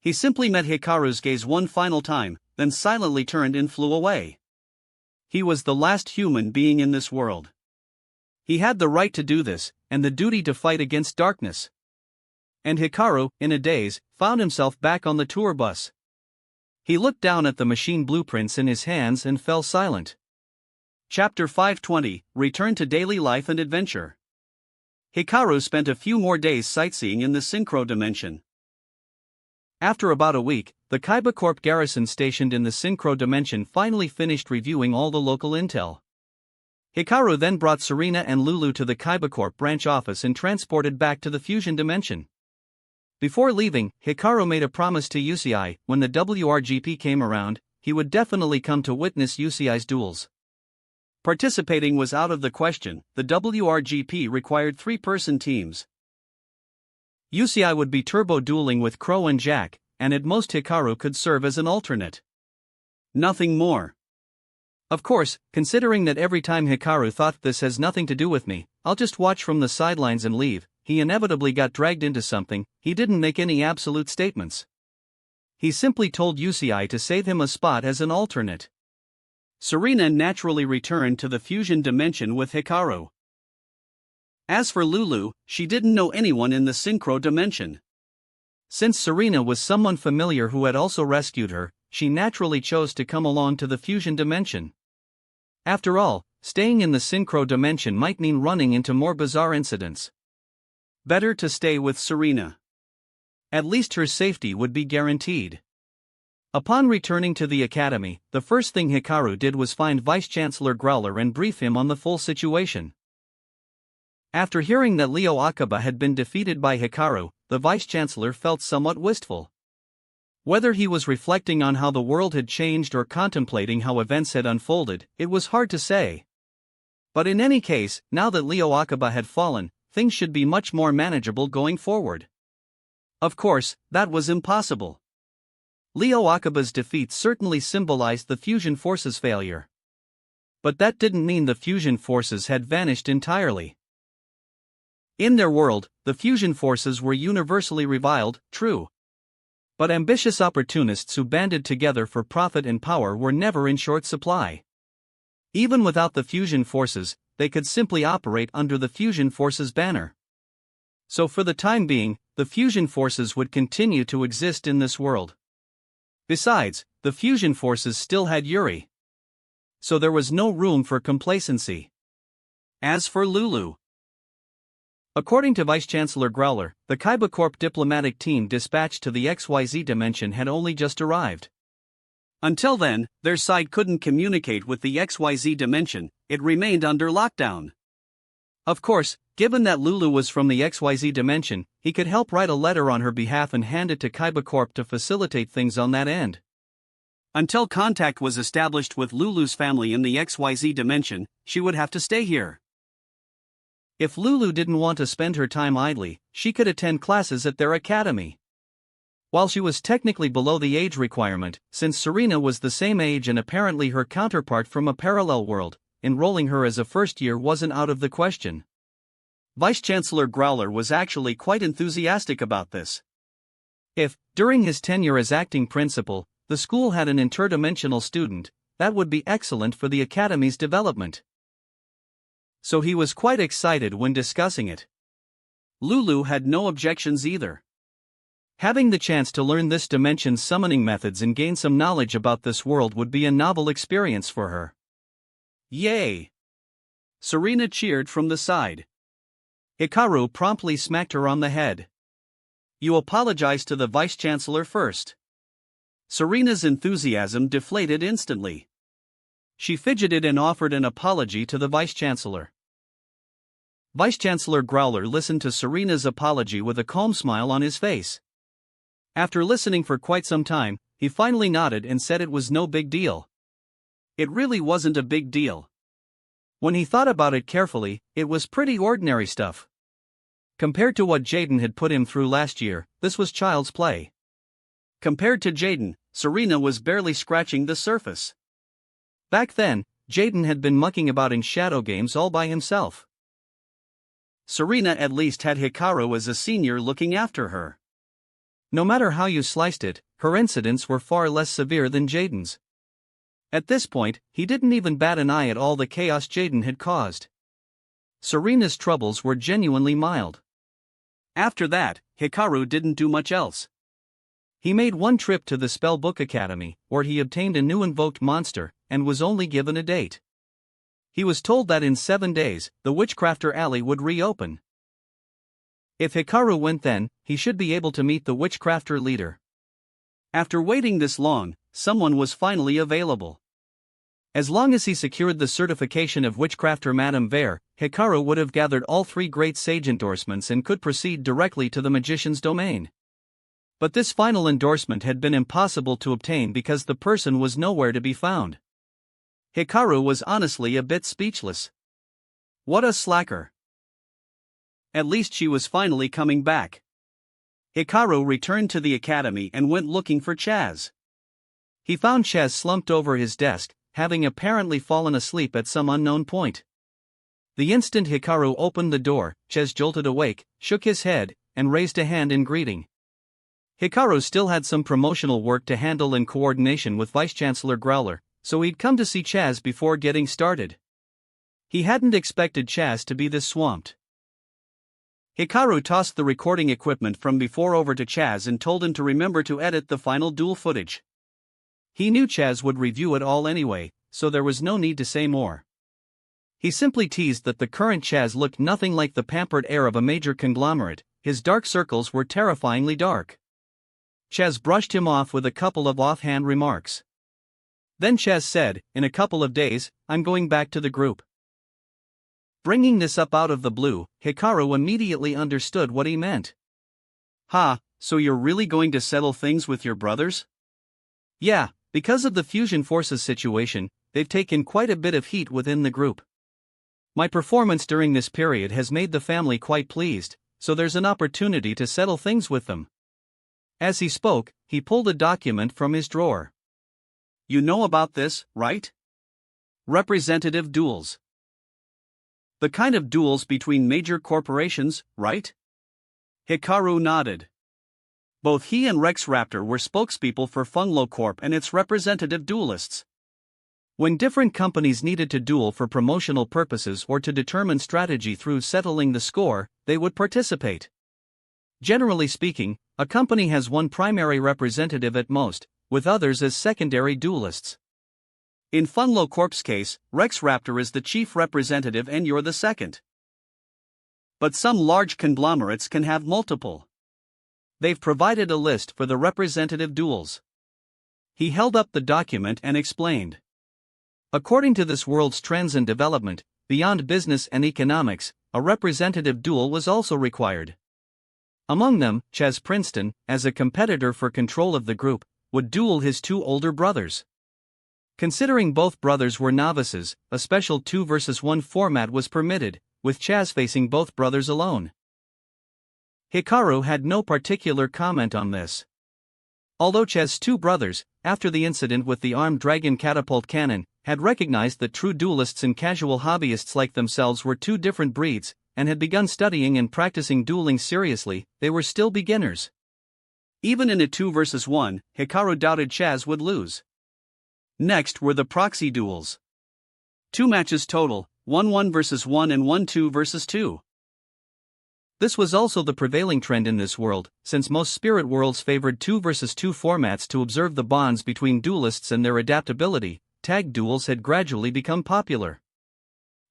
He simply met Hikaru's gaze one final time, then silently turned and flew away. He was the last human being in this world. He had the right to do this, and the duty to fight against darkness. And Hikaru, in a daze, found himself back on the tour bus. He looked down at the machine blueprints in his hands and fell silent. Chapter 520, Return to Daily Life and Adventure. Hikaru spent a few more days sightseeing in the Synchro Dimension. After about a week, the Kaiba Corp garrison stationed in the Synchro Dimension finally finished reviewing all the local intel. Hikaru then brought Serena and Lulu to the Kaiba Corp branch office and transported back to the Fusion Dimension. Before leaving, Hikaru made a promise to UCI, when the WRGP came around, he would definitely come to witness UCI's duels. Participating was out of the question, the WRGP required 3-person teams. UCI would be turbo dueling with Crow and Jack, and at most Hikaru could serve as an alternate. Nothing more. Of course, considering that every time Hikaru thought this has nothing to do with me, I'll just watch from the sidelines and leave, he inevitably got dragged into something. He didn't make any absolute statements. He simply told UCI to save him a spot as an alternate. Serena naturally returned to the Fusion Dimension with Hikaru. As for Lulu, she didn't know anyone in the Synchro Dimension. Since Serena was someone familiar who had also rescued her, she naturally chose to come along to the Fusion Dimension. After all, staying in the Synchro Dimension might mean running into more bizarre incidents. Better to stay with Serena. At least her safety would be guaranteed. Upon returning to the academy, the first thing Hikaru did was find Vice-Chancellor Growler and brief him on the full situation. After hearing that Leo Akaba had been defeated by Hikaru, the Vice-Chancellor felt somewhat wistful. Whether he was reflecting on how the world had changed or contemplating how events had unfolded, it was hard to say. But in any case, now that Leo Akaba had fallen, things should be much more manageable going forward. Of course, that was impossible. Leo Akaba's defeat certainly symbolized the fusion forces' failure. But that didn't mean the fusion forces had vanished entirely. In their world, the fusion forces were universally reviled, true. But ambitious opportunists who banded together for profit and power were never in short supply. Even without the fusion forces, they could simply operate under the fusion forces banner. So for the time being, the fusion forces would continue to exist in this world. Besides, the fusion forces still had Yuri. So there was no room for complacency. As for Lulu, According to Vice-Chancellor Growler, the Kaiba Corp diplomatic team dispatched to the XYZ dimension had only just arrived. Until then, their side couldn't communicate with the XYZ dimension, it remained under lockdown. Of course, given that Lulu was from the XYZ dimension, he could help write a letter on her behalf and hand it to Kaiba Corp to facilitate things on that end. Until contact was established with Lulu's family in the XYZ dimension, she would have to stay here. If Lulu didn't want to spend her time idly, she could attend classes at their academy. While she was technically below the age requirement, since Serena was the same age and apparently her counterpart from a parallel world, enrolling her as a first year wasn't out of the question. Vice-Chancellor Growler was actually quite enthusiastic about this. If, during his tenure as acting principal, the school had an interdimensional student, that would be excellent for the academy's development. So he was quite excited when discussing it. Lulu had no objections either. Having the chance to learn this dimension's summoning methods and gain some knowledge about this world would be a novel experience for her. Yay! Serena cheered from the side. Hikaru promptly smacked her on the head. You apologize to the Vice-Chancellor first. Serena's enthusiasm deflated instantly. She fidgeted and offered an apology to the Vice-Chancellor. Vice-Chancellor Growler listened to Serena's apology with a calm smile on his face. After listening for quite some time, he finally nodded and said it was no big deal. It really wasn't a big deal. When he thought about it carefully, it was pretty ordinary stuff. Compared to what Jaden had put him through last year, this was child's play. Compared to Jaden, Serena was barely scratching the surface. Back then, Jaden had been mucking about in shadow games all by himself. Serena at least had Hikaru as a senior looking after her. No matter how you sliced it, her incidents were far less severe than Jaden's. At this point, he didn't even bat an eye at all the chaos Jaden had caused. Serena's troubles were genuinely mild. After that, Hikaru didn't do much else. He made one trip to the Spellbook Academy, where he obtained a new invoked monster, and was only given a date. He was told that in 7 days, the Witchcrafter Alley would reopen. If Hikaru went then, he should be able to meet the Witchcrafter leader. After waiting this long, someone was finally available. As long as he secured the certification of Witchcrafter Madame Vare, Hikaru would have gathered all 3 Great Sage endorsements and could proceed directly to the magician's domain. But this final endorsement had been impossible to obtain because the person was nowhere to be found. Hikaru was honestly a bit speechless. What a slacker. At least she was finally coming back. Hikaru returned to the academy and went looking for Chaz. He found Chaz slumped over his desk, having apparently fallen asleep at some unknown point. The instant Hikaru opened the door, Chaz jolted awake, shook his head, and raised a hand in greeting. Hikaru still had some promotional work to handle in coordination with Vice-Chancellor Growler, so he'd come to see Chaz before getting started. He hadn't expected Chaz to be this swamped. Hikaru tossed the recording equipment from before over to Chaz and told him to remember to edit the final duel footage. He knew Chaz would review it all anyway, so there was no need to say more. He simply teased that the current Chaz looked nothing like the pampered heir of a major conglomerate, his dark circles were terrifyingly dark. Chaz brushed him off with a couple of offhand remarks. Then Chaz said, in a couple of days, I'm going back to the group. Bringing this up out of the blue, Hikaru immediately understood what he meant. Ha, so you're really going to settle things with your brothers? Yeah, because of the Fusion Forces situation, they've taken quite a bit of heat within the group. My performance during this period has made the family quite pleased, so there's an opportunity to settle things with them. As he spoke, he pulled a document from his drawer. You know about this, right? Representative duels. The kind of duels between major corporations, right? Hikaru nodded. Both he and Rex Raptor were spokespeople for Funglo Corp and its representative duelists. When different companies needed to duel for promotional purposes or to determine strategy through settling the score, they would participate. Generally speaking, a company has one primary representative at most, with others as secondary duelists. In Funglo Corp's case, Rex Raptor is the chief representative and you're the second. But some large conglomerates can have multiple. They've provided a list for the representative duels. He held up the document and explained. According to this world's trends and development, beyond business and economics, a representative duel was also required. Among them, Chaz Princeton, as a competitor for control of the group, would duel his two older brothers. Considering both brothers were novices, a special 2 versus 1 format was permitted, with Chaz facing both brothers alone. Hikaru had no particular comment on this. Although Chaz's two brothers, after the incident with the armed dragon catapult cannon, had recognized that true duelists and casual hobbyists like themselves were two different breeds, and had begun studying and practicing dueling seriously, they were still beginners. Even in a 2 versus 1, Hikaru doubted Chaz would lose. Next were the proxy duels. 2 matches total, 1-1 versus 1 and 1-2 versus 2. This was also the prevailing trend in this world, since most spirit worlds favored 2 versus 2 formats to observe the bonds between duelists and their adaptability. Tag duels had gradually become popular.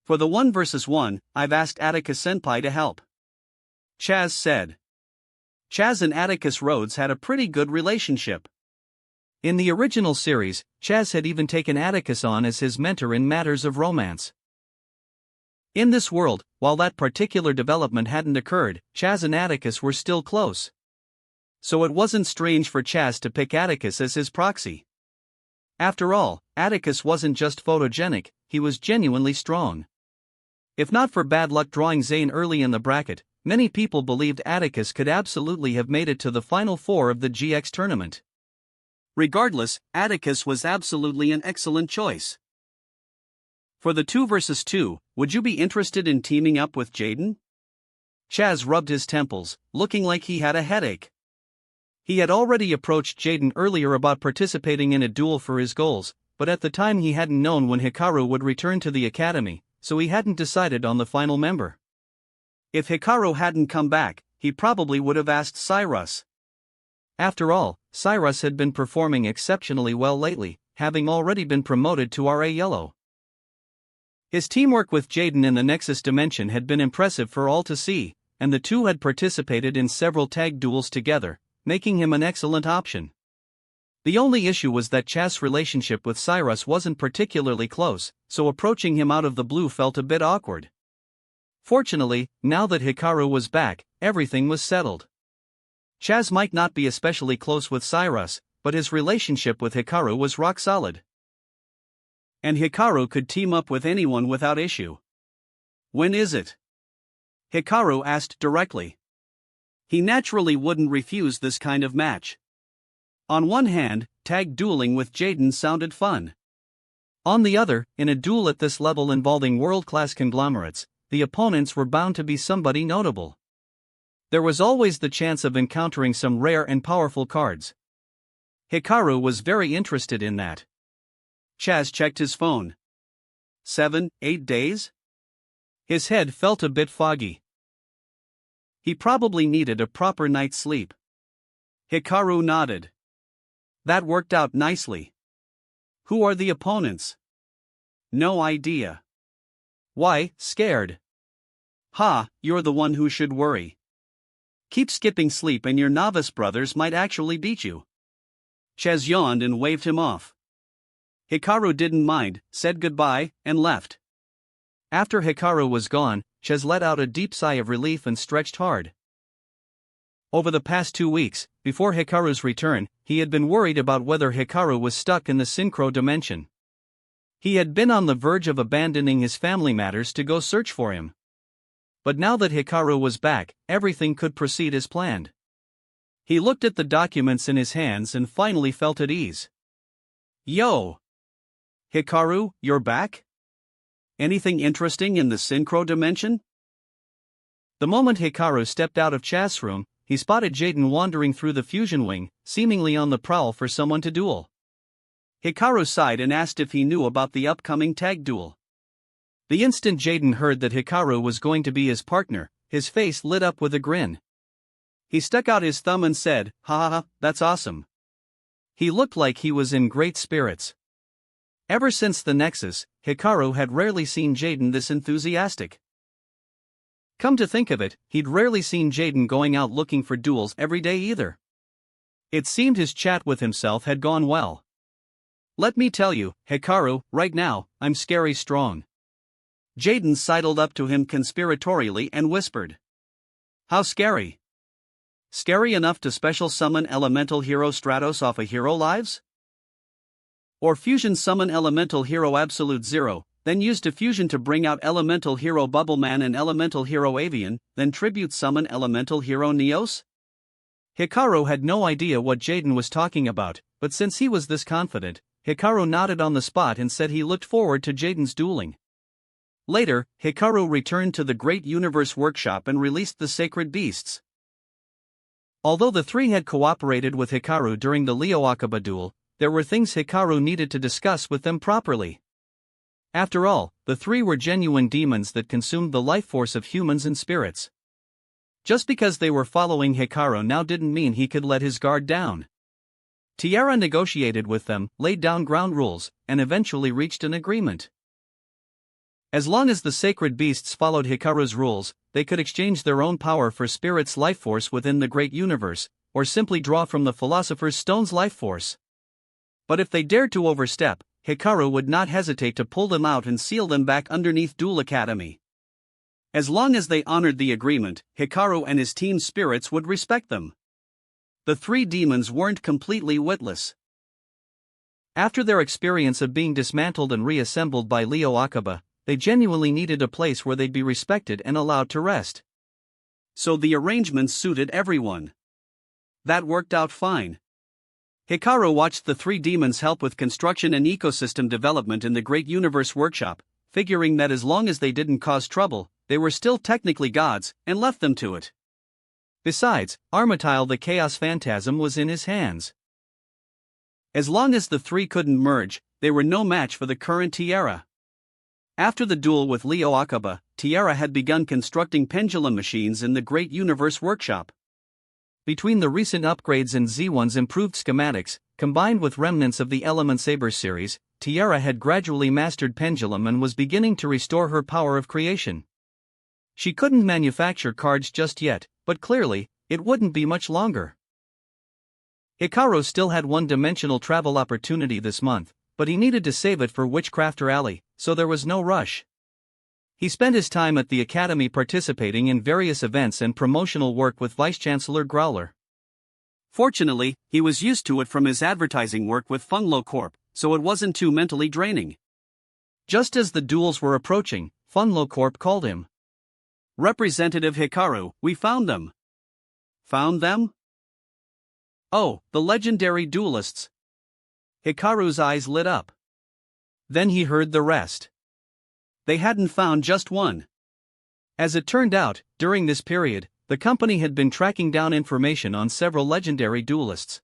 For the 1 versus 1, I've asked Atticus-senpai to help. Chaz said. Chaz and Atticus Rhodes had a pretty good relationship. In the original series, Chaz had even taken Atticus on as his mentor in matters of romance. In this world, while that particular development hadn't occurred, Chaz and Atticus were still close. So it wasn't strange for Chaz to pick Atticus as his proxy. After all, Atticus wasn't just photogenic, he was genuinely strong. If not for bad luck drawing Zane early in the bracket, many people believed Atticus could absolutely have made it to the Final Four of the GX tournament. Regardless, Atticus was absolutely an excellent choice. For the 2 versus 2, would you be interested in teaming up with Jaden? Chaz rubbed his temples, looking like he had a headache. He had already approached Jaden earlier about participating in a duel for his goals, but at the time he hadn't known when Hikaru would return to the academy, so he hadn't decided on the final member. If Hikaru hadn't come back, he probably would have asked Cyrus. After all, Cyrus had been performing exceptionally well lately, having already been promoted to RA Yellow. His teamwork with Jaden in the Nexus dimension had been impressive for all to see, and the two had participated in several tag duels together, making him an excellent option. The only issue was that Chaz's relationship with Cyrus wasn't particularly close, so approaching him out of the blue felt a bit awkward. Fortunately, now that Hikaru was back, everything was settled. Chaz might not be especially close with Cyrus, but his relationship with Hikaru was rock solid. And Hikaru could team up with anyone without issue. When is it? Hikaru asked directly. He naturally wouldn't refuse this kind of match. On one hand, tag dueling with Jaden sounded fun. On the other, in a duel at this level involving world-class conglomerates, the opponents were bound to be somebody notable. There was always the chance of encountering some rare and powerful cards. Hikaru was very interested in that. Chaz checked his phone. 7, 8 days? His head felt a bit foggy. He probably needed a proper night's sleep. Hikaru nodded. That worked out nicely. Who are the opponents? No idea. Why, scared? Ha, you're the one who should worry. Keep skipping sleep and your novice brothers might actually beat you. Chaz yawned and waved him off. Hikaru didn't mind, said goodbye, and left. After Hikaru was gone, Chaz let out a deep sigh of relief and stretched hard. Over the past 2 weeks, before Hikaru's return, he had been worried about whether Hikaru was stuck in the synchro dimension. He had been on the verge of abandoning his family matters to go search for him. But now that Hikaru was back, everything could proceed as planned. He looked at the documents in his hands and finally felt at ease. Yo! Hikaru, you're back? Anything interesting in the synchro dimension? The moment Hikaru stepped out of Chaz's room, he spotted Jaden wandering through the fusion wing, seemingly on the prowl for someone to duel. Hikaru sighed and asked if he knew about the upcoming tag duel. The instant Jaden heard that Hikaru was going to be his partner, his face lit up with a grin. He stuck out his thumb and said, "Ha ha ha, that's awesome." He looked like he was in great spirits. Ever since the Nexus, Hikaru had rarely seen Jaden this enthusiastic. Come to think of it, he'd rarely seen Jaden going out looking for duels every day either. It seemed his chat with himself had gone well. Let me tell you, Hikaru, right now, I'm scary strong. Jaden sidled up to him conspiratorially and whispered. How scary? Scary enough to special summon elemental hero Stratos off a hero lives? Or fusion summon elemental hero Absolute Zero, then use diffusion to bring out elemental hero Bubbleman and elemental hero Avian, then tribute summon elemental hero Neos? Hikaru had no idea what Jaden was talking about, but since he was this confident, Hikaru nodded on the spot and said he looked forward to Jaden's dueling. Later, Hikaru returned to the Great Universe Workshop and released the Sacred Beasts. Although the three had cooperated with Hikaru during the Leo Akaba duel, there were things Hikaru needed to discuss with them properly. After all, the three were genuine demons that consumed the life force of humans and spirits. Just because they were following Hikaru now didn't mean he could let his guard down. Tiara negotiated with them, laid down ground rules, and eventually reached an agreement. As long as the sacred beasts followed Hikaru's rules, they could exchange their own power for Spirit's life force within the great universe, or simply draw from the Philosopher's Stone's life force. But if they dared to overstep, Hikaru would not hesitate to pull them out and seal them back underneath Duel Academy. As long as they honored the agreement, Hikaru and his team's spirits would respect them. The three demons weren't completely witless. After their experience of being dismantled and reassembled by Leo Akaba, they genuinely needed a place where they'd be respected and allowed to rest. So the arrangements suited everyone. That worked out fine. Hikaru watched the three demons help with construction and ecosystem development in the Great Universe Workshop, figuring that as long as they didn't cause trouble, they were still technically gods, and left them to it. Besides, Armityle the Chaos Phantasm was in his hands. As long as the three couldn't merge, they were no match for the current Tiara. After the duel with Leo Akaba, Tiara had begun constructing pendulum machines in the Great Universe Workshop. Between the recent upgrades and Z1's improved schematics, combined with remnants of the Element Saber series, Tiara had gradually mastered pendulum and was beginning to restore her power of creation. She couldn't manufacture cards just yet, but clearly, it wouldn't be much longer. Hikaru still had one-dimensional travel opportunity this month, but he needed to save it for Witchcrafter Alley, so there was no rush. He spent his time at the academy participating in various events and promotional work with Vice-Chancellor Growler. Fortunately, he was used to it from his advertising work with Funglo Corp, so it wasn't too mentally draining. Just as the duels were approaching, Funglo Corp called him. Representative Hikaru, we found them. Found them? Oh, the legendary duelists. Hikaru's eyes lit up. Then he heard the rest. They hadn't found just one. As it turned out, during this period, the company had been tracking down information on several legendary duelists.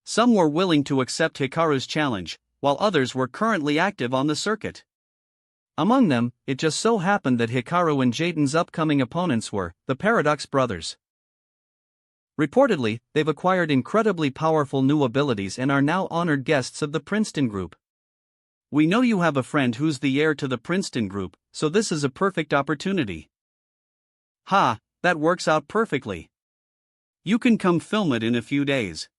Some were willing to accept Hikaru's challenge, while others were currently active on the circuit. Among them, it just so happened that Hikaru and Jaden's upcoming opponents were the Paradox Brothers. Reportedly, they've acquired incredibly powerful new abilities and are now honored guests of the Princeton Group. We know you have a friend who's the heir to the Princeton Group, so this is a perfect opportunity. Ha, that works out perfectly. You can come film it in a few days.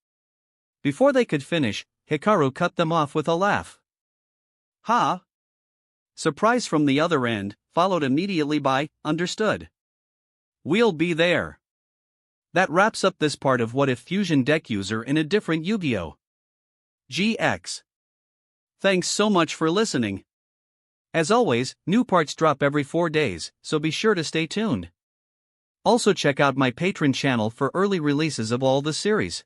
Before they could finish, Hikaru cut them off with a laugh. Ha! Surprise from the other end, followed immediately by, understood. We'll be there. That wraps up this part of What If Fusion Deck User in a Different Yu-Gi-Oh! GX. Thanks so much for listening. As always, new parts drop every 4 days, so be sure to stay tuned. Also check out my Patreon channel for early releases of all the series,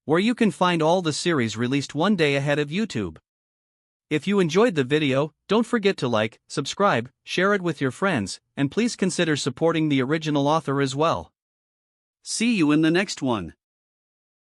where you can find all the series released one day ahead of YouTube. If you enjoyed the video, don't forget to like, subscribe, share it with your friends, and please consider supporting the original author as well. See you in the next one.